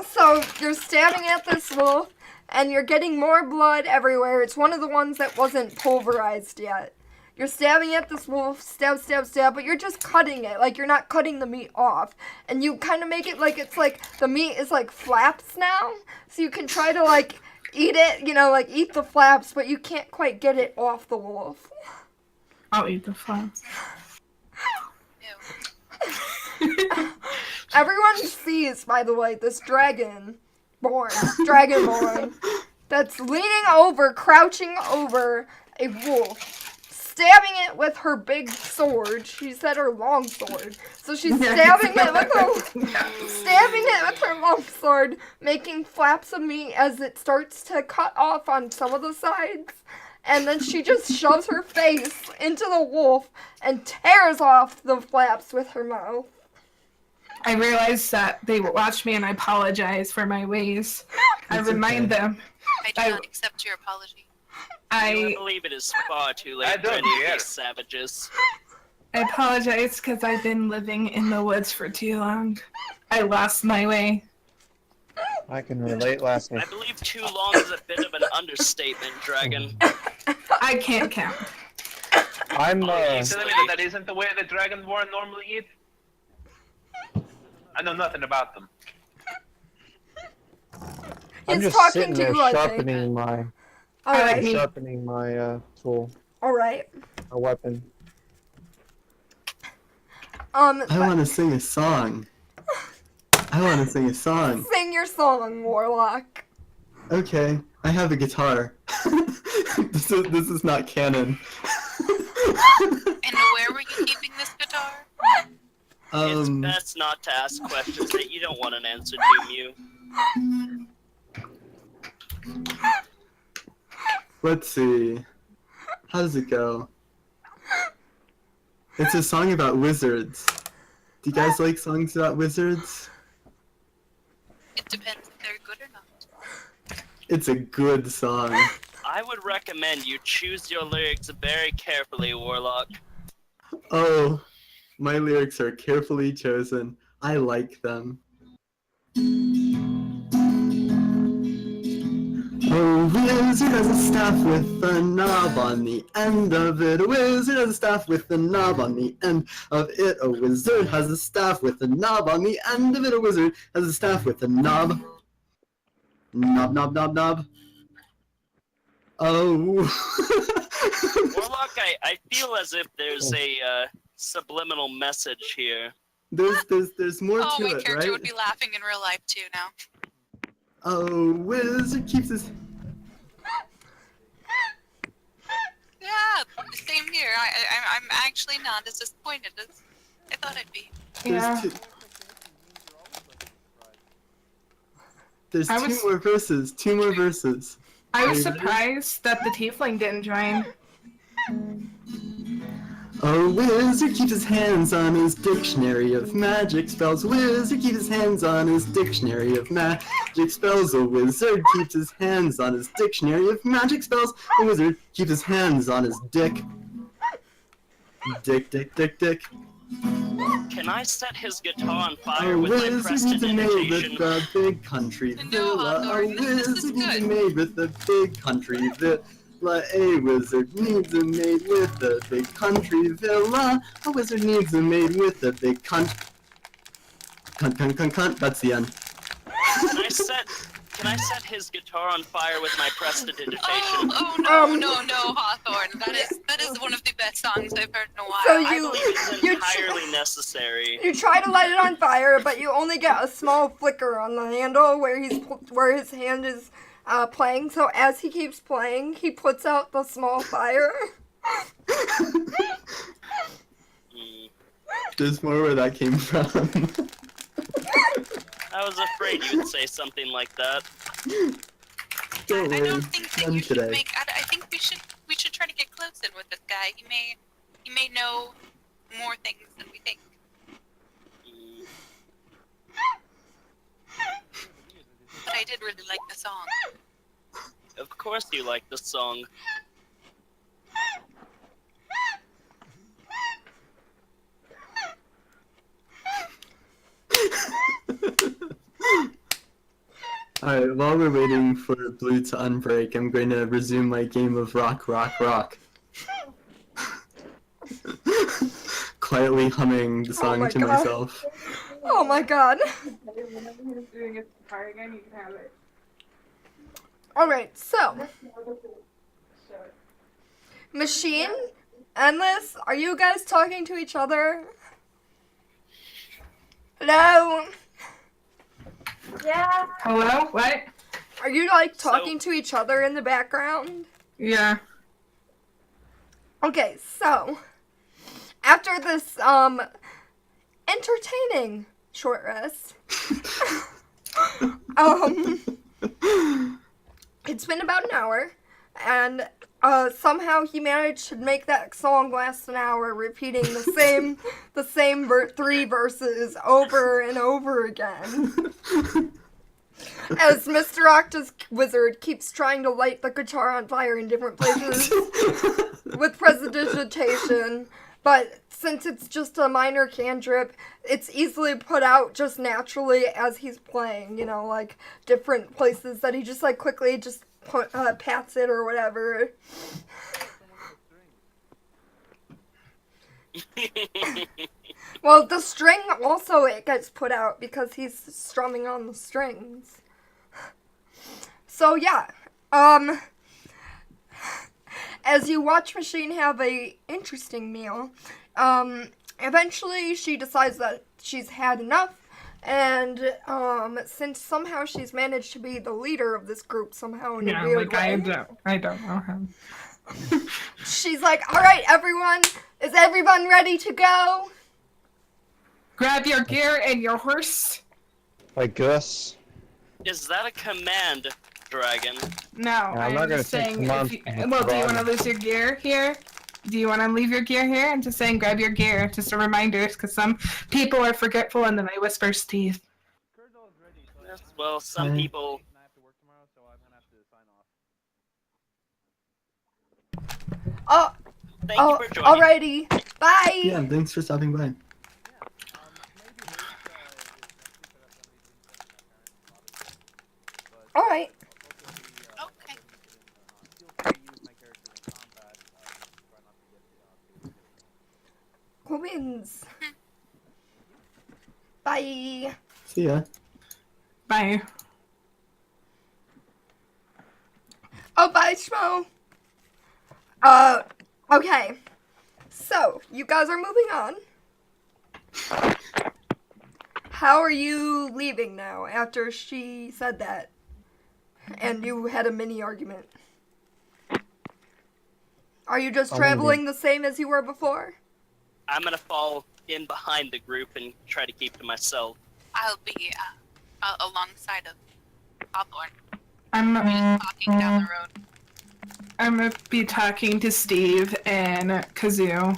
So you're stabbing at this wolf, and you're getting more blood everywhere. It's one of the ones that wasn't pulverized yet. You're stabbing at this wolf, stab, but you're just cutting it. Like, you're not cutting the meat off. And you kind of make it like it's like the meat is like flaps now. So you can try to like eat it, like eat the flaps, but you can't quite get it off the wolf. I'll eat the flaps. Ew. Everyone sees, by the way, this dragonborn, that's leaning over, crouching over a wolf, stabbing it with her big sword. She said her long sword. So she's stabbing it with her long sword, making flaps of meat as it starts to cut off on some of the sides. And then she just shoves her face into the wolf and tears off the flaps with her mouth. I realized that they watch me and I apologize for my ways. I remind them. I do not accept your apology. I believe it is far too late for any of these savages. I apologize because I've been living in the woods for too long. I lost my way. I can relate, Lassie. I believe too long is a bit of an understatement, Dragon. I can't count. I'm You telling me that isn't the way the Dragonborn normally eat? I know nothing about them. I'm He's just talking sitting to there you, I think. sharpening my Alright. sharpening my tool, Alright. my weapon. I want to sing a song. Sing your song, Warlock. Okay, I have a guitar. this is not canon. And where were you keeping this guitar? It's best not to ask questions that you don't want an answer to, Mew. Let's see. How does it go? It's a song about wizards. Do you guys like songs about wizards? It depends if they're good or not. It's a good song. I would recommend you choose your lyrics very carefully, Warlock. Oh, my lyrics are carefully chosen. I like them. A wizard has a staff with a knob on the end of it. A wizard has a staff with a knob on the end of it. A wizard has a staff with a knob on the end of it. A wizard has a staff with a knob. Knob, knob, knob, knob. Oh. Warlock, I feel as if there's a subliminal message here. There's more Oh, to my it, character right? would be laughing in real life too now. Oh, wizard keeps his... Yeah, same here. I'm actually not as disappointed as I thought I'd be. Yeah. There's two more verses. Two more verses. I was Are you ready? surprised that the tiefling didn't join. A wizard keeps his hands on his dictionary of magic spells. Wizard keeps his hands on his dictionary of magic spells. A wizard keeps his hands on his dictionary of magic spells. A wizard keeps his hands on his dick. Dick, dick, dick, dick. Can I set his guitar on A fire with my wizard needs a maid prestidigitation? with a big country No, villa. A Hawthorne, this is wizard needs a good. maid with a big country villa. A wizard needs a maid with a big country villa. A wizard needs a maid with a big cunt. Cunt. That's the end. Can I set his guitar on fire with my prestidigitation? Oh no, Hawthorne. That is one of the best songs I've heard in a while. So I you believe it's you entirely necessary. you try to light it on fire, but you only get a small flicker on the handle where his hand is playing. So as he keeps playing, he puts out the small fire. There's more where that came from. I was afraid you'd say something like that. Don't I worry, don't think that none you should today. make. I think we should try to get close in with this guy. He may know more things than we think. Mm, But I did really like the song. Of course you like the song. Alright, while we're waiting for Blue to unbreak, I'm going to resume my game of rock, rock, rock. Quietly humming the song my to God. myself. Oh my god. Alright, so. Machine? Endless? Are you guys talking to each other? Hello? Yeah. Hello? What? Are you like talking to each other in the background? Yeah. Okay, so after this entertaining short rest, it's been about an hour, and somehow he managed to make that song last an hour, repeating the same 3 verses over and over again. As Mr. Octa's wizard keeps trying to light the guitar on fire in different places with prestidigitation, but since it's just a minor cantrip, it's easily put out just naturally as he's playing, you know, like different places that he just like quickly just pats it or whatever. Well, the string also it gets put out because he's strumming on the strings. So yeah, as you watch Machine have a interesting meal, eventually she decides that she's had enough, and since somehow she's managed to be the leader of this group somehow in a weird way. I don't know him. She's like, all right, everyone, is everyone ready to go? Grab your gear and your horse. Like Gus. Is that a command, dragon? No, I'm not I'm gonna just take saying. commands Do from you want to Ron. lose your gear here? Do you want to leave your gear here? I'm just saying, grab your gear. Just a reminder, because some people are forgetful and then they whisper Steve. Yes, well, some people. I have to work tomorrow, so I'm gonna have to sign off. Thank you for joining. Alrighty, bye. Yeah, thanks for stopping by. All right. Okay. Cool beans. Bye. See ya. Bye. Oh, bye, Schmo. Okay. So, you guys are moving on. How are you leaving now after she said that? And you had a mini argument. Are you just traveling the same as you were before? I'm gonna fall in behind the group and try to keep to myself. I'll be alongside of Hawthorne, I'm walking down the road. gonna be talking to Steve and Kazu.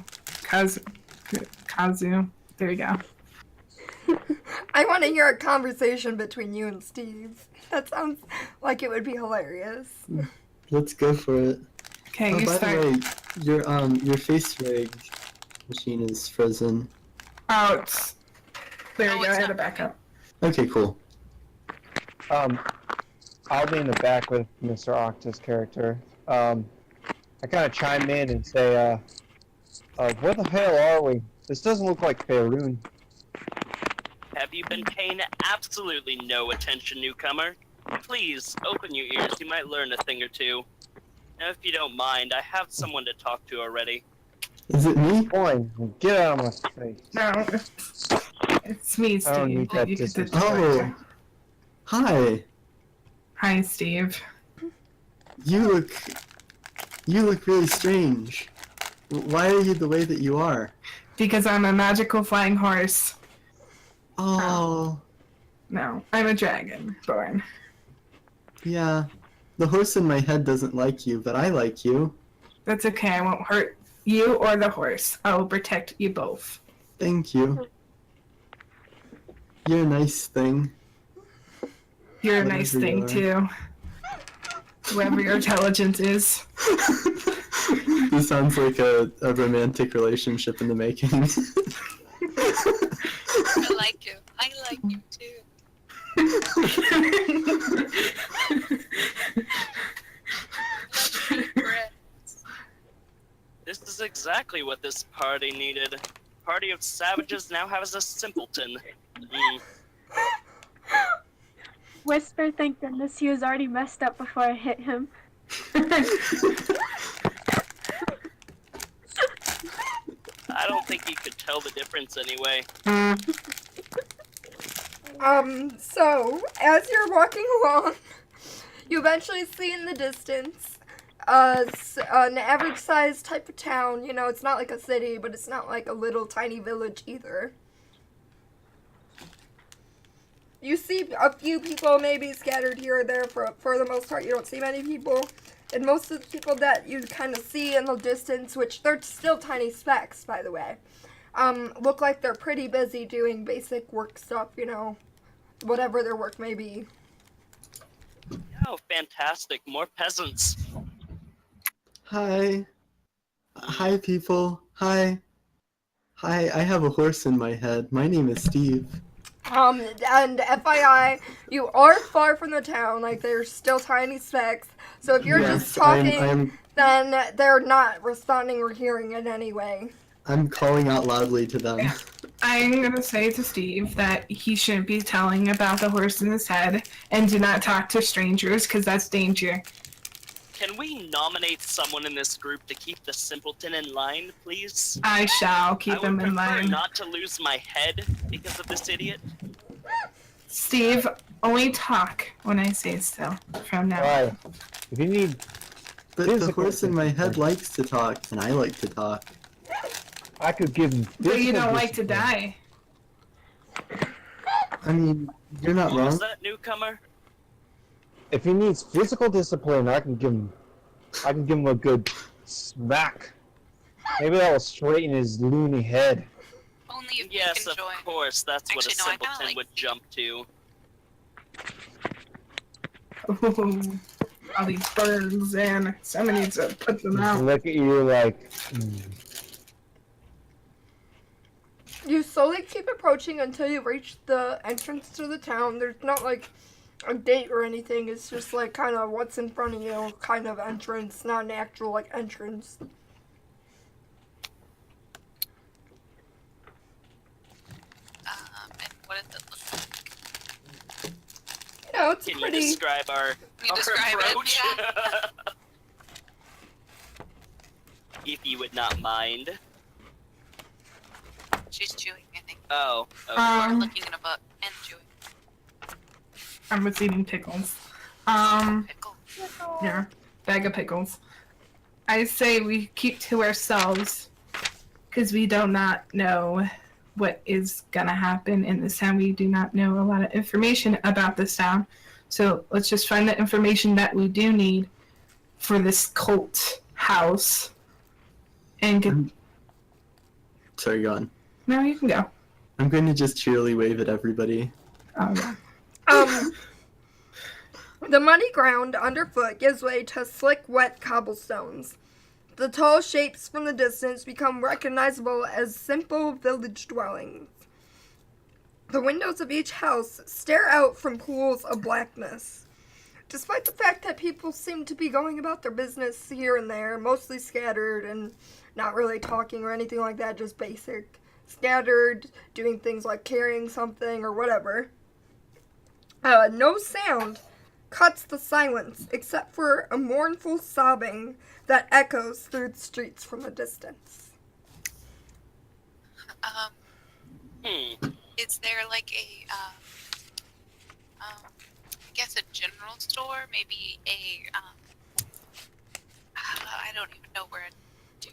Kazu. There you go. I want to hear a conversation between you and Steve. That sounds like it would be hilarious. Let's go for it. Okay, Oh, you by start. the way, your face rig machine is frozen. Oh, it's. There Oh, you go. I it's had to not back up. Okay, cool. I'll be in the back with Mr. Octa's character. I kind of chime in and say, where the hell are we? This doesn't look like Faerun. Have you been paying absolutely no attention, newcomer? Please, open your ears, you might learn a thing or two. Now, if you don't mind, I have someone to talk to already. Is it me? Fine, get out of my face. No, it's me, Steve. I don't need that You can distance. Oh, hi. Hi, Steve. You look really strange. Why are you the way that you are? Because I'm a magical flying horse. Oh, No, I'm a dragon born. yeah. The horse in my head doesn't like you, but I like you. That's okay. I won't hurt you or the horse. I will protect you both. Thank you. You're a nice thing. You're a nice Whatever thing, too. Whoever your intelligence is. This sounds like a romantic relationship in the making. I like you. I like you too. This is exactly what this party needed. Party of savages now has a simpleton. Whisper, thank goodness he was already messed up before I hit him. I don't think you could tell the difference anyway. So, as you're walking along, you eventually see in the distance, an average sized type of town. You know, it's not like a city, but it's not like a little tiny village either. You see a few people maybe scattered here or there. For the most part, you don't see many people. And most of the people that you kind of see in the distance, which they're still tiny specks, by the way, look like they're pretty busy doing basic work stuff, you know, whatever their work may be. Oh, fantastic. More peasants. Hi. Hi, people. Hi. Hi, I have a horse in my head. My name is Steve. And FYI, you are far from the town, like they're still tiny specks, so if you're just talking, then they're not responding or hearing it anyway. I'm calling out loudly to them. I'm gonna say to Steve that he shouldn't be telling about the horse in his head, and do not talk to strangers, because that's danger. Can we nominate someone in this group to keep the simpleton in line, please? I shall keep him in I would prefer line. not to lose my head because of this idiot. Steve, only talk when I say so from now on. Alright. If you need But the horse in my head likes to talk, and I like to talk. I could give him But you don't like to discipline. die. I mean, you're not What wrong. was that, newcomer? If he needs physical discipline, I can give him a good smack. Maybe that will straighten his loony head. Only if Yes, you can join. of course. That's what a Actually, no, I kinda simpleton like- would jump to. Ooh, all these birds, and someone needs to put them out. Look at you like, You slowly keep approaching until you reach the entrance to the town. There's not like a gate or anything, it's just like kind of what's in front of you kind of entrance, not an actual like entrance. And what does it look like? You know, it's Can you pretty. describe our, You describe it, approach? yeah. If you would not mind. She's chewing, I think. Oh, okay. Or looking in a book and chewing. I was eating pickles. Pickle. Yeah, bag of pickles. I say we keep to ourselves, because we do not know what is gonna happen in this town. We do not know a lot of information about this town. So let's just find the information that we do need for this cult house. And get... Sorry, go on. No, you can go. I'm going to just cheerily wave at everybody. Oh, yeah. The muddy ground underfoot gives way to slick, wet cobblestones. The tall shapes from the distance become recognizable as simple village dwellings. The windows of each house stare out from pools of blackness. Despite the fact that people seem to be going about their business here and there, mostly scattered and not really talking or anything like that, just basic. Scattered, doing things like carrying something or whatever. No sound cuts the silence except for a mournful sobbing that echoes through the streets from a distance. Is there like a, I guess a general store? Maybe a, I don't even know where to,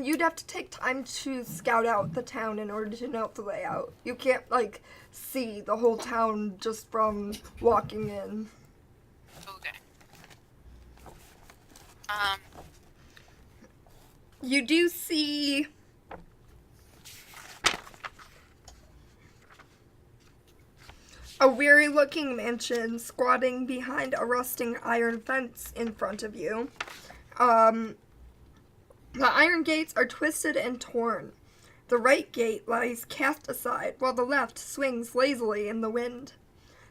You'd have to take time to scout out the town in order to know the layout. You can't, like, see the whole town just from walking in. okay. You do see a weary-looking mansion squatting behind a rusting iron fence in front of you. The iron gates are twisted and torn. The right gate lies cast aside, while the left swings lazily in the wind.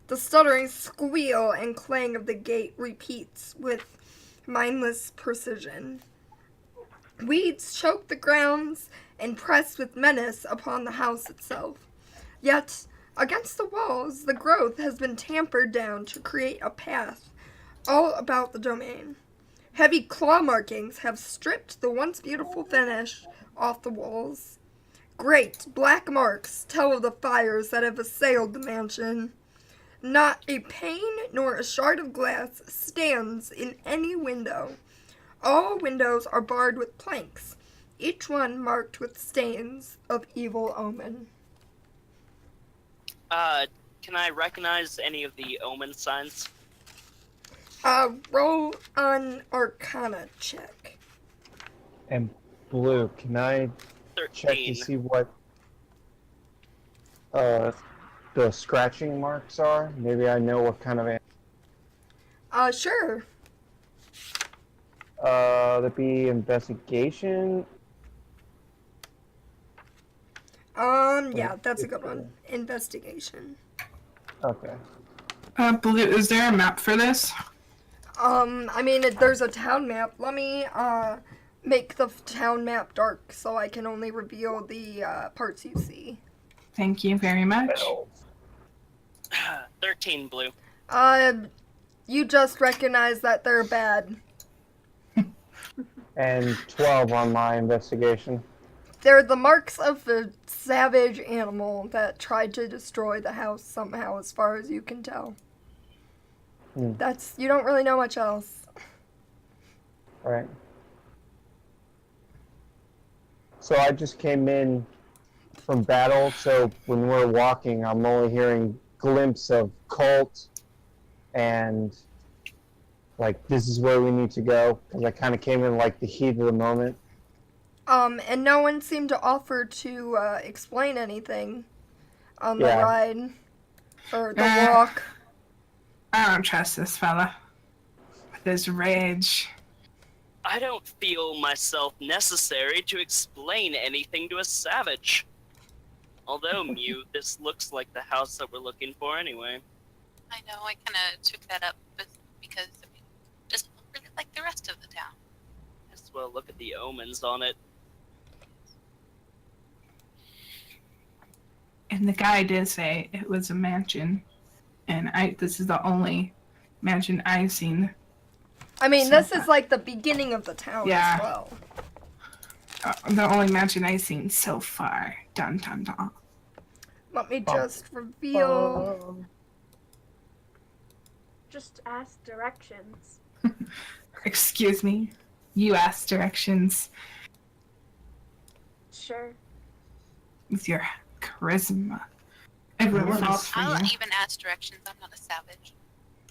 The stuttering squeal and clang of the gate repeats with mindless precision. Weeds choke the grounds and press with menace upon the house itself. Yet, against the walls, the growth has been tampered down to create a path all about the domain. Heavy claw markings have stripped the once beautiful finish off the walls. Great black marks tell of the fires that have assailed the mansion. Not a pane nor a shard of glass stands in any window. All windows are barred with planks, each one marked with stains of evil omen. Can I recognize any of the omen signs? Roll an Arcana check. And Blue, can I check to 13. see what the scratching marks are? Maybe I know what kind of Sure. that'd be investigation. Yeah, that's a good one. Investigation. Okay. Blue, is there a map for this? I mean, there's a town map. Let me, make the town map dark so I can only reveal the, parts you see. Thank you very much. 13 blue. You just recognize that they're bad. And 12 on my investigation. They're the marks of a savage animal that tried to destroy the house somehow, as far as you can tell. You don't really know much else. Right. So I just came in from battle, so when we're walking, I'm only hearing glimpses of cult and like this is where we need to go, because I kind of came in like the heat of the moment. And no one seemed to offer to explain anything on the ride or the walk. I don't trust this fella. With his rage. I don't feel myself necessary to explain anything to a savage. Although, Mew, this looks like the house that we're looking for anyway. I know, I kind of took that up because it doesn't look really like the rest of the town. As well, look at the omens on it. And the guy did say it was a mansion. And this is the only mansion I've seen. I mean, this is like the beginning of the town as well. The only mansion I've seen so far. Dun dun dun. Let me just reveal. Just ask directions. Excuse me. You asked directions. Sure. With your charisma. Everyone falls for I'll you. even ask directions. I'm not a savage.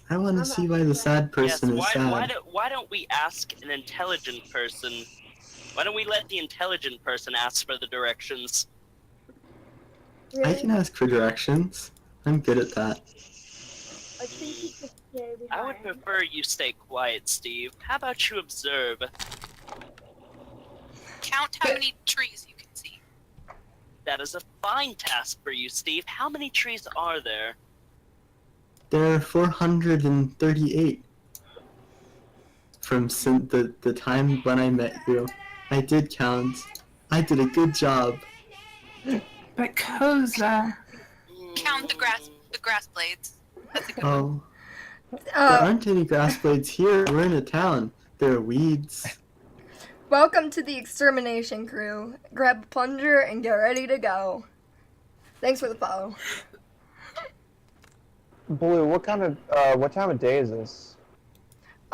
I want to see why the sad person is sad. Why don't we ask an intelligent person? Why don't we let the intelligent person ask for the directions? Really? I can ask for directions. I'm good at that. I think you should stay behind. I would prefer you stay quiet, Steve. How about you observe? Count how many trees you can see. That is a fine task for you, Steve. How many trees are there? There are 438. From the time when I met you. I did count. I did a good job. But Koza. Count the grass blades. That's a good one. Oh. There aren't any grass blades here. We're in a town. There are weeds. Welcome to the extermination crew. Grab a plunger and get ready to go. Thanks for the follow. Blue, what time of day is this?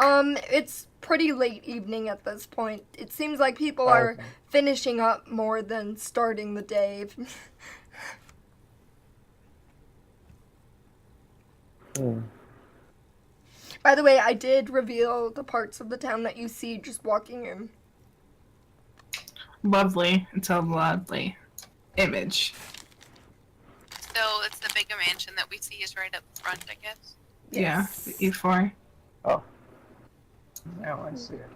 It's pretty late evening at this point. It seems like people are finishing up more than starting the day. By the way, I did reveal the parts of the town that you see just walking in. Lovely. It's a lovely image. So it's the bigger mansion that we see is right up front, I guess. Yes. Yeah, the E4. Oh. Now I see it.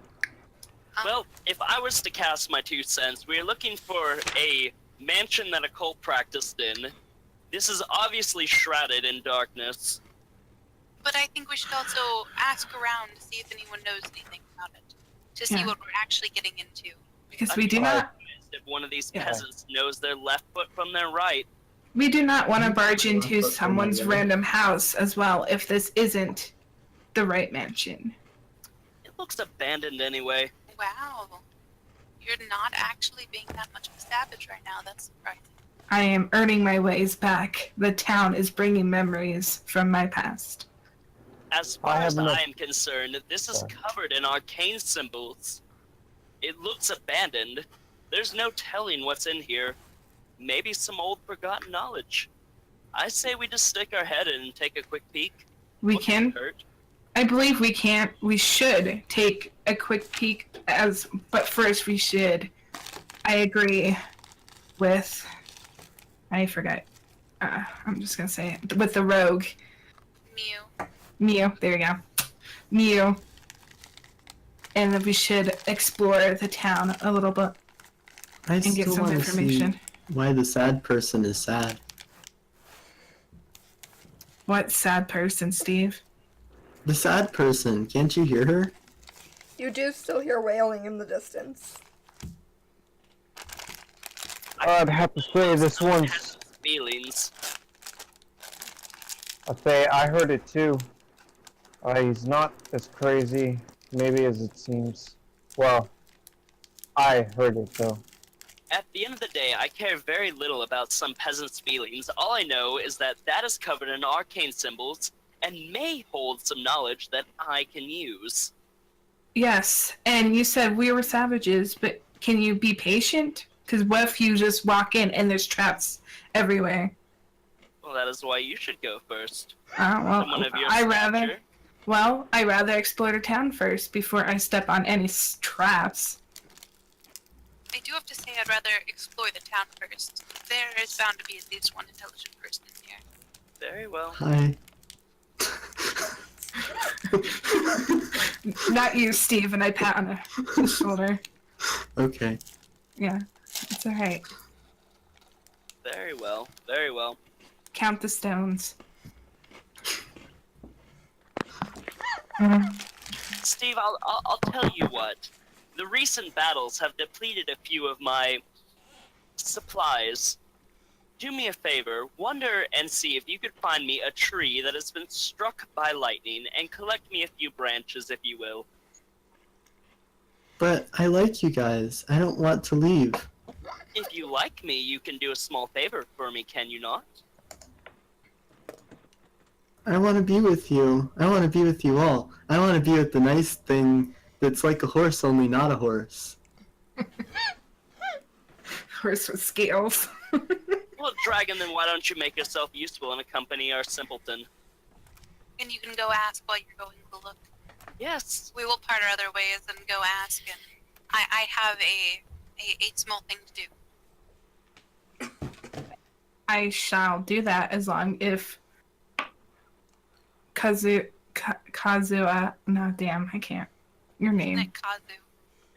Well, if I was to cast my 2 cents, we're looking for a mansion that a cult practiced in. This is obviously shrouded in darkness. But I think we should also ask around to see if anyone knows anything about it. To see what we're actually getting into. Because we do not... If one of these peasants knows their left foot from their right. We do not want to barge into someone's random house as well if this isn't the right mansion. It looks abandoned anyway. Wow. You're not actually being that much of a savage right now. That's surprising. I am earning my ways back. The town is bringing memories from my past. As I far have as no- I am concerned, this is Sorry. covered in arcane symbols. It looks abandoned. There's no telling what's in here. Maybe some old forgotten knowledge. I say we just stick our head in and take a quick peek. We What could can. hurt? I believe we can't. We should take a quick peek but first we should. I agree with. I forgot. I'm just gonna say it. With the rogue. Mew. Mew. There you go. Mew. And that we should explore the town a little bit I and get still some want to information. see why the sad person is sad. What sad person, Steve? The sad person, can't you hear her? You do still hear wailing in the distance. I'd have to say this one's. Feelings. I heard it too. He's not as crazy, maybe as it seems. Well, I heard it though. At the end of the day, I care very little about some peasant's feelings. All I know is that that is covered in arcane symbols and may hold some knowledge that I can use. Yes, and you said we were savages, but can you be patient? Because what if you just walk in and there's traps everywhere? Well, that is why you should go first. Well, Someone of your I rather. stature. Well, I rather explore the town first before I step on any traps. I do have to say I'd rather explore the town first. There is bound to be at least one intelligent person in here. Very well. Hi. Not you, Steve, and I pat on the shoulder. Okay. Yeah, it's alright. Very well. Very well. Count the stones. Steve, I'll tell you what. The recent battles have depleted a few of my supplies. Do me a favor, wander and see if you could find me a tree that has been struck by lightning, and collect me a few branches, if you will. But I like you guys. I don't want to leave. If you like me, you can do a small favor for me, can you not? I want to be with you. I want to be with you all. I want to be with the nice thing that's like a horse, only not a horse. Horse with scales. Well, Dragon, then why don't you make yourself useful and accompany our simpleton? And you can go ask while you're going to look. Yes. We will part our other ways and go ask, and I have a small thing to do. I shall do that as long if Kazua. No, damn, I can't. Your name Isn't it Kazu?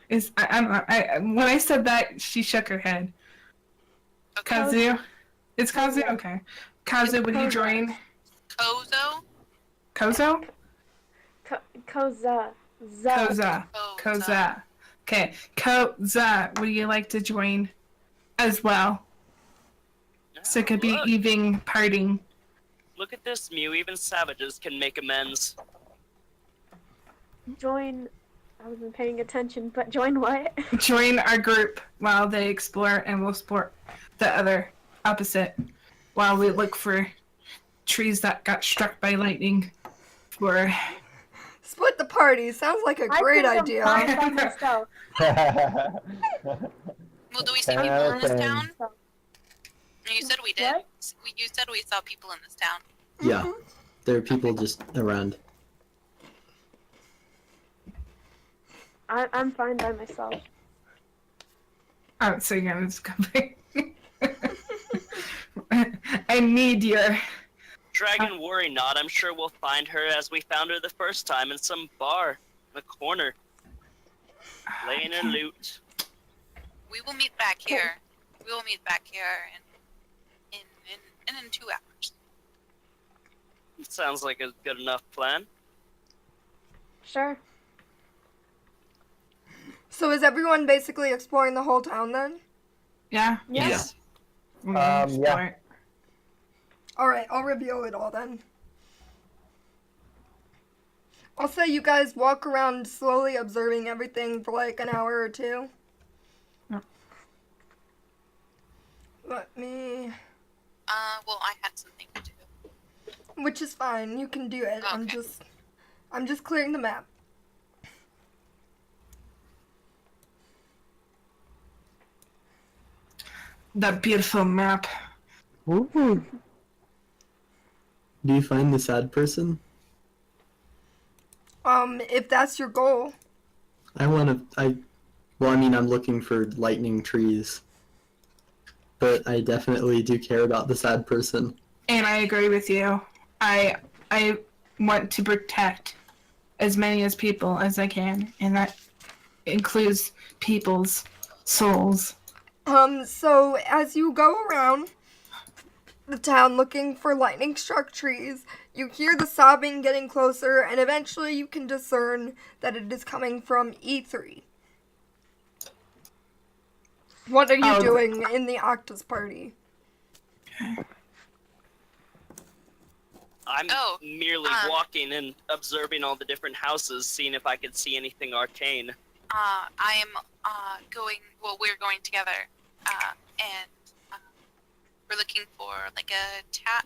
is. I don't know. When I said that, she shook her head. Okay. Kazu. It's Kazu. Okay. Kazu, would you join? Kozo? Kozo? Koza. Koza. Koza. Okay. Koza, would you like to join as well? So it could be Look, even parting. look at this, Mew. Even savages can make amends. Join. I wasn't paying attention, but join what? Join our group while they explore, and we'll explore the other opposite while we look for trees that got struck by lightning. For Split the party. Sounds like a great idea. I think I'm fine by myself. Well, do we see 10 people out in of this 10. town? You said we did. What? You said we saw people in this town. Yeah. There are people just around. I'm fine by myself. oh, so you're gonna just come back. I need your. Dragon, worry not. I'm sure we'll find her as we found her the first time in some bar in the corner, laying her loot. We will meet back here. We will meet back here in 2 hours. Sounds like a good enough plan. Sure. So is everyone basically exploring the whole town then? Yeah. Yes. We're gonna explore it. Alright, I'll reveal it all then. I'll say you guys walk around slowly observing everything for like an hour or two. Yep. Let me. Well, I had something to do. Which is fine. You can do it. Okay. I'm just clearing the map. That beautiful map. Woo. Do you find the sad person? If that's your goal. Well, I mean, I'm looking for lightning trees. But I definitely do care about the sad person. And I agree with you. I want to protect as many as people as I can, and that includes people's souls. So as you go around the town looking for lightning struck trees, you hear the sobbing getting closer, and eventually you can discern that it is coming from E3. What are you doing in the Octus party? I'm merely walking and observing all the different houses, seeing if I could see anything arcane. I am we're going together, and we're looking for like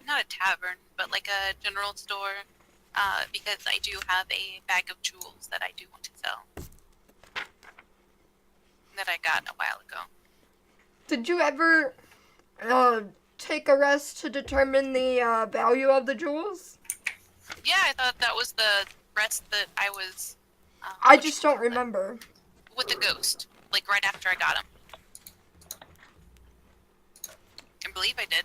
not a tavern, but like a general store, because I do have a bag of jewels that I do want to sell, that I got a while ago. Did you ever take a rest to determine the value of the jewels? Yeah, I thought that was the rest that I was. I just don't remember. With the ghost, like right after I got him. I believe I did.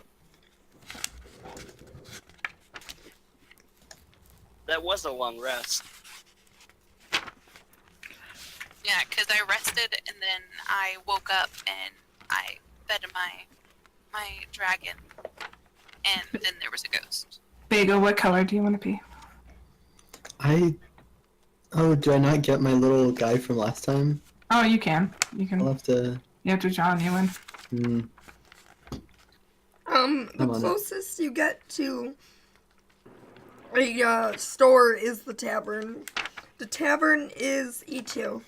That was a long rest. Yeah, because I rested and then I woke up and I fed my dragon, and then there was a ghost. Bagel, what color do you want to be? Do I not get my little guy from last time? Oh, you can. You I'll have to. You have to draw a new one. The closest you get to a store is the tavern. The tavern is E2.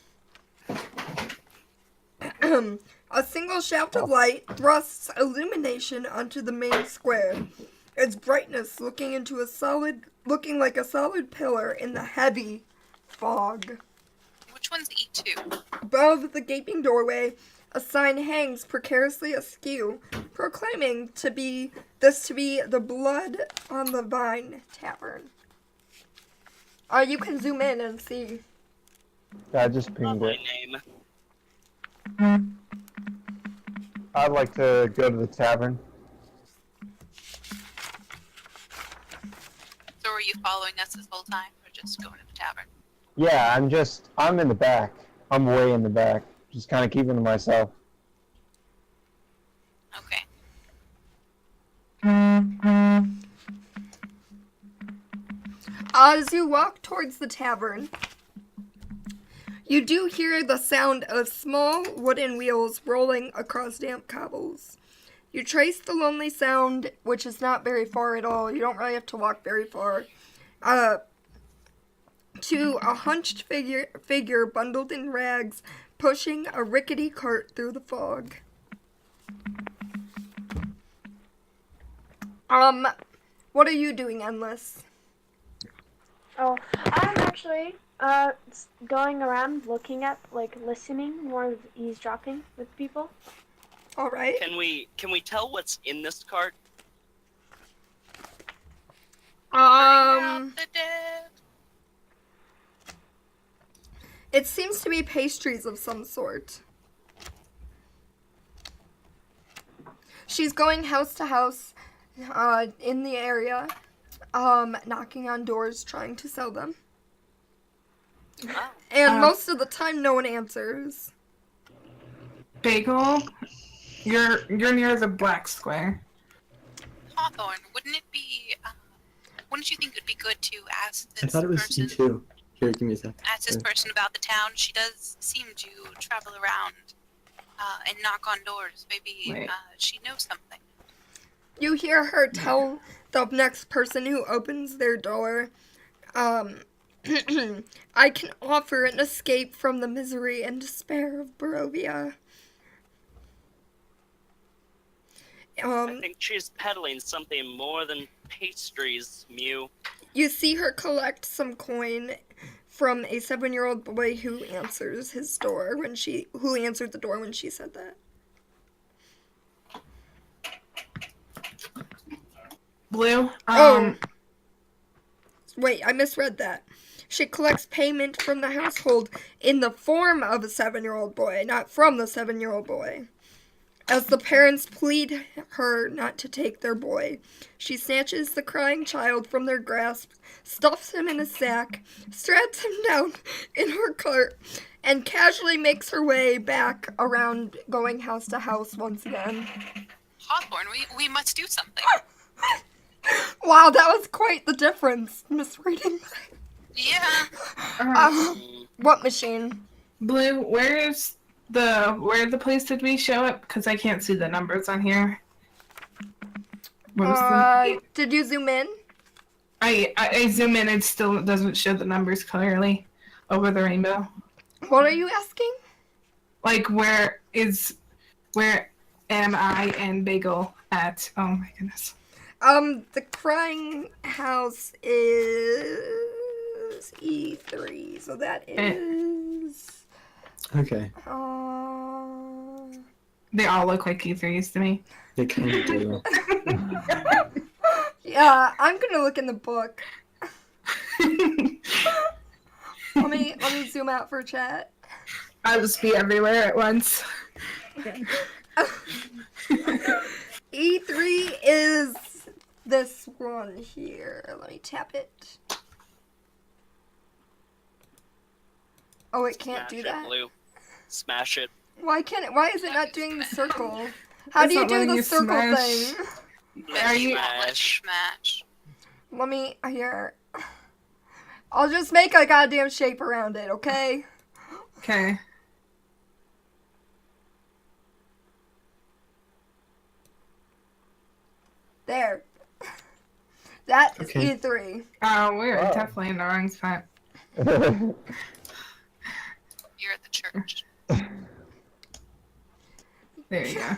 A single shaft of light thrusts illumination onto the main square. Its brightness looking like a solid pillar in the heavy fog. Which one's E2? Above the gaping doorway, a sign hangs precariously askew, proclaiming this to be the Blood on the Vine Tavern. You can zoom in and see. I just pinged My it. name. I'd like to go to the tavern. So were you following us this whole time, or just going to the tavern? Yeah, I'm in the back. I'm way in the back. Just kind of keeping to myself. Okay. As you walk towards the tavern, you do hear the sound of small wooden wheels rolling across damp cobbles. You trace the lonely sound, which is not very far at all. You don't really have to walk very far. To a hunched figure bundled in rags, pushing a rickety cart through the fog. What are you doing, Endless? Oh, I'm actually going around looking at, listening, more of eavesdropping with people. All right. Can we tell what's in this cart? Bring out the dead. It seems to be pastries of some sort. She's going house to house in the area, knocking on doors, trying to sell them. Oh. And most of the time, no one answers. Bagel, you're near the black square. Hawthorne, wouldn't you think it would be good to ask this I thought it was person? C2. Here, give me a sec. Ask this person about the town. She does seem to travel around and knock on doors. Maybe she knows something. You hear her tell the next person who opens their door, I can offer an escape from the misery and despair of Barovia. I think she's peddling something more than pastries, Mew. You see her collect some coin from a 7-year-old boy who answers his door who answered the door when she said that. Blue. Wait, I misread that. She collects payment from the household in the form of a 7-year-old boy, not from the 7-year-old boy. As the parents plead her not to take their boy, she snatches the crying child from their grasp, stuffs him in a sack, straps him down in her cart, and casually makes her way back around, going house to house once again. Hawthorne, we must do something. Wow, that was quite the difference, misreading. Yeah. What machine? Blue, where the place did we show up? Because I can't see the numbers on here. What was Did you zoom in? I zoom in, it still doesn't show the numbers clearly over the rainbow. What are you asking? Like, where am I and Bagel at? Oh my goodness. The crying house is E3, so that is... Okay. They all look like E3s to me. They kind of do. Yeah, I'm gonna look in the book. Let me zoom out for chat. I'll just be everywhere at once. E3 is this one here. Let me tap it. Oh, it can't do that? Blue. Smash it. Why can't it? Why is it not doing the circle? How It's do you not do letting the you circle smash. thing? Are you? Smash. Let me here. I'll just make a goddamn shape around it, okay? Okay. There. That is Okay. E3. Oh, we're Wow. definitely in the wrong spot. You're at the church. There you go.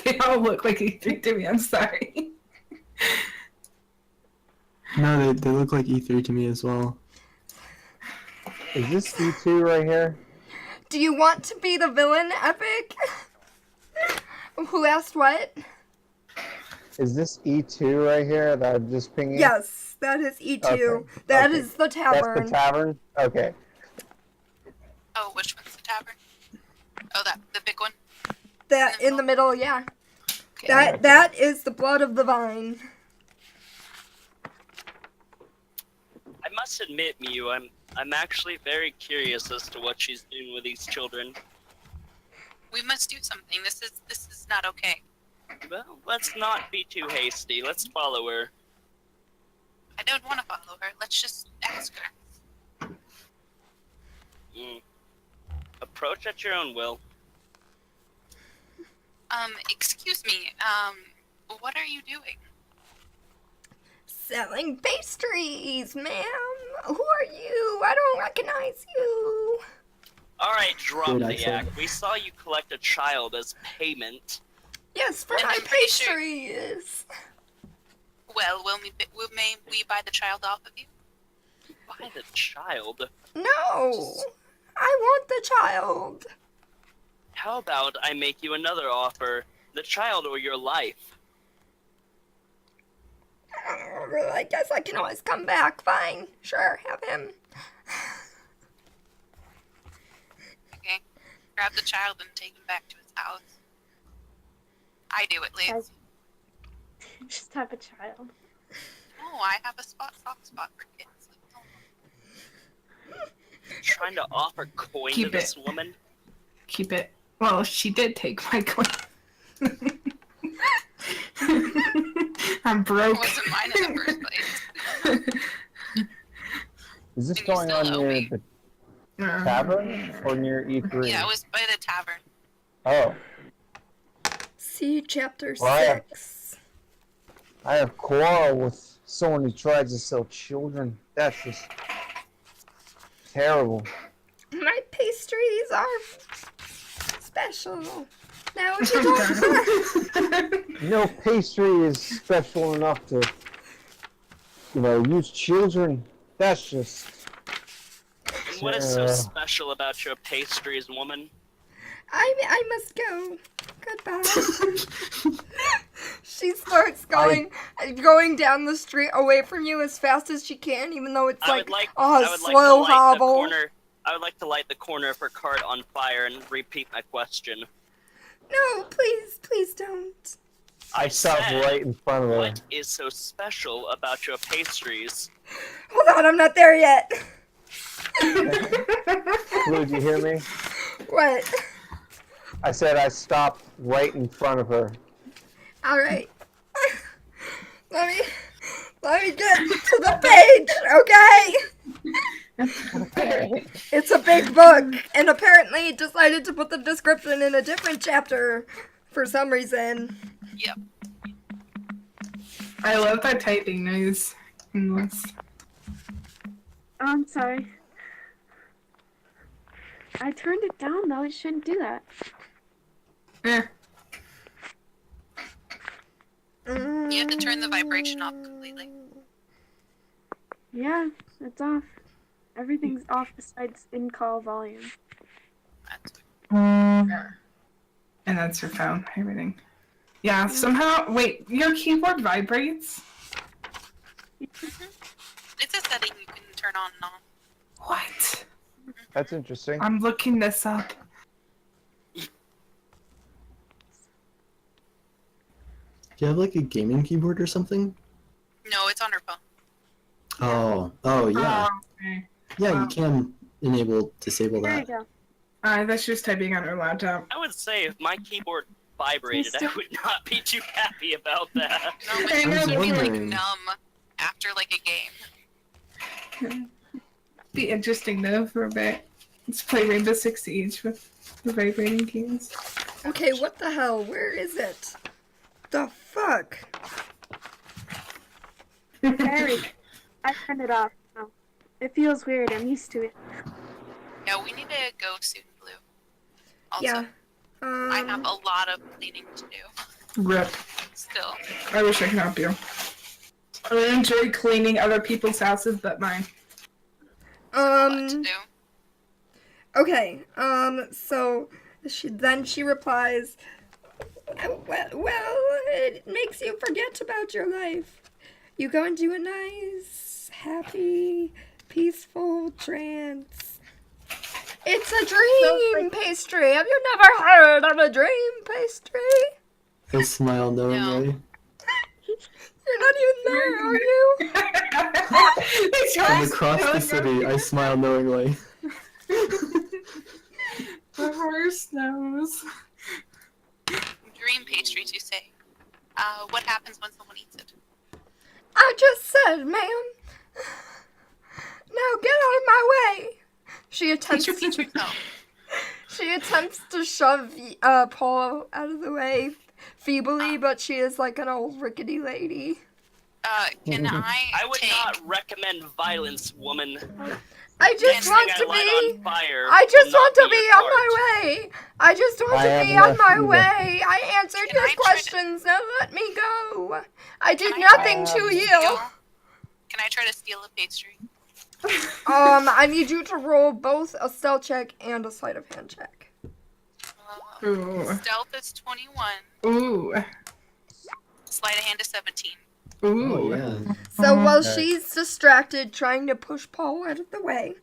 They all look like E3 to me. I'm sorry. No, they look like E3 to me as well. Is this E2 right here? Do you want to be the villain, Epic? Who asked what? Is this E2 right here that I'm just pinging? Yes, that is E2. Okay, That okay. is the That's tavern. the tavern? Okay. Oh, which one's the tavern? Oh, the big one? That in the middle, yeah. Okay. That is the blood of the vine. I must admit, Mew, I'm actually very curious as to what she's doing with these children. We must do something. This is not okay. Well, let's not be too hasty. Let's follow her. I don't want to follow her. Let's just ask her. Approach at your own will. Excuse me. What are you doing? Selling pastries, ma'am. Who are you? I don't recognize you. Alright, drop Good the accent. act. We saw you collect a child as payment. Yes, for And my I'm pretty sure- pastries. Well, may we buy the child off of you? Buy the child? No, I want the child. How about I make you another offer? The child or your life? I guess I can always come back. Fine, sure, have him. Okay. Grab the child and take him back to his house. I do, at least. Guys, just have a child. Oh, I have a soft spot for kids. Trying to offer coin Keep to this it. woman? Keep it. Well, she did take my coin. I'm It broke. wasn't mine in the first place. Is this And you going still on owe near me. the tavern or near E3? Yeah, it was by the tavern. Oh, See chapter Right. 6. I have quarrel with someone who tries to sell children. That's just terrible. My pastries are special. Now if you don't You know, pastry is special enough to, use children. That's just. And what is so special about your pastries, woman? I must go. Goodbye. She starts going down the street away from you as fast as she can, even though it's I would like slow hobble. I would like to light the corner of her cart on fire and repeat my question. No, please don't. I stop right in front of her. What is so special about your pastries? Hold on, I'm not there yet. Blue, did you hear me? What? I said I stopped right in front of her. All right. Let me get to the page, okay? It's a big book, and apparently it decided to put the description in a different chapter for some reason. Yep. I love that typing noise in this. Oh, I'm sorry. I turned it down though, it shouldn't do that. Yeah. You have to turn the vibration off completely. Yeah, it's off. Everything's off besides in-call volume. And that's your phone, everything. Yeah, somehow, wait, your keyboard vibrates? It's a setting you can turn on and off. What? That's interesting. I'm looking this up. Do you have like a gaming keyboard or something? No, it's on her phone. Oh yeah. Okay. Yeah, you can disable There you that. go. That's just typing on her laptop. I would say if my keyboard vibrated, I would not be too happy about that. No, but I you know, can be like wondering. numb after like a game. Be interesting though for a bit. Let's play Rainbow Six Siege with the vibrating keys. Okay, what the hell? Where is it? The fuck? Very. I turned it off. Oh. It feels weird. I'm used to it. Yeah, we need to go soon, Blue. Also, Yeah. I have a lot of cleaning to do. Rip. Still. I wish I could help you. I enjoy cleaning other people's houses but mine. A lot to do. Okay, so she replies, well, it makes you forget about your life. You go into a nice, happy, peaceful trance. It's a dream pastry. Have you never heard of a dream pastry? I smile knowingly. You're not even there, are you? From across the city, I smile knowingly. The horse knows. Dream pastries, you say. What happens when someone eats it? I just said, ma'am. Now get out of my way. She attempts to shove Paul out of the way feebly, but she is like an old rickety lady. Can I would take... not recommend violence, woman. I just want to be. I just want to be on my way. I just want to be on my way. I answered your questions. Now let me go. I did nothing to you. Can I try to steal a pastry? I need you to roll both a stealth check and a sleight of hand check. Ooh. Stealth is 21. Ooh. Sleight of hand is 17. Ooh. Oh yeah. So while she's distracted trying to push Paul out of the way,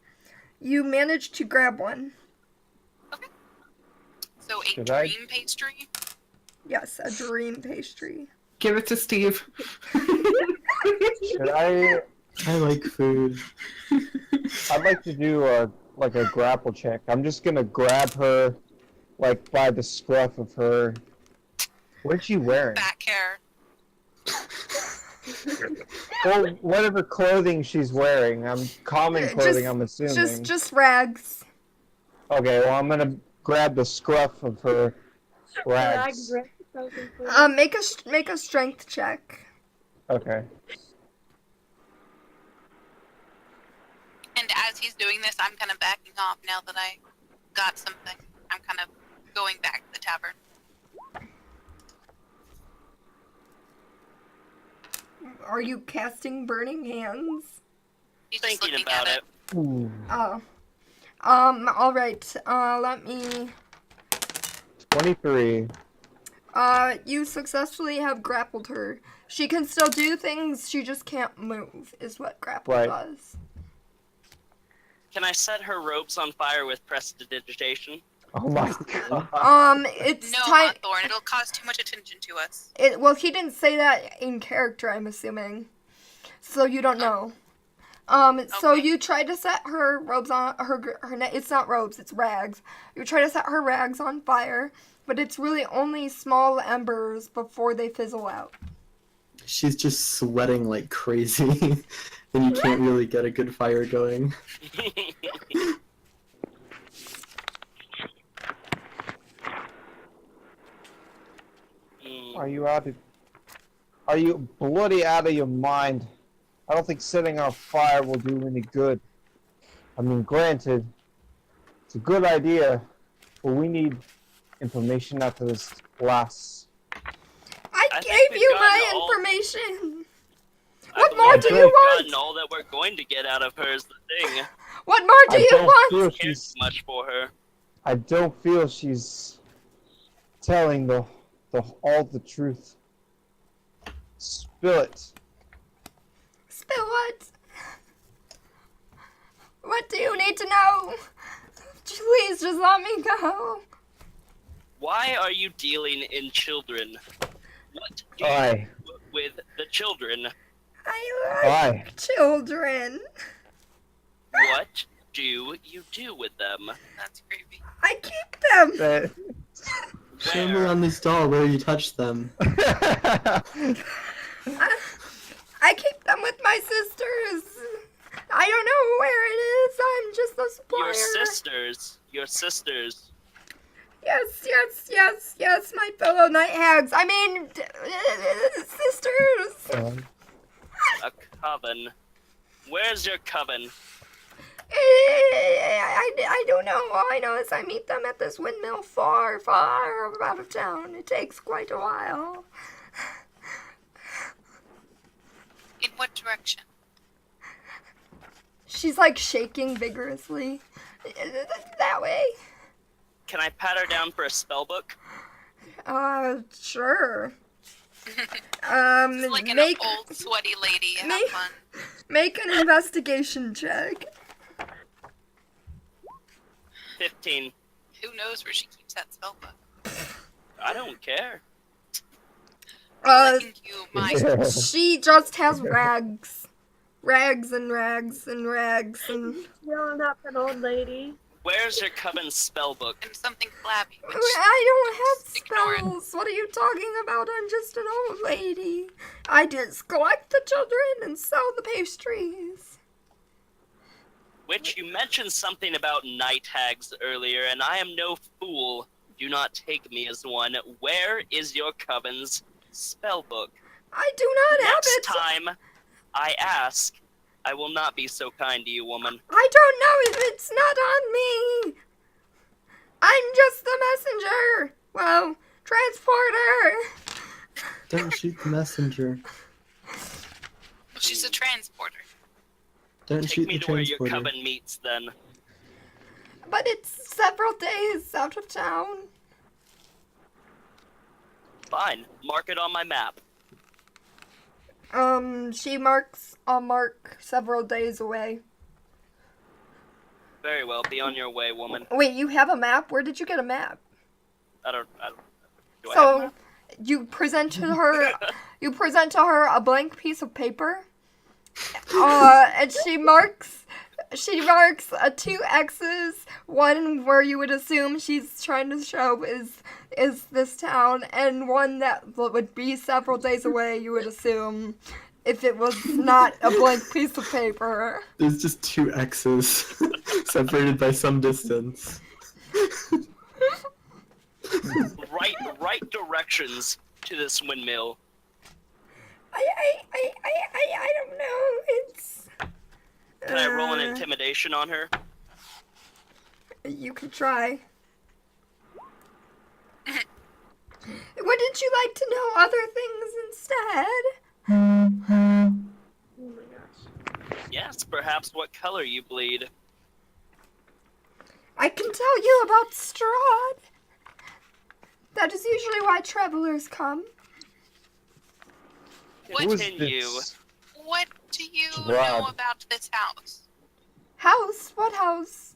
you manage to grab one. Okay. So a Should I- dream pastry? Yes, a dream pastry. Give it to Steve. Should I like food. I'd like to do a grapple check. I'm just gonna grab her, like by the scruff of her. What's she wearing? Back hair. Or whatever clothing she's wearing. Common clothing, I'm assuming. Just rags. Okay, well I'm gonna grab the scruff of her rags. Make a strength check. Okay. And as he's doing this, I'm kind of backing off now that I got something. I'm kind of going back tavern. Are you casting burning hands? He's just Thinking looking about at it. Ooh, Oh. Alright. Let me... 23. You successfully have grappled her. She can still do things, she just can't move, is what grapple Right. does. Can I set her robes on fire with prestidigitation? Oh my god. It's No, time. Hawthorne, it'll cause too much attention to us. Well, he didn't say that in character, I'm assuming. So you don't know. So Okay. you try to set her robes on it's not robes, it's rags. You try to set her rags on fire, but it's really only small embers before they fizzle out. She's just sweating like crazy, and you can't really get a good fire going. Are you bloody out of your mind? I don't think setting on fire will do any good. I mean, granted, it's a good idea, but we need information after this lasts. I I think gave we've you gotten my all- information. I What believe more that do we've you want? gotten all that we're going to get out of her is the thing. What more do I you don't want? feel Care too she's. much for her. I don't feel she's telling all the truth. Spill it. Spill what? What do you need to know? Please just let me go. Why are you dealing in children? What do you Aye. do with the children? I Aye. like children. What do you do with them? That's creepy. I keep them. That- Show me on this doll where you touch them. I keep them with my sisters. I don't know where it is. I'm just a supplier. Your sisters. Yes, my fellow night hags. I mean, sisters. A coven. Where's your coven? I don't know. All I know is I meet them at this windmill far out of town. It takes quite a while. In what direction? She's like shaking vigorously. That way. Can I pat her down for a spell book? Sure. It's like an make old sweaty lady. Have make- fun. make an investigation check. 15. Who knows where she keeps that spell book? I don't care. Thank you, my She just has rags. Rags and rags and rags and... Yelling at that old lady. Where's your coven spell book? and something flabby. Which I don't Ignore it. have spells. What are you talking about? I'm just an old lady. I just collect the children and sell the pastries. Which you mentioned something about night hags earlier, and I am no fool. Do not take me as one. Where is your coven's spell book? I do not have Next it. time I ask, I will not be so kind to you, woman. I don't know if it's not on me. I'm just the messenger. Well, transporter. Don't shoot the messenger. well, she's a transporter. Don't Take shoot me the to where your transporter. coven meets, then. But it's several days out of town. Fine. Mark it on my map. She marks a mark several days away. Very well. Be on your way, woman. Wait, you have a map? Where did you get a map? I don't. Do I have a So map? you present to her a blank piece of paper. And she marks 2 X's, one where you would assume she's trying to show is this town, and one that would be several days away, you would assume, if it was not a blank piece of paper. There's just 2 X's separated by some distance. Right directions to this windmill. I don't know, it's... Can I roll an intimidation on her? You can try. you like to know other things instead? Oh my gosh. Yes, perhaps what color you bleed. I can tell you about Strahd. That is usually why travelers come. Who is Continue. this? What do you know Strahd. about this house? House? What house?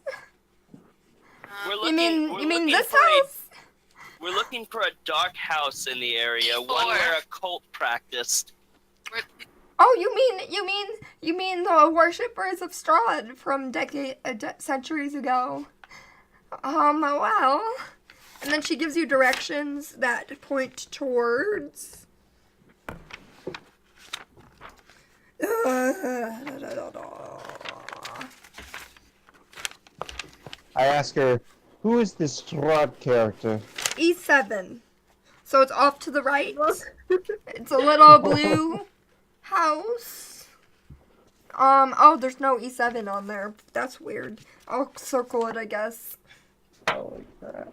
We're You looking, mean we're you mean looking this for a- house? We're looking for a dark house in the area, one where a cult practiced. Oh, you mean the worshippers of Strahd from centuries ago? Well. And then she gives you directions that point towards. I ask her, who is this Strahd character? E7. So it's off to the right. It's a little blue house. Oh, there's no E7 on there. That's weird. I'll circle it, I guess. Holy crap.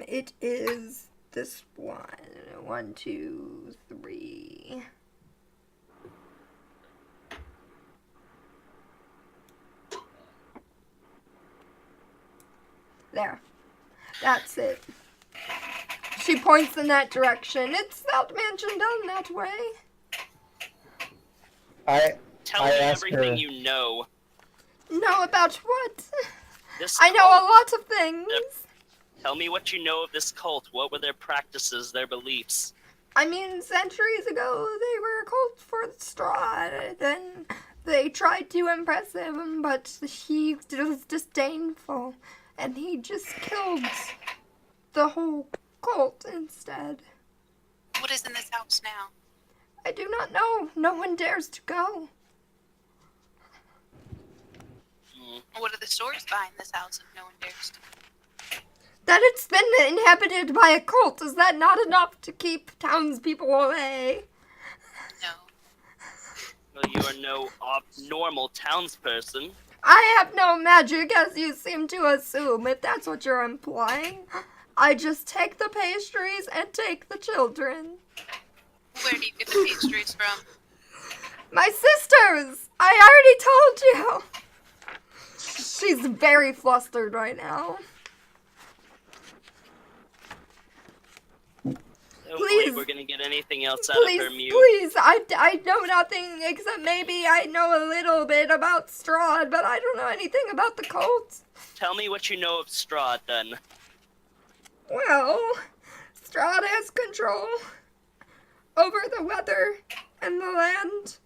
It is this one. 1, 2, 3. There. That's it. She points in that direction. It's that mansion down that way. Tell I me ask everything her- you know. Know about what? This I know a cult. lot of things. Tell me what you know of this cult. What were their practices, their beliefs? I mean, centuries ago, they were a cult for Strahd. Then they tried to impress him, but he was disdainful. And he just killed the whole cult instead. What is in this house now? I do not know. No one dares to go. What are the stores behind this house if no one dares to? That it's been inhabited by a cult, is that not enough to keep townspeople away? No. Well, you are no normal townsperson. I have no magic, as you seem to assume, if that's what you're implying. I just take the pastries and take the children. Where do you get the pastries from? My sisters! I already told you! She's very flustered right now. Hopefully Please. we're gonna get anything else out of her, Mew. Please, I know nothing except maybe I know a little bit about Strahd, but I don't know anything about the cult. Tell me what you know of Strahd, then. Well, Strahd has control over the weather and the land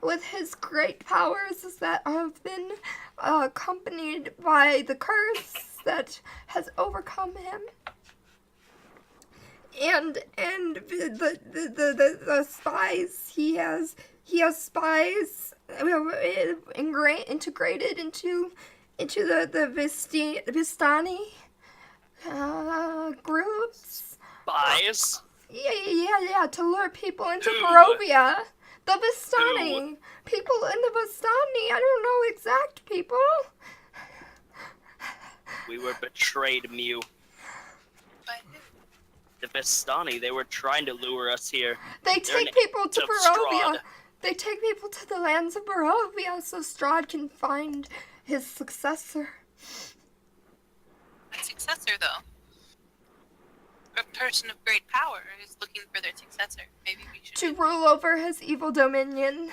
with his great powers that have been accompanied by the curse that has overcome him. And the spies he has spies integrated into the Vistani groups. Spies? Yeah, to lure people into Who? Barovia. The Vistani. People in the Vistani. I don't know exact people. We were betrayed, Mew. But The Vistani, they were trying to lure us here. They They're take an people to of Barovia. Strahd. They take people to the lands of Barovia so Strahd can find his successor. a successor, though. A person of great power is looking for their successor. Maybe we should. To rule over his evil dominion.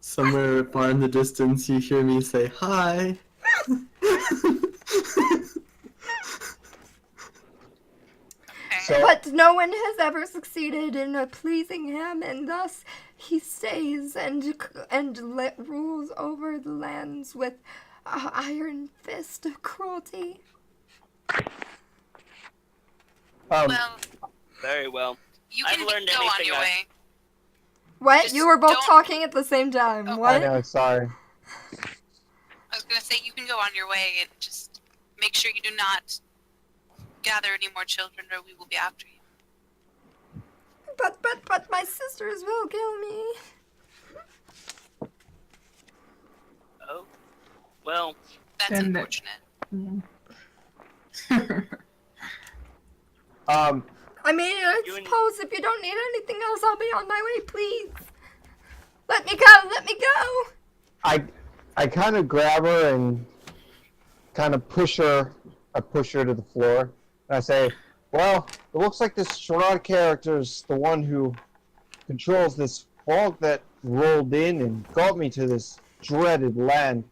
Somewhere far in the distance, you hear me say hi. So, But no one has ever succeeded in pleasing him, and thus he stays and rules over the lands with an iron fist of cruelty. Well, Very well. you I've can learned go on anything your I've- way. What? Just You were both don't- talking at the same time. Oh. I What? know, sorry. I was gonna say you can go on your way and just make sure you do not gather any more children, or we will be after you. But my sisters will kill me. Oh. Well, That's Then the- unfortunate. I mean, I You and- suppose if you don't need anything else, I'll be on my way, please. Let me go, let me go. I kind of grab her and kind of push her. I push her to the floor. And I say, well, it looks like this Strahd character's the one who controls this fog that rolled in and got me to this dreaded land.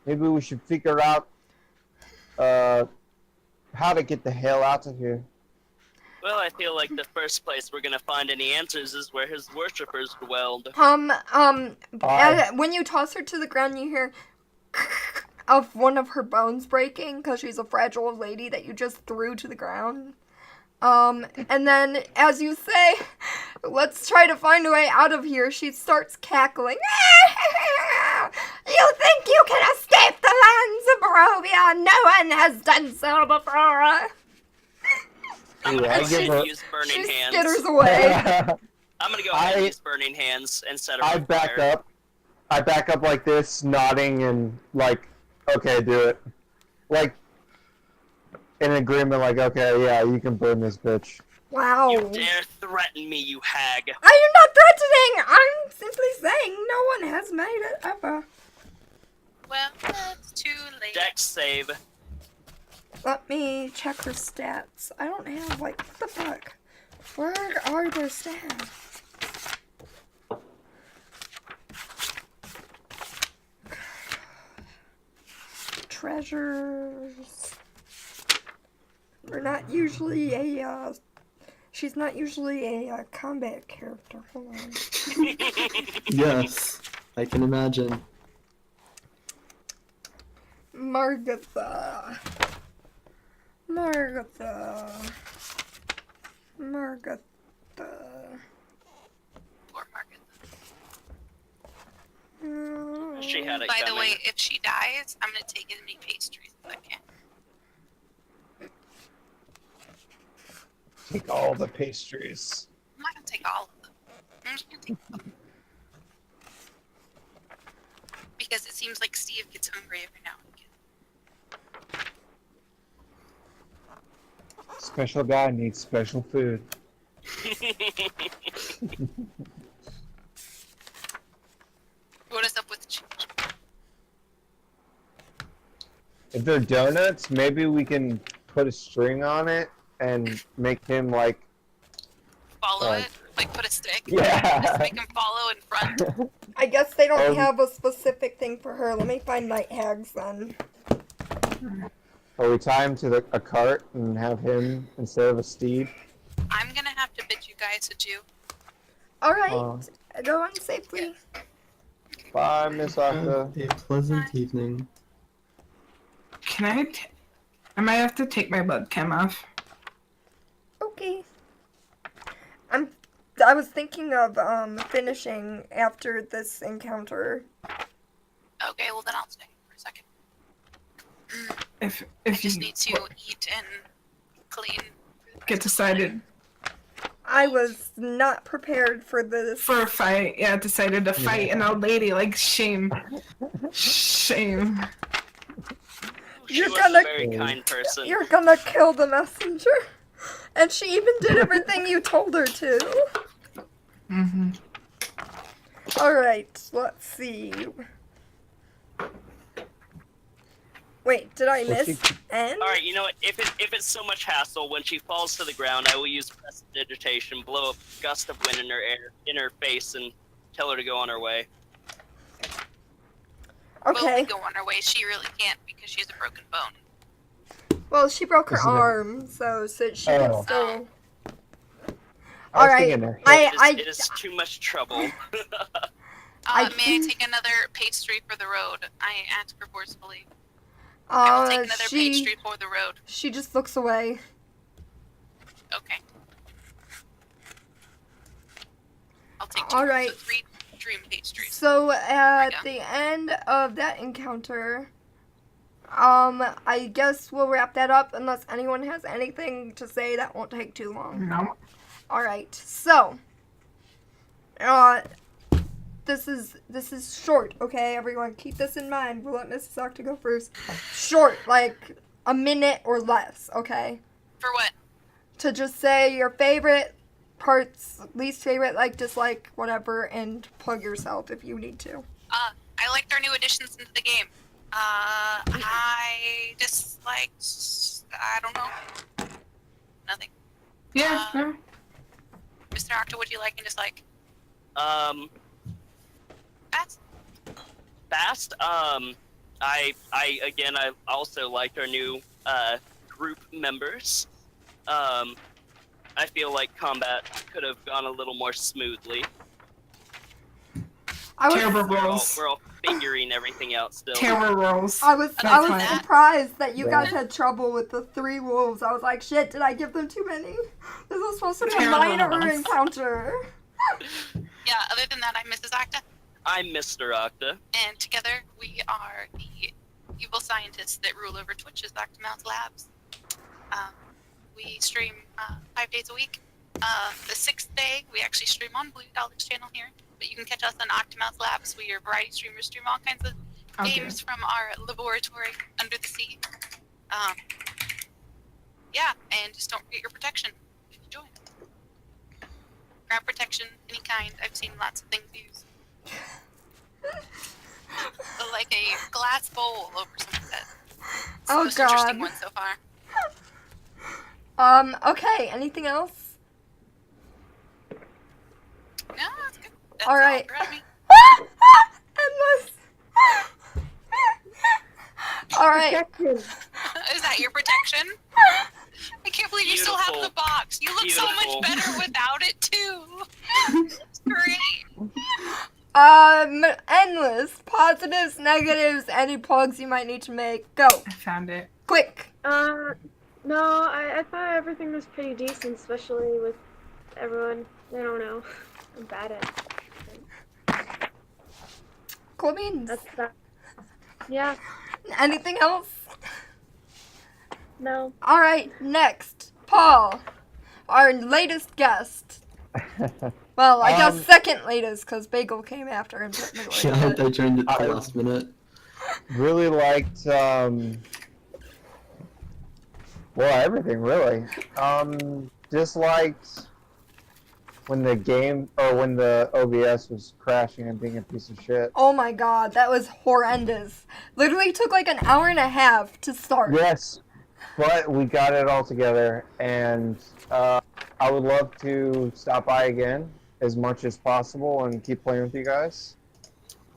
Maybe we should figure out how to get the hell out of here. Well, I feel like the first place we're gonna find any answers is where his worshippers dwelled. When you toss her to the ground, you hear of one of her bones breaking because she's a fragile lady that you just threw to the ground. And then as you say, let's try to find a way out of here, she starts cackling. You think you can escape the lands of Barovia? No one has done so before. I'm gonna go I ahead give and her- use burning She hands. skitters away. I'm gonna go ahead and use burning hands and set her I on back fire. up. I back up like this, nodding and like, okay, do it. Like, in agreement, like, okay, yeah, you can burn this bitch. Wow. You dare threaten me, you hag. I am not threatening! I'm simply saying no one has made it ever. Well, it's too late. Dex save. Let me check her stats. I don't have, like, what the fuck? Where are their stats? Treasures. We're not usually a, she's not usually a combat character. Hold on. Yes, I can imagine. Margatha. Poor Margaret. She had it By the coming. way, if she dies, I'm gonna take as many pastries as I can. Take all the pastries. I'm not gonna take all of them. I'm just gonna take some. Because it seems like Steve gets hungry every now and again. Special guy needs special food. What is up with change? If they're donuts, maybe we can put a string on it and make him like. Follow it? Like put a stick? Yeah. Just make him follow in front? I guess they don't Um, have a specific thing for her. Let me find night hags then. Or we tie him to a cart and have him instead of a steed. I'm gonna have to bid you guys adieu. Alright, go on safely. Bye, Miss Aka. A pleasant evening. Can I might have to take my webcam off. Okay. I was thinking of finishing after this encounter. Okay, well then I'll stay for a second. If I you just need to eat and clean. get decided I was not prepared for this. for a fight, yeah, decided to fight an old lady, like shame. Shame. She You're was gonna- a very kind person. You're gonna kill the messenger. And she even did everything you told her to. Mm-hmm. Alright, let's see. Wait, did I Well, miss end? Alright, you know what? If it's so much hassle, when she falls to the ground, I will use prestidigitation, blow a gust of wind in her face, and tell her to go on her way. Well, Okay. we go on our way. She really can't because she has a broken bone. Well, she broke her Isn't it- arm, so she can Oh. still. I was Alright, thinking her. It is too much trouble. May I take another pastry for the road? I ask her forcefully. I will take another pastry for the road. She just looks away. Okay. I'll take 2 Alright. so 3 dream pastries. So at done. the end of that encounter, I guess we'll wrap that up unless anyone has anything to say. That won't take too long. No. Alright, so this is short, okay? Everyone keep this in mind. We'll let Mrs. Octa go first. Short, like a minute or less, okay? For what? To just say your favorite parts, least favorite, like, dislike, whatever, and plug yourself if you need to. I liked our new additions into the game. I disliked, I don't know. Nothing. Yeah. No. Mr. Octo, what do you like and dislike? Fast? Fast. I also liked our new group members. I feel like combat could have gone a little more smoothly. Terrible We're rolls. all figuring everything out still. Terrible rolls. I was that- surprised that you Yeah. guys had trouble with the 3 wolves. I was like, shit, did I give them too many? This was supposed to be a Terrible minor rolls. encounter. Yeah, other than that, I'm Mrs. Octa, I'm Mr. Octa. and together we are the evil scientists that rule over Twitch's Octomouse Labs. We stream 5 days a week. The 6th day, we actually stream on Blue Dollar's channel here, but you can catch us on Octomouse Labs. We are variety streamers, stream all kinds of games from our laboratory under the sea. Yeah, and just don't forget your protection if you join. Grab protection, any kind. I've seen lots of things used. Like a glass bowl over someone's head. It's the Oh, most interesting God. one so far. Okay, anything else? No, that's good. That's All right. all for me. Endless. All right. Is that your protection? I can't believe you still have the Beautiful. box. You look so Beautiful. much better without it too. It's great. Endless. Positives, negatives, any plugs you might need to make. Go. I found it. Quick. No, I thought everything was pretty decent, especially with everyone. I don't know. I'm bad at Cool beans. that's that. Yeah, Anything else? no. All right, next. Paul, our latest guest. Well, I guess second latest because Bagel came after him technically. Yeah, but- I joined it the last minute. Really liked, well, everything really. Disliked when the game, or when the OBS was crashing and being a piece of shit. Oh my god, that was horrendous. Literally took like an hour and a half to start. Yes, but we got it all together, and I would love to stop by again as much as possible and keep playing with you guys.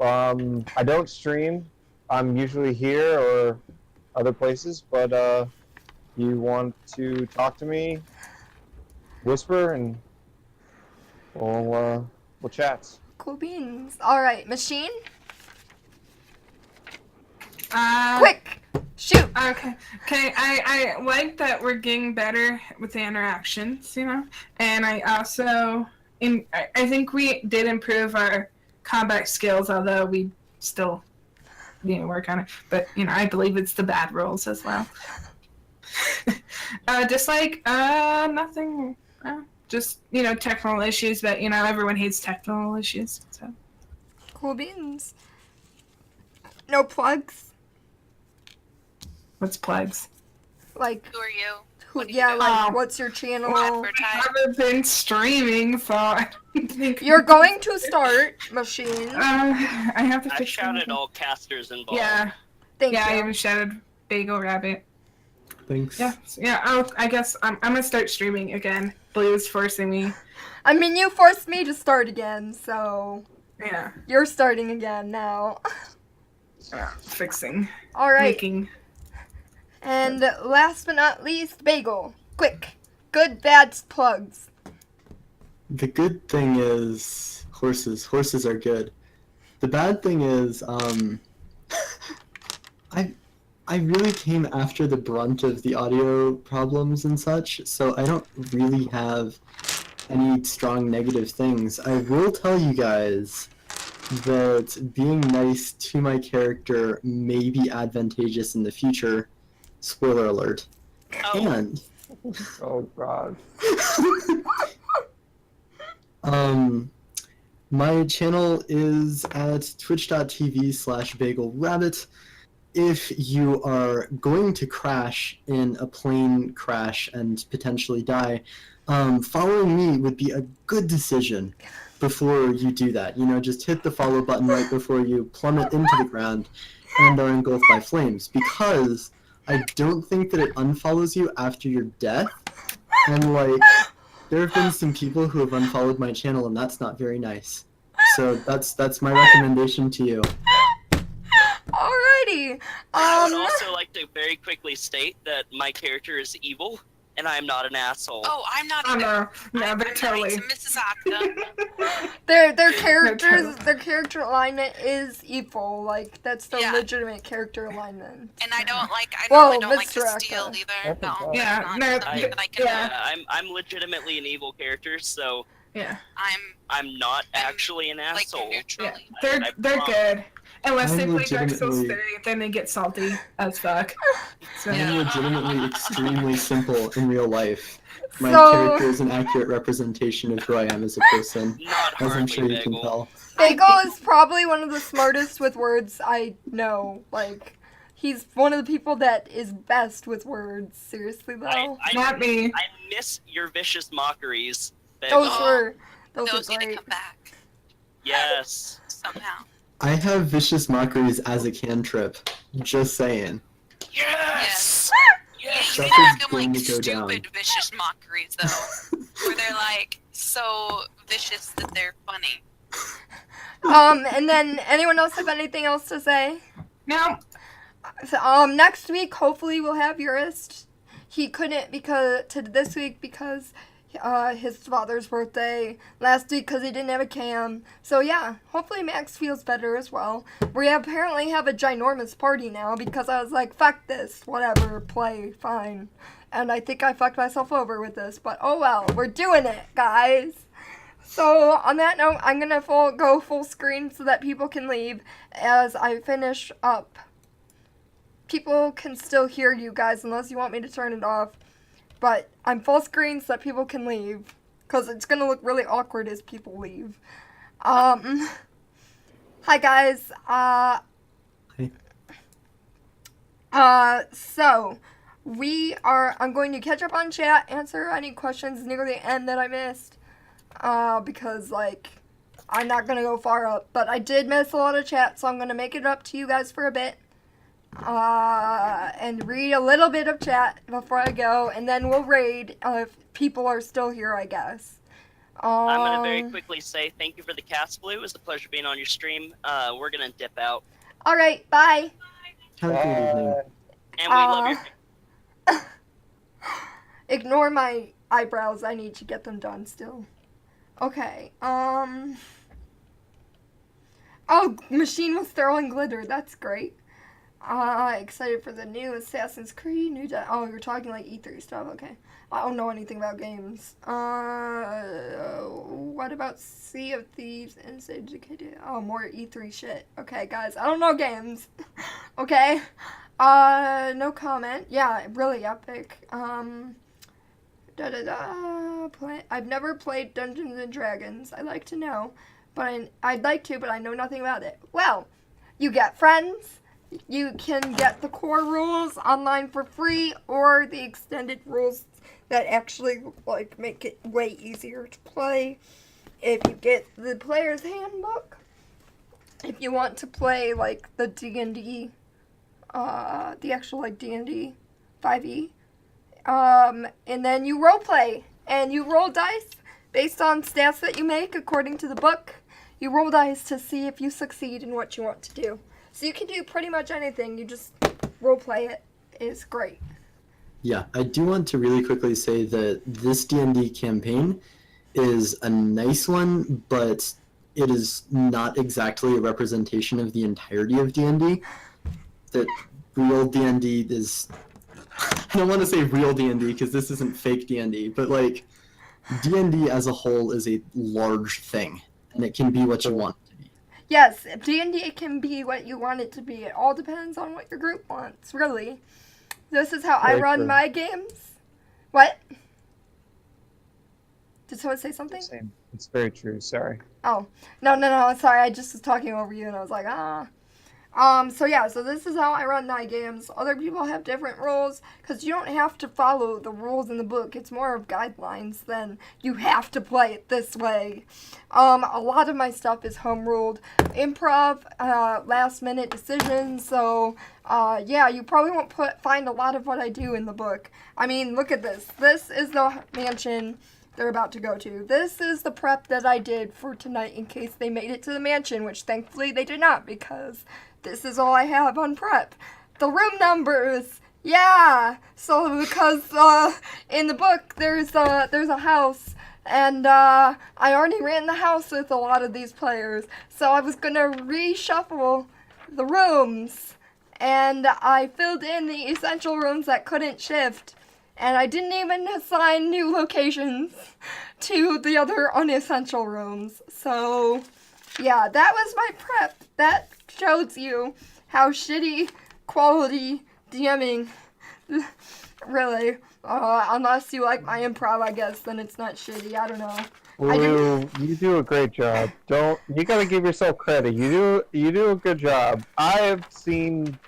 I don't stream. I'm usually here or other places, but you want to talk to me, whisper, and we'll chat. Cool beans. All right, machine. Quick. Shoot. Okay. I like that we're getting better with the interactions, you know, and I also, I think we did improve our combat skills, although we still need to work on it. But I believe it's the bad rolls as well. Dislike, nothing. Just technical issues, but everyone hates technical issues. So Cool beans. No plugs. what's plugs? Like Who are you? who? What do you Yeah, do? like what's your channel? I Advertise. haven't been streaming, so I don't think You're going to start, machine. I have to I fix shouted something. all casters involved. Yeah, Thank I you. even shouted Bagel Rabbit. Thanks. Yeah. I guess I'm gonna start streaming again. Blue's forcing me. I mean, you forced me to start again, so Yeah, you're starting again now. fixing, All right. making. And last but not least, Bagel. Quick. Good, bad plugs. The good thing is horses. Horses are good. The bad thing is, I really came after the brunt of the audio problems and such, so I don't really have any strong negative things. I will tell you guys that being nice to my character may be advantageous in the future. Spoiler alert. Oh, And Oh god. my channel is at twitch.tv/bagelrabbit. if you are going to crash in a plane crash and potentially die, following me would be a good decision before you do that. You know, just hit the follow button right before you plummet into the ground and are engulfed by flames, because I don't think that it unfollows you after your death. And like, there have been some people who have unfollowed my channel, and that's not very nice. So that's my recommendation to you. Alrighty. I would also like to very quickly state that my character is evil, and I am not an asshole. Oh, I'm not Oh either. no, I'm they're totally. nice, Mrs. Octa. Their character alignment is evil. Like that's the Yeah. legitimate character alignment. And I don't like. I Whoa, really don't like to Mr. steal Octa. either. No, Yeah, it's not no, something that I can. yeah. I'm legitimately an evil character, so Yeah, I'm not actually an like asshole. neutral. yeah. They're good. Unless they I'm play Dark Souls legitimately- 3, then they get salty as fuck. So, I'm legitimately extremely simple in real life. My So- character is an accurate representation of who I am as a person, Not as I'm hardly sure you can bagel. tell. Bagel is probably one of the smartest with words I know. Like, he's one of the people that is best with words. Seriously, though. Not me. I miss your vicious mockeries, those Bagel. were Those were need to great. come back Yes. somehow. I have vicious mockeries as a cantrip. Just saying. Yes. Yeah, Yes. you Stuff need to is make them going like to go down. stupid, vicious mockeries though, where they're like so vicious that they're funny. And then anyone else have anything else to say? No. So, next week hopefully we'll have Urist. He couldn't this week because his father's birthday. Last week because he didn't have a cam. So yeah, hopefully Max feels better as well. We apparently have a ginormous party now because I was like, fuck this, whatever, play, fine. And I think I fucked myself over with this, but oh well, we're doing it, guys. So on that note, I'm gonna go full screen so that people can leave as I finish up. People can still hear you guys unless you want me to turn it off. But I'm full screen so that people can leave. Because it's going to look really awkward as people leave. Hi guys. So, I'm going to catch up on chat, answer any questions near the end that I missed. Because, like, I'm not going to go far up. But I did miss a lot of chat, so I'm going to make it up to you guys for a bit. And read a little bit of chat before I go, and then we'll raid if people are still here, I guess. I'm gonna very quickly say thank you for the cast, Blue. It was a pleasure being on your stream. We're gonna dip out. Alright, bye. Have a good evening. And we love your Ignore my eyebrows, I need to get them done still. Okay, Oh, machine was throwing glitter, that's great. Excited for the new Assassin's Creed, oh, you're talking like E3 stuff, okay. I don't know anything about games. What about Sea of Thieves and Educated? Oh, more E3 shit. Okay, guys, I don't know games. Okay. No comment. Yeah, really epic. I've never played Dungeons and Dragons. I'd like to know, but I'd like to, but I know nothing about it. Well, you get friends. You can get the core rules online for free, or the extended rules that actually like make it way easier to play. If you get the player's handbook, if you want to play like the D&D, the actual like D&D 5e, and then you roleplay and you roll dice based on stats that you make according to the book. You roll dice to see if you succeed in what you want to do. So you can do pretty much anything. You just roleplay it. It's great. Yeah, I do want to really quickly say that this D&D campaign is a nice one, but it is not exactly a representation of the entirety of D&D. That real D&D is... I don't want to say real D&D because this isn't fake D&D, but like D&D as a whole is a large thing, and it can be what you want. Yes, D&D can be what you want it to be. It all depends on what your group wants, really. This is how I Very run true. my games. What? Did someone say something? Same. It's very true. Sorry. Oh, no, sorry, I just was talking over you and I was like, So this is how I run night games. Other people have different rules, because you don't have to follow the rules in the book. It's more of guidelines than you have to play it this way. A lot of my stuff is home ruled. Improv, last minute decisions, so, yeah, you probably won't find a lot of what I do in the book. I mean, look at this. This is the mansion they're about to go to. This is the prep that I did for tonight in case they made it to the mansion, which thankfully they did not, because this is all I have on prep. The room numbers, yeah. So because in the book there's a house, and I already ran the house with a lot of these players, so I was gonna reshuffle the rooms, and I filled in the essential rooms that couldn't shift. And I didn't even assign new locations to the other unessential rooms. So, yeah, that was my prep. That shows you how shitty quality DMing, really. Unless you like my improv, I guess, then it's not shitty. I don't know. Blue, you do a great job. You gotta give yourself credit. You do a good job. I have seen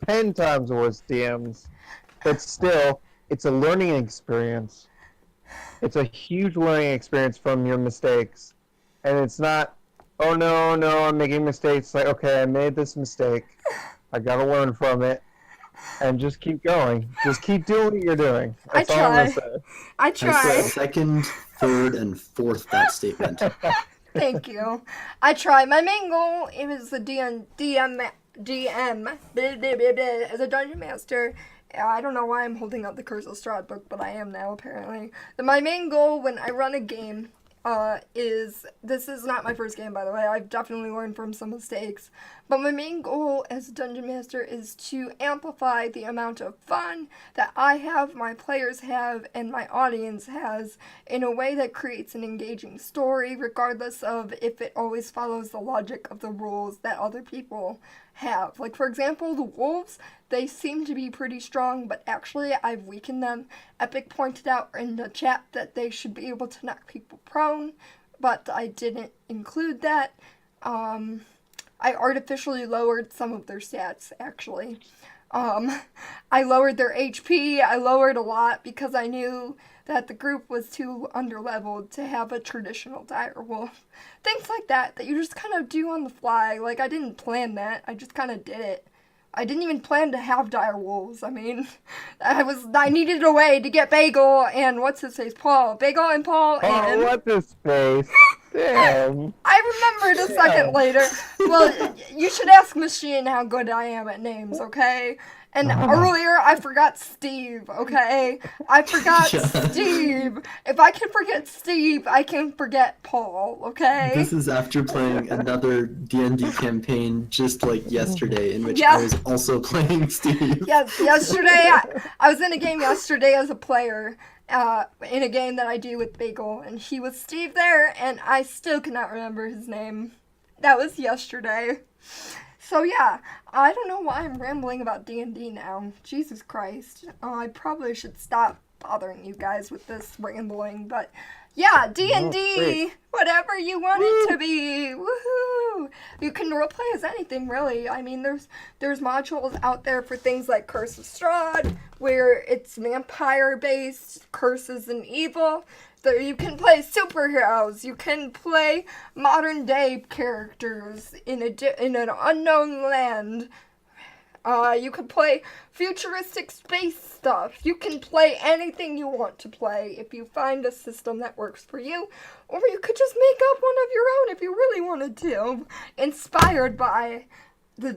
10 times worse DMs, but still, it's a learning experience. It's a huge learning experience from your mistakes. And it's not, oh no, I'm making mistakes. Like, okay, I made this mistake. I gotta learn from it. And just keep going. Just keep doing what you're doing. That's all I'm gonna say. I try. Second, third, and fourth that statement. Thank you. I try. My main goal is the DM as a dungeon master. I don't know why I'm holding up the Curse of Strahd book, but I am now, apparently. My main goal when I run a game is, this is not my first game, by the way, I've definitely learned from some mistakes, but my main goal as a dungeon master is to amplify the amount of fun that I have, my players have, and my audience has, in a way that creates an engaging story, regardless of if it always follows the logic of the rules that other people have. Like, for example, the wolves, they seem to be pretty strong, but actually I've weakened them. Epic pointed out in the chat that they should be able to knock people prone, but I didn't include that. I artificially lowered some of their stats, actually. I lowered their HP, I lowered a lot because I knew that the group was too underleveled to have a traditional dire wolf. Things like that you just kind of do on the fly. Like, I didn't plan that, I just kind of did it. I didn't even plan to have dire wolves. I mean, I needed a way to get Bagel and what's his face, Paul. Bagel and Paul and... Oh, what's his face? Damn. I remembered a second later. Well, you should ask Machine how good I am at names, okay? And earlier, I forgot Steve, okay? I forgot Steve. If I can forget Steve, I can forget Paul, okay? This is after playing another D&D campaign just like yesterday, in which I was also playing Steve. Yes, yesterday, I was in a game yesterday as a player, in a game that I do with Bagel, and he was Steve there, and I still cannot remember his name. That was yesterday. So yeah, I don't know why I'm rambling about D&D now. Jesus Christ. I probably should stop bothering you guys with this rambling, but yeah, D&D, whatever you want it to be. Woohoo! You can roleplay as anything, really. I mean, there's modules out there for things like Curse of Strahd, where it's vampire-based, curses and evil. So you can play superheroes, you can play modern day characters in an unknown land. You can play futuristic space stuff. You can play anything you want to play if you find a system that works for you. Or you could just make up one of your own if you really wanted to, inspired by the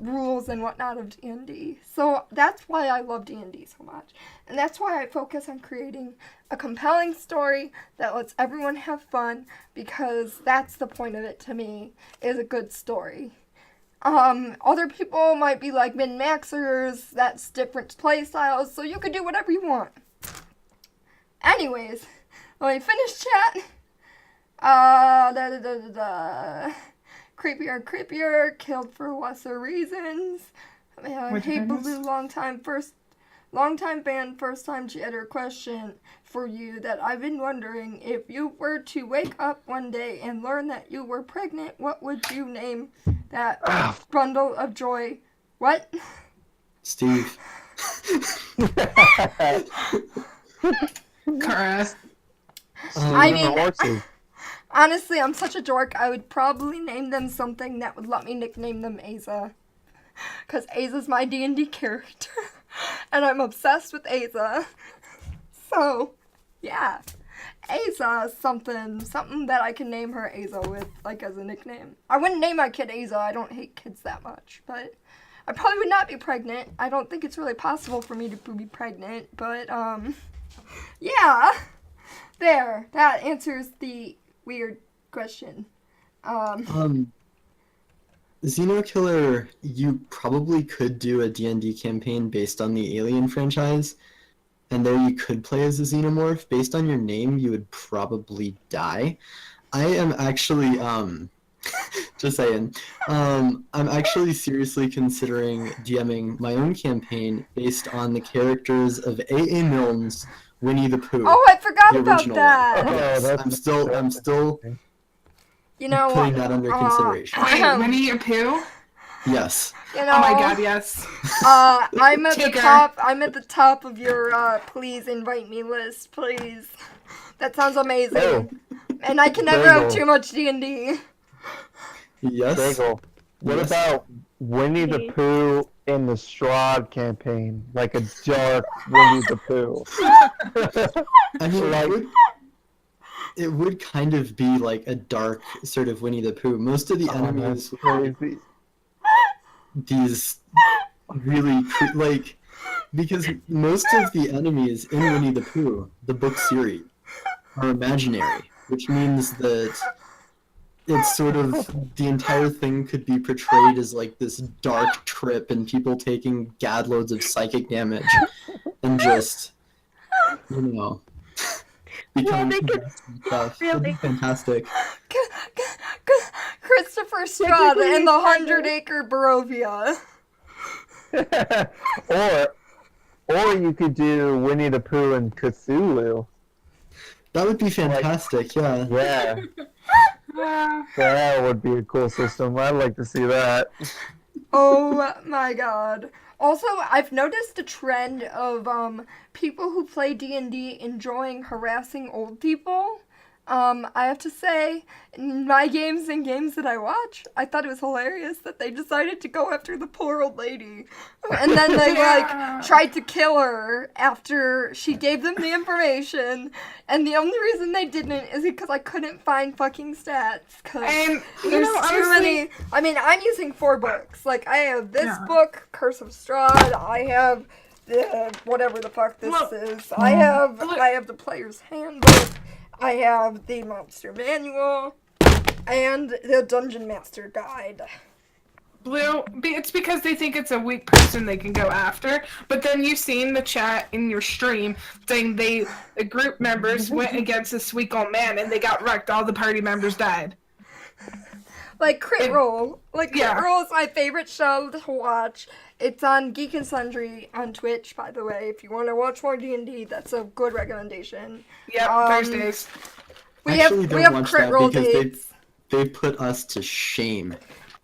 rules and whatnot of D&D. So that's why I love D&D so much. And that's why I focus on creating a compelling story that lets everyone have fun, because that's the point of it to me, is a good story. Other people might be like min-maxers, that's different play styles, so you could do whatever you want. Anyways, let me finish chat. Creepier and creepier, killed for lesser reasons. Hey Blue, long time fan, first time chatter. Question for you that I've been wondering: if you were to wake up one day and learn that you were pregnant, what would you name that bundle of joy. What? Steve. Kara. I mean, horses. honestly, I'm such a dork. I would probably name them something that would let me nickname them Aza. Because Aza's my D&D character. And I'm obsessed with Aza. So, yeah. Aza, something that I can name her Aza with, like, as a nickname. I wouldn't name my kid Aza. I don't hate kids that much. But I probably would not be pregnant. I don't think it's really possible for me to be pregnant. But, yeah. There. That answers the weird question. Xeno Killer, you probably could do a D&D campaign based on the Alien franchise, and there you could play as a xenomorph. Based on your name, you would probably die. I am actually, just saying, I'm actually seriously considering DMing my own campaign based on the characters of A.A. Milne's Winnie the Pooh. Oh, I forgot the about original that. one. Yes, that's I'm still You know putting what? that under consideration. Wait, Winnie the Pooh? Yes. You know, Oh my god, yes. I'm at the Tigger. top. I'm at the top of your please invite me list, please. That sounds amazing. Oh. And I can never Bagel. have too much D&D. Yes. Bagel. What Yes. about Winnie the Me. Pooh in the Strahd campaign? Like a dark Winnie the Pooh. I mean, Like- it would kind of be like a dark sort of Winnie the Pooh. Most of the enemies that's were crazy. these really like, because most of the enemies in Winnie the Pooh, the book series, are imaginary, which means that it's sort of the entire thing could be portrayed as like this dark trip and people taking gadloads of psychic damage and just, you know, becoming they could possessed and stuff. That'd be really- fantastic. Christopher Strahd in the 100-acre Barovia. or you could do Winnie the Pooh and Cthulhu. That would be fantastic, yeah. Yeah, Uh, that would be a cool system. I'd like to see that. Oh my god. Also, I've noticed a trend of people who play D&D enjoying harassing old people. I have to say, in my games and games that I watch, I thought it was hilarious that they decided to go after the poor old lady. And then they, Yeah. tried to kill her after she gave them the information. And the only reason they didn't is because I couldn't find fucking stats. Cause and, you there's know, too honestly, many. I mean, I'm using 4 books. Like, I have this Yeah. book, Curse of Strahd. I have whatever the fuck this Well, is. I have the player's handbook. I have the monster manual and the dungeon master guide. Blue, it's because they think it's a weak person they can go after. But then you've seen the chat in your stream saying the group members went against this weak old man and they got wrecked. All the party members died. Like Crit Roll. Like Crit Yeah. Roll is my favorite show to watch. It's on Geek and Sundry on Twitch, by the way. If you want to watch more D&D, that's a good recommendation. Yep, Thursdays. We Actually, have don't watch Crit that Roll because dates. they put us to shame.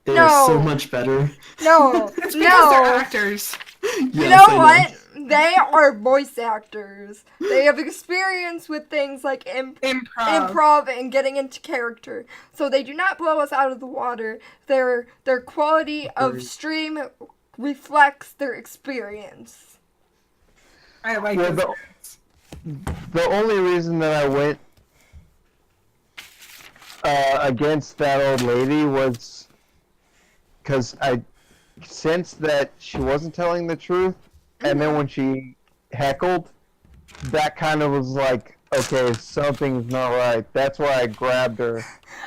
They No. are so much better. No, It's because they're no. actors. Yes, You know I what? They are voice actors. They have experience with things like improv and getting into character. So they do not blow us out of the water. Their quality of stream reflects their experience. I like Yeah, this. the only reason that I went against that old lady was because I sensed that she wasn't telling the truth, and then when she heckled, that kind of was like, okay, something's not right. That's why I grabbed her.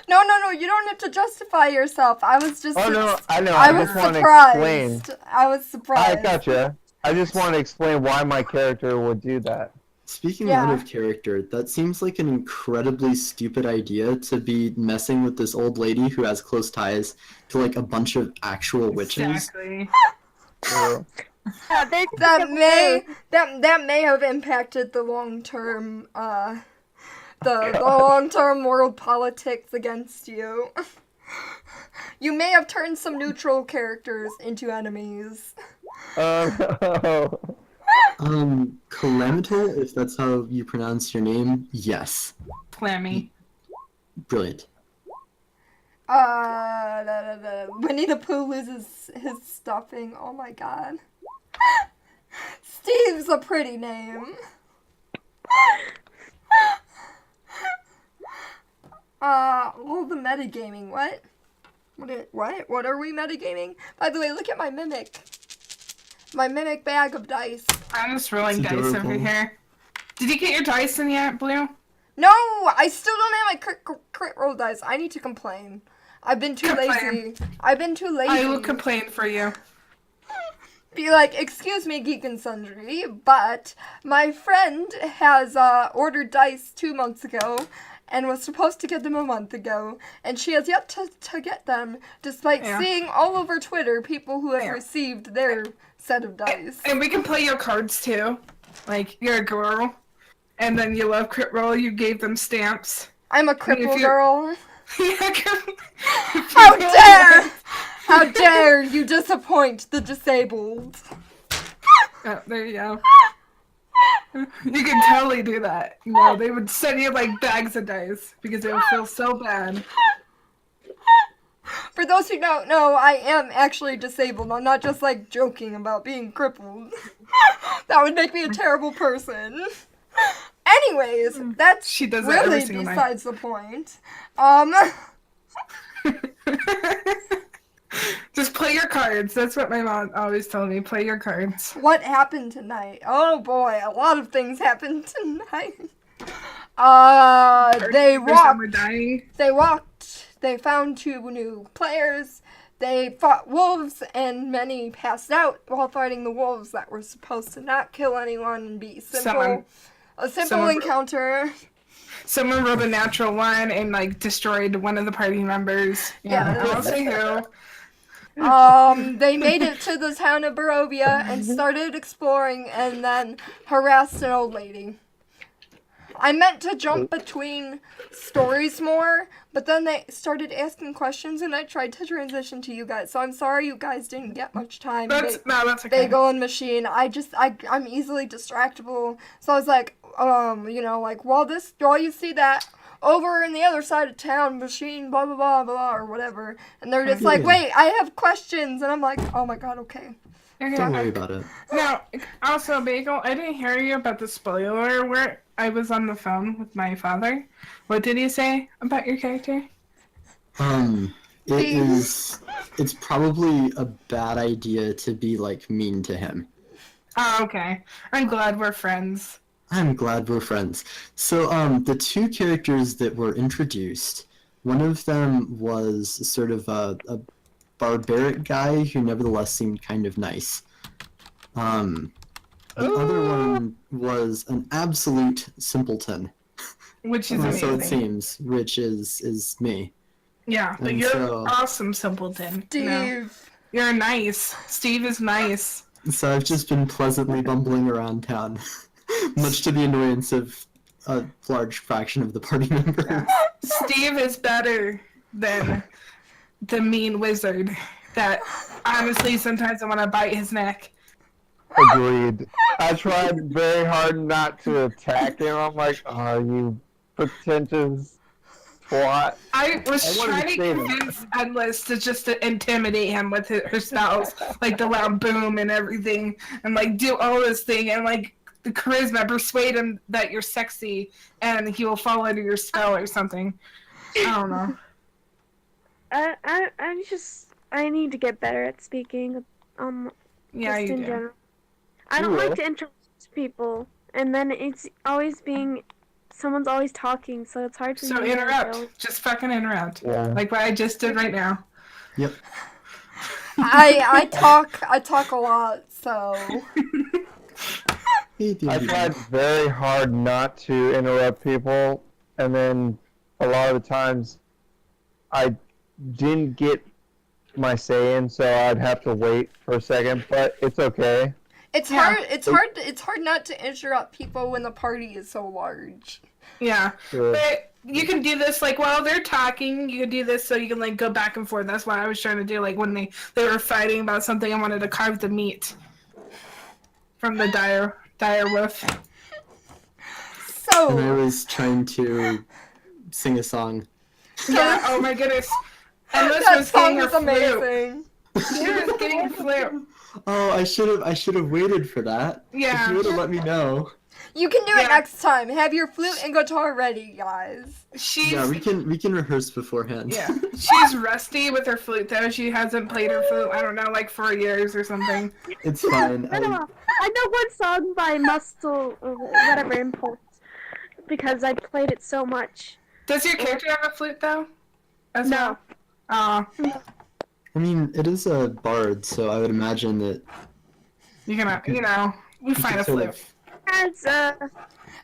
No, you don't have to justify yourself. I was just. Oh no, I know. I I was just want to explain. surprised. I was surprised. I gotcha. I just want to explain why my character would do that. Speaking Yeah. out of character, that seems like an incredibly stupid idea to be messing with this old lady who has close ties to like a bunch of actual witches. Exactly. So, Yeah, they That may have impacted the long term the long term world politics against you. You may have turned some neutral characters into enemies. Oh Calamital, if that's how you pronounce your name, yes. Clammy. Brilliant. Winnie the Pooh loses his stuffing. Oh my god. Steve's a pretty name. Well, the metagaming, what? What are we metagaming? By the way, look at my mimic. My mimic bag of dice. I'm just rolling It's dice over adorable. here. Did you get your dice in yet, Blue? No, I still don't have my crit roll dice. I need to complain. I've been too lazy. I've been too lazy. I will complain for you. Be like, excuse me, Geek and Sundry, but my friend has ordered dice 2 months ago and was supposed to get them a month ago, and she has yet to get them, despite seeing all over Twitter people who have received their set of dice. And we can play your cards too. Like, you're a girl, and then you love crit roll, you gave them stamps. I'm a cripple girl. How dare! How dare you disappoint the disabled? Oh, there you go. You can totally do that. You know, they would send you like bags of dice because it would feel so bad. For those who don't know, I am actually disabled. I'm not just like joking about being crippled. That would make me a terrible person. Anyways, that's She does that every really single night. besides the point. Just play your cards. That's what my mom always told me. Play your cards. What happened tonight? Oh boy, a lot of things happened tonight. They Some were dying. They found 2 new players. They fought wolves, and many passed out while fighting the wolves that were supposed to not kill anyone and be simple. A simple someone- encounter. Someone rolled a natural 1 and like destroyed one of the party members. Yeah. I won't say who. They made it to the town of Barovia and started exploring and then harassed an old lady. I meant to jump between stories more, but then they started asking questions and I tried to transition to you guys. So I'm sorry you guys didn't get much time. That's okay. Bagel and Machine. I'm easily distractible. So I was like, while you see that over in the other side of town, Machine, blah, blah, blah, blah, or whatever. And they're just like, wait, I have questions. And I'm like, oh my god, okay. Don't worry about it. Now, also, Bagel, I didn't hear you about the spoiler where I was on the phone with my father. What did he say about your character? It's probably a bad idea to be, like, mean to him. Oh, okay. I'm glad we're friends. I'm glad we're friends. So, the 2 characters that were introduced, one of them was sort of a barbaric guy who nevertheless seemed kind of nice. The other one was an absolute simpleton. Which is amazing. So it seems, which is me. Yeah, but And you're so- awesome, simpleton. Steve. No. You're nice. Steve is nice. So I've just been pleasantly bumbling around town, much to the annoyance of a large fraction of the party members. Steve is better than the mean wizard that honestly sometimes I want to bite his neck. Agreed. I tried very hard not to attack him. I'm like, oh, you pretentious twat. I was I wanted trying to to save him. convince Endless to intimidate him with her spells, like the loud boom and everything, and like do all this thing, and like the charisma, persuade him that you're sexy, and he will fall under your spell or something. I don't know. I need to get better at speaking. Yeah, just you in do. general. I You don't will. like to interrupt people, and then it's always someone's always talking, so it's hard for me So to interrupt. go. Just fucking interrupt. Yeah. Like what I just did right now. Yep. I talk a lot, so I tried very hard not to interrupt people, and then a lot of the times I didn't get my say in, so I'd have to wait for a second, but it's okay. it's Yeah. hard not to interrupt people when the party is so large. Yeah. Sure. But you can do this like while they're talking. You can do this so you can like go back and forth. That's what I was trying to do. Like when they were fighting about something, I wanted to carve the meat from the dire wolf. And I So, was trying to sing a song. Yeah. Oh my goodness. And this that was getting song her is flute. amazing. She was getting a flute. Oh, I should have waited for that. Yeah. If you would have let me know. You can do it Yeah. next time. Have your flute and guitar ready, guys. She's Yeah, we can rehearse beforehand. yeah. She's rusty with her flute though. She hasn't played her flute. I don't know, like 4 years or something. It's fine. I know one song by Muscle, whatever, Impulse, because I played it so much. Does your character have a flute though? As No. well? Oh, I mean, it is a bard, so I would imagine that you're gonna, we you find could a sort flute. of- As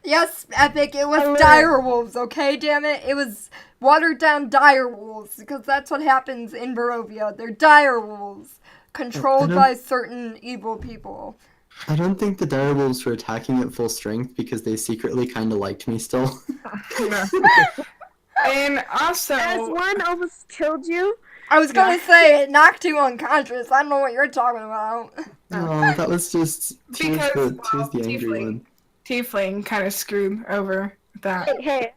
Yes, Epic, it was I dire wolves, okay, damn it? It was watered down dire wolves, because that's what happens in Barovia. They're dire wolves, controlled don't- by certain evil people. I don't think the direwolves were attacking at full strength because they secretly kind of liked me still. Yeah. And also, as one almost killed you. I was gonna say, it knocked you unconscious. I don't know what you're talking about. No, that was just she was Because, the angry tiefling. one. Tiefling kind of screwed over that. Hey.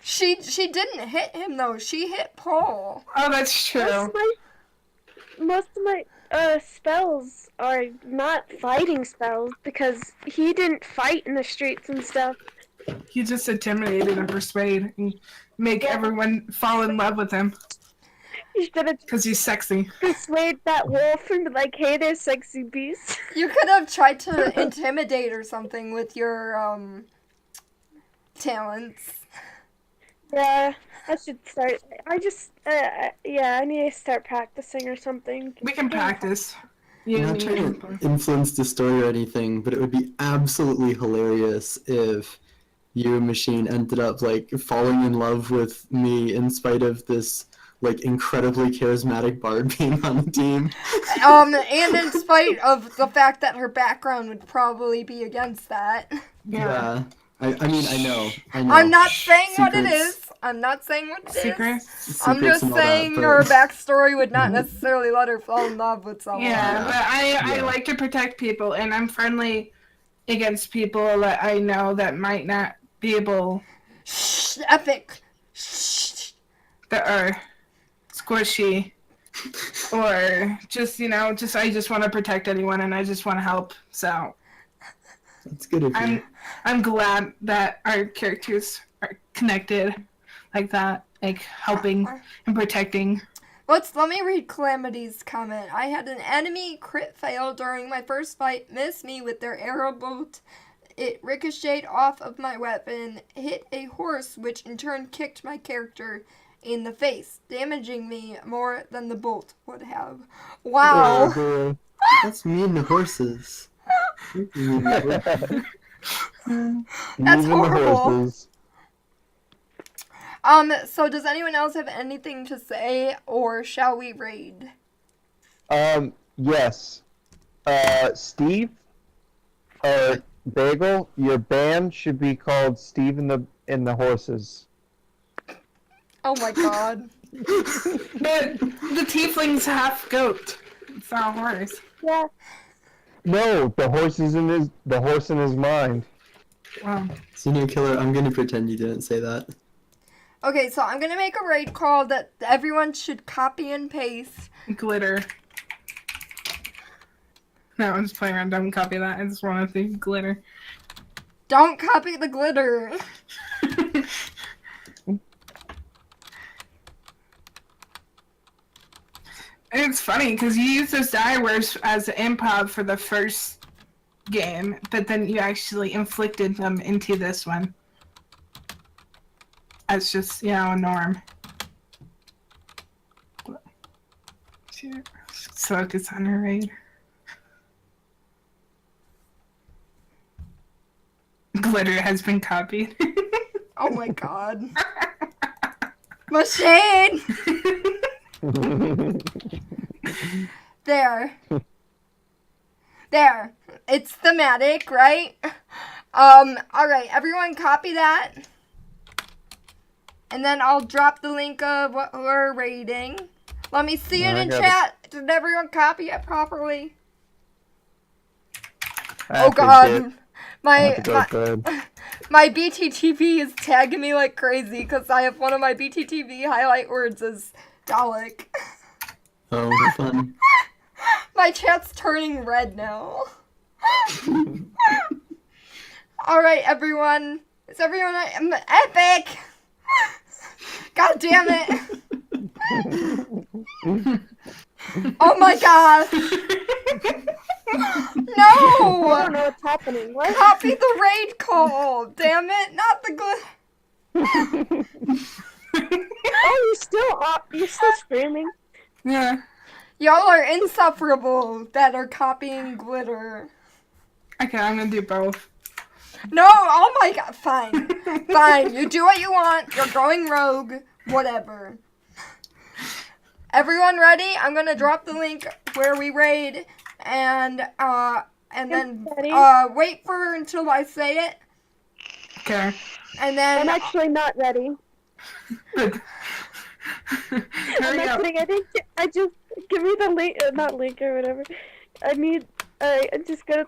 She didn't hit him, though. She hit Paul. Oh, that's true. Most of my spells are not fighting spells because he didn't fight in the streets and stuff. He just intimidated and persuade and make everyone fall in love with him He should have because he's sexy. persuaded that wolf and be like, hey there, sexy beast. You could have tried to intimidate or something with your, talents. Yeah, I should start. I just, yeah, I need to start practicing or something. We can practice. You I'm and not me trying can- to influence the story or anything, but it would be absolutely hilarious if you, Machine, ended up like falling in love with me in spite of this like incredibly charismatic bard being on the team. And in spite of the fact that her background would probably be against that. Yeah. I mean, I know. I'm not saying what it Secrets- is. I'm not saying what it is. Secrets? I'm secrets just and all that, saying but- her backstory would not necessarily let her fall in love with someone. Yeah, but I Yeah. like to protect people, and I'm friendly against people that I know that might not be able, Shh, Epic. Shh. that are squishy, or just, I just want to protect anyone, and I just want to help, so That's good of you. I'm glad that our characters are connected like that, like helping and protecting. Let me read Calamity's comment. I had an enemy crit fail during my first fight, miss me with their arrow bolt. It ricocheted off of my weapon, hit a horse, which in turn kicked my character in the face, damaging me more than the bolt would have. Wow. Oh, That's mean to horses. Mean to horses. That's Even the horrible. horses. So does anyone else have anything to say, or shall we raid? Yes. Steve, Bagel, your band should be called Steve and the Horses. Oh my god. But the tiefling's half goat. It's not a horse. Yeah. No, the horse in his mind. Wow. Senior Killer, I'm gonna pretend you didn't say that. Okay, so I'm gonna make a raid call that everyone should copy and paste. Glitter. No, I'm just playing around. Don't copy that. I just want to see glitter. Don't copy the glitter. And it's funny because you use those die words as improv for the first game, but then you actually inflicted them into this one. As just, a norm. Focus on her raid. Glitter has been copied. Oh my god. Machine! There. There. It's thematic, right? Alright, everyone copy that. And then I'll drop the link of what we're rating. Let me see it I in got chat. Did everyone copy it properly? I Oh have to god. get- I My, have to go my, to bed. my BTTV is tagging me like crazy because I have one of my BTTV highlight words as Dalek. Oh, fun. My chat's turning red now. Alright, everyone. Is everyone epic? God damn it. Oh my god. I No! don't know what's happening. What? Copy the raid call. Damn it, not the Oh, you still streaming? Yeah. Y'all are insufferable that are copying glitter. Okay, I'm gonna do both. No, oh my god, fine. Fine, you do what you want. You're going rogue. Whatever. Everyone ready? I'm gonna drop the link where we raid and then ready. wait for until I say it. Okay. And then I'm actually not ready. Good. I'm Hurry not up. kidding. I just give me the link, not link or whatever. I'm just gonna.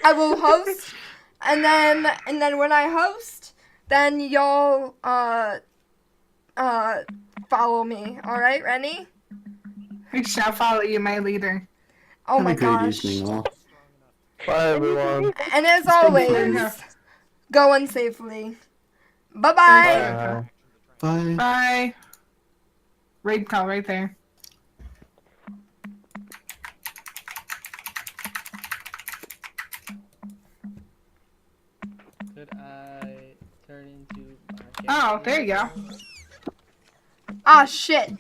I will host, and then when I host, then y'all follow me. All right, ready? I shall follow you, my leader. Oh Have my a great gosh! evening, all. Bye, everyone. And as There you always, go. go in safely. Bye Thank bye. you. Bye. Bye. Bye. Raid call right there. Could I turn into Oh, there you go. Ah shit!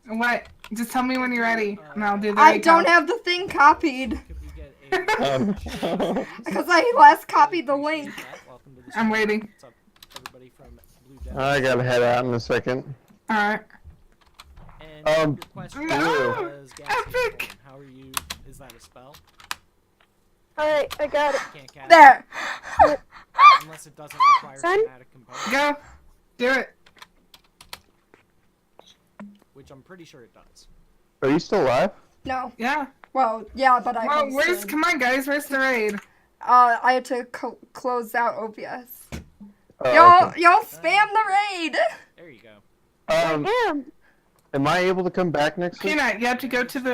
What? Just tell me when you're ready, and I'll do the I raid don't call. have the thing copied Could we get a because I last copied the link. welcome to the I'm stream. waiting. What's up, everybody from Blue Devil? I gotta head out in a second. Alright. And Um, your question no! was gas Epic! form. How are you? Is that a spell? Alright, I got it. Can't cast There. it unless it doesn't require Son? somatic component, Go. Do it. which I'm pretty sure it does. Are you still alive? No. Yeah. Well, yeah, but I Well, hosted. come on, guys. Where's the raid? I had to close out OBS. Oh, Y'all spam the raid. There you go. okay. Damn. Am I able to come back next week? Peanut, you have to go to the